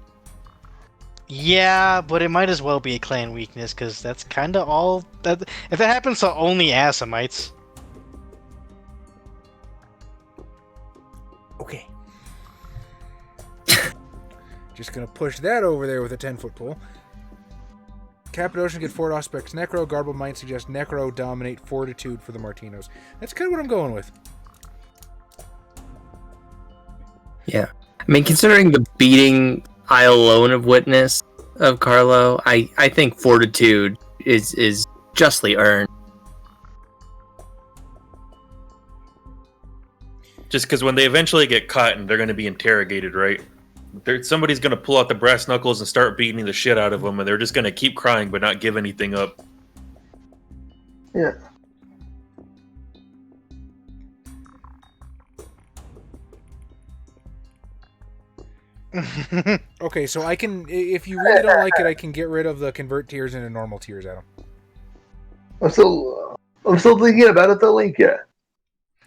Yeah, but it might as well be a clan weakness, because that's kind of all that. If that happens to only Assamites. Okay. Just gonna push that over there with a 10-foot pole. Cappadocian get Fort Aspects Necro. Garbled Mind suggests Necro dominate Fortitude for the Martinos. That's kind of what I'm going with. Yeah. I mean, considering the beating I alone have witnessed of Carlo, I think Fortitude is justly earned. Just because when they eventually get caught and they're going to be interrogated, right? Somebody's going to pull out the brass knuckles and start beating the shit out of them, and they're just going to keep crying but not give anything up. Yeah. Okay, so I can, if you really don't like it, I can get rid of the convert tiers into normal tiers, Adam. I'm still thinking about it though, Link. Yeah.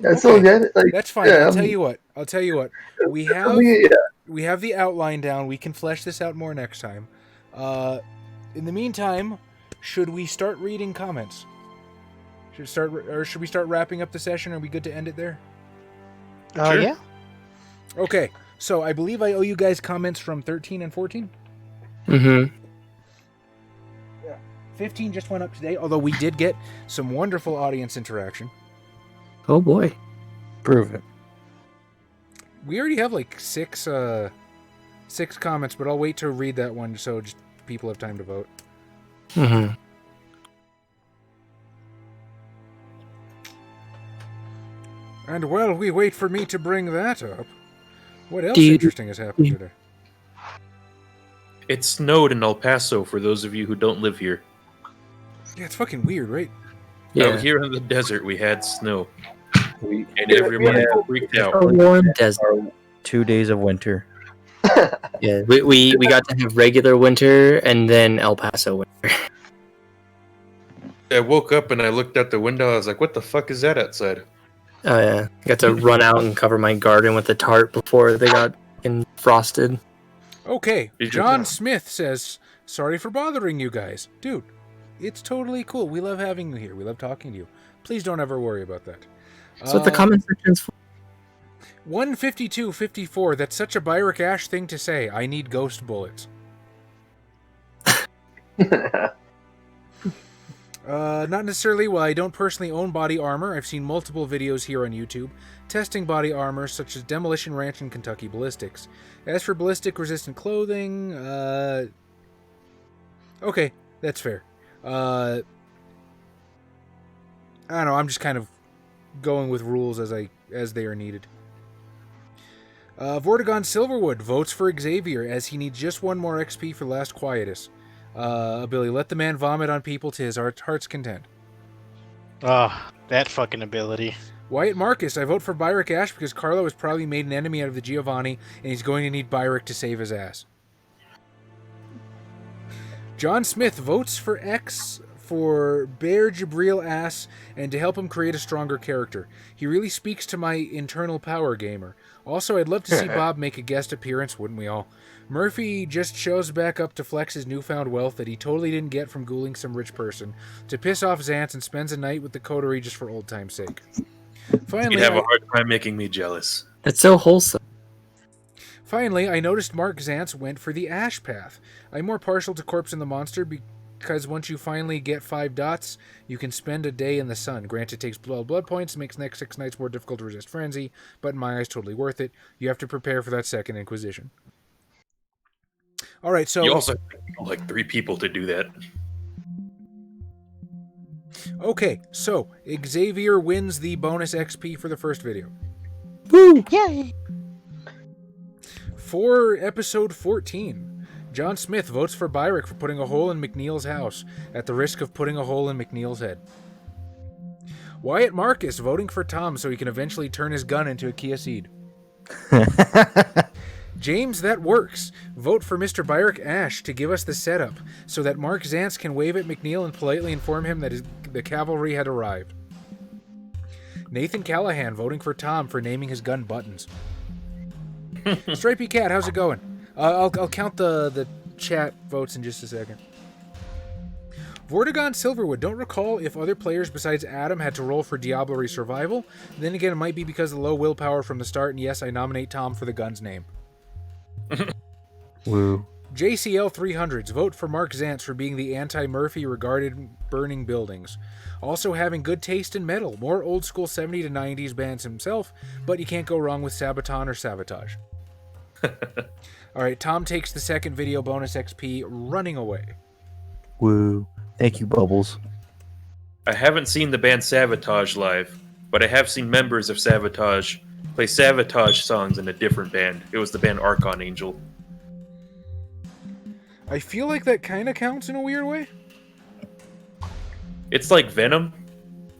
That's still Okay, good. Like, that's fine. yeah, I'll tell you what. We have we have the outline down. We can flesh this out more next time. In the meantime, should we start reading comments? Should we start wrapping up the session? Are we good to end it there? Sure. Yeah. Okay. So I believe I owe you guys comments from 13 and 14. Mm-hmm. 15 just went up today, although we did get some wonderful audience interaction. Oh boy. Prove it. We already have like six comments, but I'll wait to read that one so just people have time to vote. Mm-hmm. And while we wait for me to bring that up, what else Do you- interesting has happened today? It snowed in El Paso for those of you who don't live here. Yeah, it's fucking weird, right? Out here in the desert, we had snow, We and everyone freaked out. A warm desert. are 2 days of winter. Yeah, we got to have regular winter and then El Paso winter. I woke up and I looked out the window. I was like, "What the fuck is that outside?" Oh yeah, got to run out and cover my garden with a tarp before they got frosted. Okay, Did you- John Smith says, sorry for bothering you guys. Dude, it's totally cool. We love having you here. We love talking to you. Please don't ever worry about that. That's what the comment section's for. 152.54, that's such a Byrick Ash thing to say. I need ghost bullets. Not necessarily. Well, I don't personally own body armor. I've seen multiple videos here on YouTube testing body armor, such as Demolition Ranch and Kentucky Ballistics. As for ballistic resistant clothing, okay, that's fair. I don't know. I'm just kind of going with rules as they are needed. Vortigon Silverwood votes for Xavier as he needs just one more XP for Last Quietus. Ability, let the man vomit on people to his heart's content. That fucking ability. Wyatt Marcus, I vote for Byrick Ash because Carlo has probably made an enemy out of the Giovanni, and he's going to need Byrick to save his ass. John Smith votes for X for Bear Jabril Ass and to help him create a stronger character. He really speaks to my internal power gamer. Also, I'd love to see Bob make a guest appearance, wouldn't we all? Murphy just shows back up to flex his newfound wealth that he totally didn't get from ghouling some rich person, to piss off Xance and spends a night with the coterie just for old time's sake. Finally, You'd have a hard time making me jealous. That's so wholesome. Finally, I noticed Mark Xance went for the Ash path. I'm more partial to Corpse and the Monster because once you finally get 5 dots, you can spend a day in the sun. Granted, it takes blood points, makes next 6 nights more difficult to resist Frenzy, but in my eyes, totally worth it. You have to prepare for that second Inquisition. All right, so... You also have like 3 people to do that. Okay, so Xavier wins the bonus XP for the first video. Woo! Yay! For episode 14, John Smith votes for Byrick for putting a hole in McNeil's house, at the risk of putting a hole in McNeil's head. Wyatt Marcus voting for Tom so he can eventually turn his gun into a Kia Ceed. James That Works vote for Mr. Byrick Ash to give us the setup so that Mark Xance can wave at McNeil and politely inform him that the cavalry had arrived. Nathan Callahan voting for Tom for naming his gun Buttons. Stripey Cat, how's it going? I'll count the chat votes in just a second. Vortigon Silverwood, don't recall if other players besides Adam had to roll for Diablerie Survival. Then again, it might be because of the low willpower from the start, and yes, I nominate Tom for the gun's name. Woo. JCL 300s, vote for Mark Xance for being the anti-Murphy regarded burning buildings. Also having good taste in metal, more old school 70s to 90s bands himself, but you can't go wrong with Sabaton or Sabotage. Alright, Tom takes the second video bonus XP, running away. Woo. Thank you, Bubbles. I haven't seen the band Savatage live, but I have seen members of Savatage play Savatage songs in a different band. It was the band Archon Angel. I feel like that kind of counts in a weird way. It's like Venom.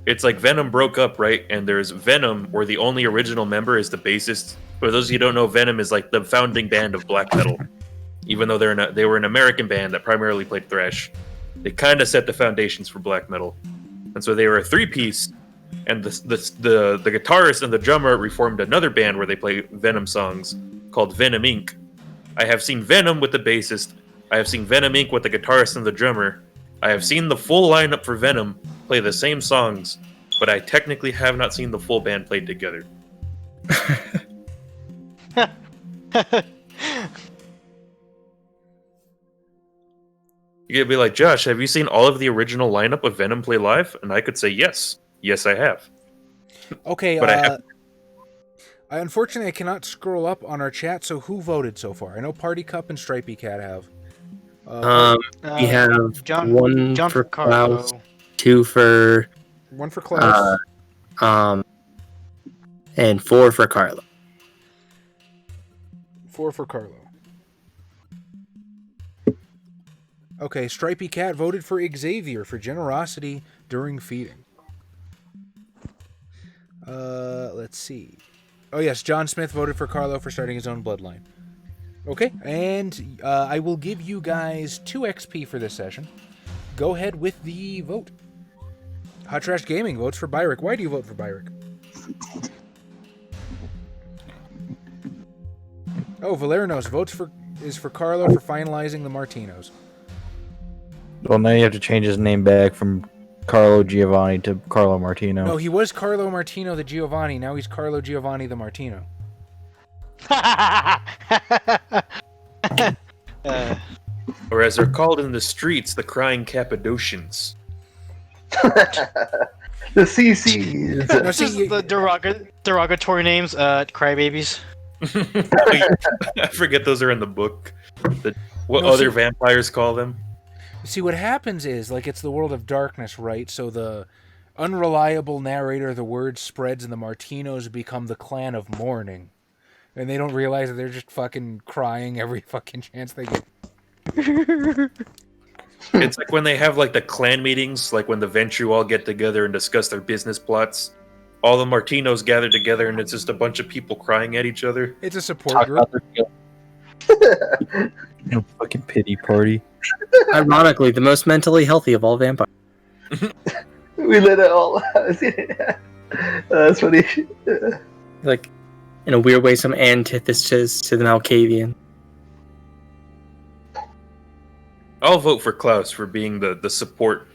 It's like Venom broke up, right? And there's Venom, where the only original member is the bassist For those of you who don't know, Venom is like the founding band of black metal. Even though they were an American band that primarily played thrash, they kind of set the foundations for black metal. And so they were a three-piece, and the guitarist and the drummer reformed another band where they play Venom songs called Venom Inc. I have seen Venom with the bassist. I have seen Venom Inc. with the guitarist and the drummer. I have seen the full lineup for Venom play the same songs, but I technically have not seen the full band played together. You'd be like, Josh, have you seen all of the original lineup of Venom play live? And I could say yes. Yes, I have. Okay, But unfortunately, I cannot scroll up on our chat, so who voted so far? I know Party Cup and Stripey Cat have. We have John for Carlo. Klaus, 2 for One for Klaus. and 4 for Carlo. 4 for Carlo. Okay, Stripey Cat voted for Xavier for generosity during feeding. Let's see. Oh yes, John Smith voted for Carlo for starting his own bloodline. Okay, and I will give you guys 2 XP for this session. Go ahead with the vote. Hot Trash Gaming votes for Byrick. Why do you vote for Byrick? Oh, Valerinos votes for Carlo for finalizing the Martinos. Well, now you have to change his name back from Carlo Giovanni to Carlo Martino. No, he was Carlo Martino the Giovanni. Now he's Carlo Giovanni the Martino. Or as they're called in the streets, the crying Cappadocians. The CCs. Now, This is see, the derogatory names, crybabies. I forget those are in the book. What No, other see- vampires call them? See, what happens is, like, it's the world of darkness, right? So the unreliable narrator of the word spreads and the Martinos become the clan of mourning. And they don't realize that they're just fucking crying every fucking chance they get. It's like when they have like the clan meetings, like when the Ventru all get together and discuss their business plots. All the Martinos gather together and it's just a bunch of people crying at each other. It's a support Talk group. about their fucking pity party. Ironically, the most mentally healthy of all vampires. We let it all out. That's funny. Like, in a weird way, some antithesis to the Malkavian. I'll vote for Klaus for being the support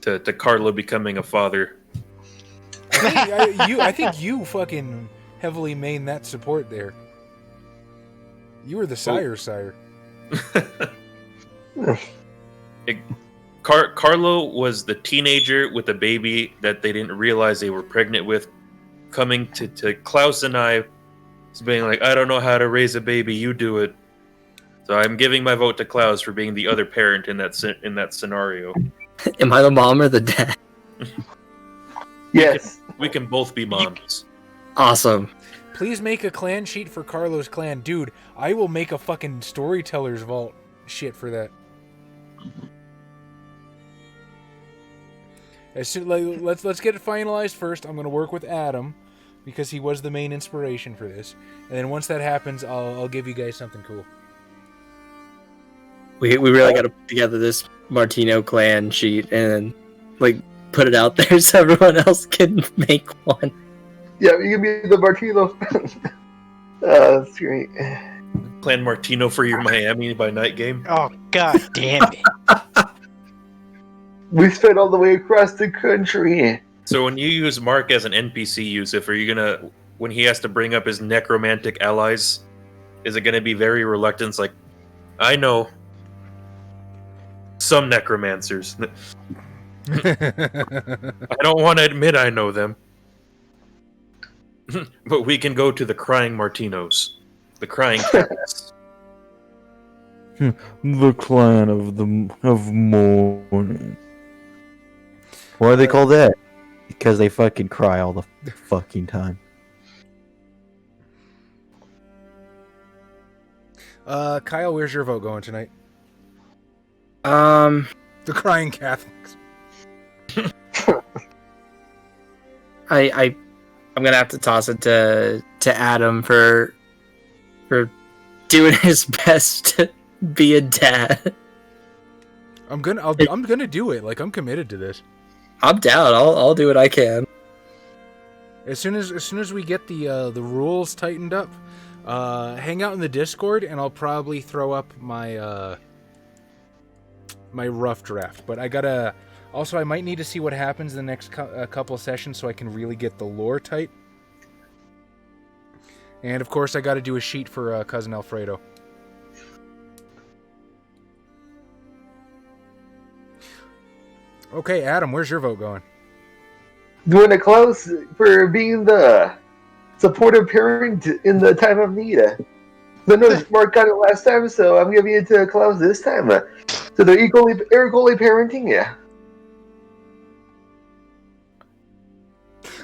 to Carlo becoming a father. I think you fucking heavily main that support there. You were the sire. Carlo was the teenager with the baby that they didn't realize they were pregnant with, coming to Klaus and I, being like, I don't know how to raise a baby, you do it. So I'm giving my vote to Klaus for being the other parent in that scenario. Am I the mom or the dad? Yes. We can both be moms. Awesome. Please make a clan sheet for Carlo's clan. Dude, I will make a fucking storyteller's vault shit for that. As soon, let's get it finalized first. I'm gonna work with Adam because he was the main inspiration for this, and then once that happens, I'll give you guys something cool. We really got to put together this Martino clan sheet and like put it out there so everyone else can make one. Yeah, you can be the Martino. That's great. Plan Martino for your Miami by night game. Oh god damn it! We sped all the way across the country. So when you use Mark as an NPC, Yusuf, are you gonna, when he has to bring up his necromantic allies, is it gonna be very reluctant? Like, I know some necromancers. I don't want to admit I know them. But we can go to the Crying Martinos. The Crying Cats. The clan of mourning. Why do they call that? Because they fucking cry all the fucking time. Kyle, where's your vote going tonight? Um, The Crying Catholics. I'm gonna have to toss it to Adam for for doing his best to be a dad. I'm gonna do it. Like, I'm committed to this. I'm down. I'll do what I can. As soon as we get the rules tightened up, hang out in the Discord, and I'll probably throw up my my rough draft. But I gotta. Also, I might need to see what happens in the next couple of sessions so I can really get the lore tight. And of course, I got to do a sheet for Cousin Alfredo. Okay, Adam, where's your vote going? Doing it close for being the supportive parent in the time of need. I know Mark got it last time, so I'm giving it to Klaus this time. So they're equally parenting you.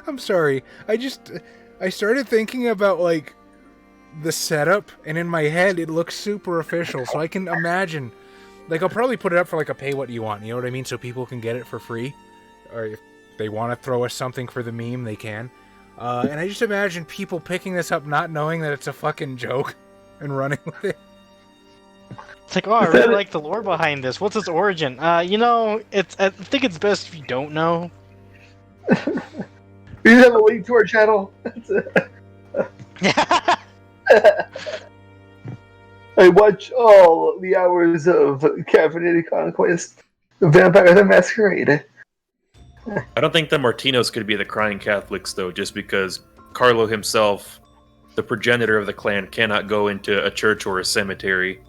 I'm sorry. I started thinking about, like, the setup, and in my head it looks super official, so I can imagine. Like, I'll probably put it up for, like, a pay what you want, you know what I mean? So people can get it for free. Or if they want to throw us something for the meme, they can. And I just imagine people picking this up not knowing that it's a fucking joke and running with it. It's like, oh, I really like the lore behind this. What's its origin? You know, I think it's best if you don't know. We have a link to our channel. I watch all the hours of Caffeinated Conquest, Vampire the Masquerade. I don't think the Martinos could be the crying Catholics, though, just because Carlo himself, the progenitor of the clan, cannot go into a church or a cemetery.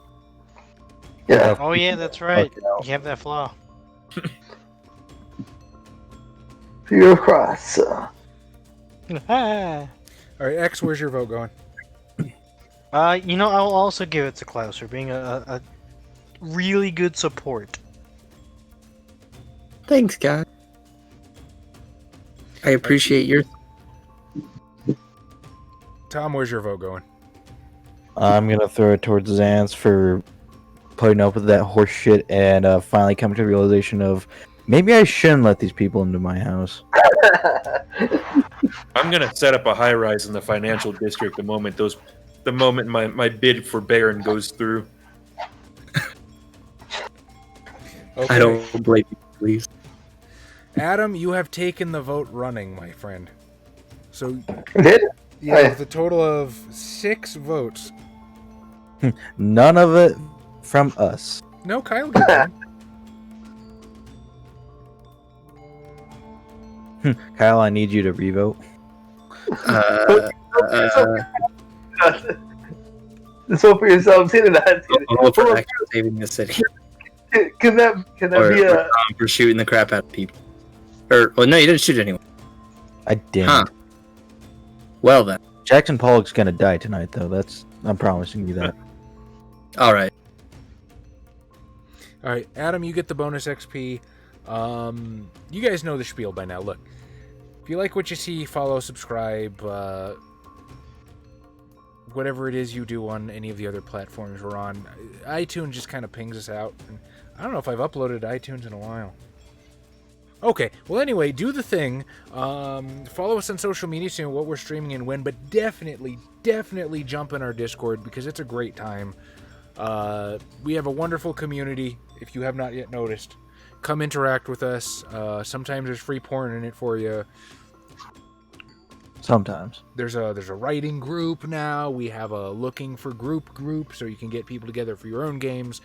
Yeah. Oh yeah, that's right. You have that flaw. Fear of Cross. Alright, X, where's your vote going? You know, I'll also give it to Klaus for being a really good support. Thanks, guys. I appreciate your. Tom, where's your vote going? I'm gonna throw it towards Zance for putting up with that horse shit and finally coming to the realization of maybe I shouldn't let these people into my house. I'm gonna set up a high rise in the financial district the moment my bid for Baron goes through. Okay. I don't blame you, please. Adam, you have taken the vote running, my friend. So Did? you have the total of 6 votes. None of it from us. No, Kyle did one. Kyle, I need you to revote. So for yourself, say that. I'll for actually saving the city. Can that be a? For shooting the crap out of people. Well, no, you didn't shoot anyone. I didn't. Huh. Well then. Jackson Pollock's gonna die tonight, though. I'm promising you that. All right. All right, Adam, you get the bonus XP. You guys know the spiel by now. Look, if you like what you see, follow, subscribe, whatever it is you do on any of the other platforms we're on. iTunes just kind of pings us out. And I don't know if I've uploaded to iTunes in a while. Okay, well anyway, do the thing. Follow us on social media so you know what we're streaming and when, but definitely jump in our Discord because it's a great time. We have a wonderful community, if you have not yet noticed. Come interact with us. Sometimes there's free porn in it for you. Sometimes. There's a writing group now. We have a looking for group so you can get people together for your own games.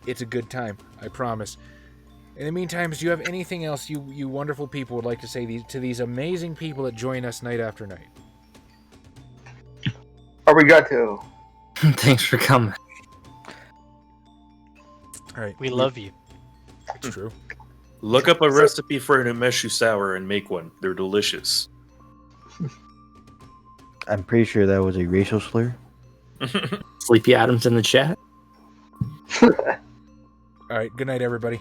It's a good time, I promise. In the meantime, do you have anything else you wonderful people would like to say to these amazing people that join us night after night? Arigato. Thanks for coming. All right. We love you. It's true. Look up a recipe for an umeshu sour and make one. They're delicious. I'm pretty sure that was a racial slur. Sleepy Adams in the chat. All right. Good night, everybody.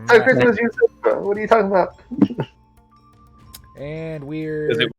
Hi, Christmas, what are you talking about? And we're Is it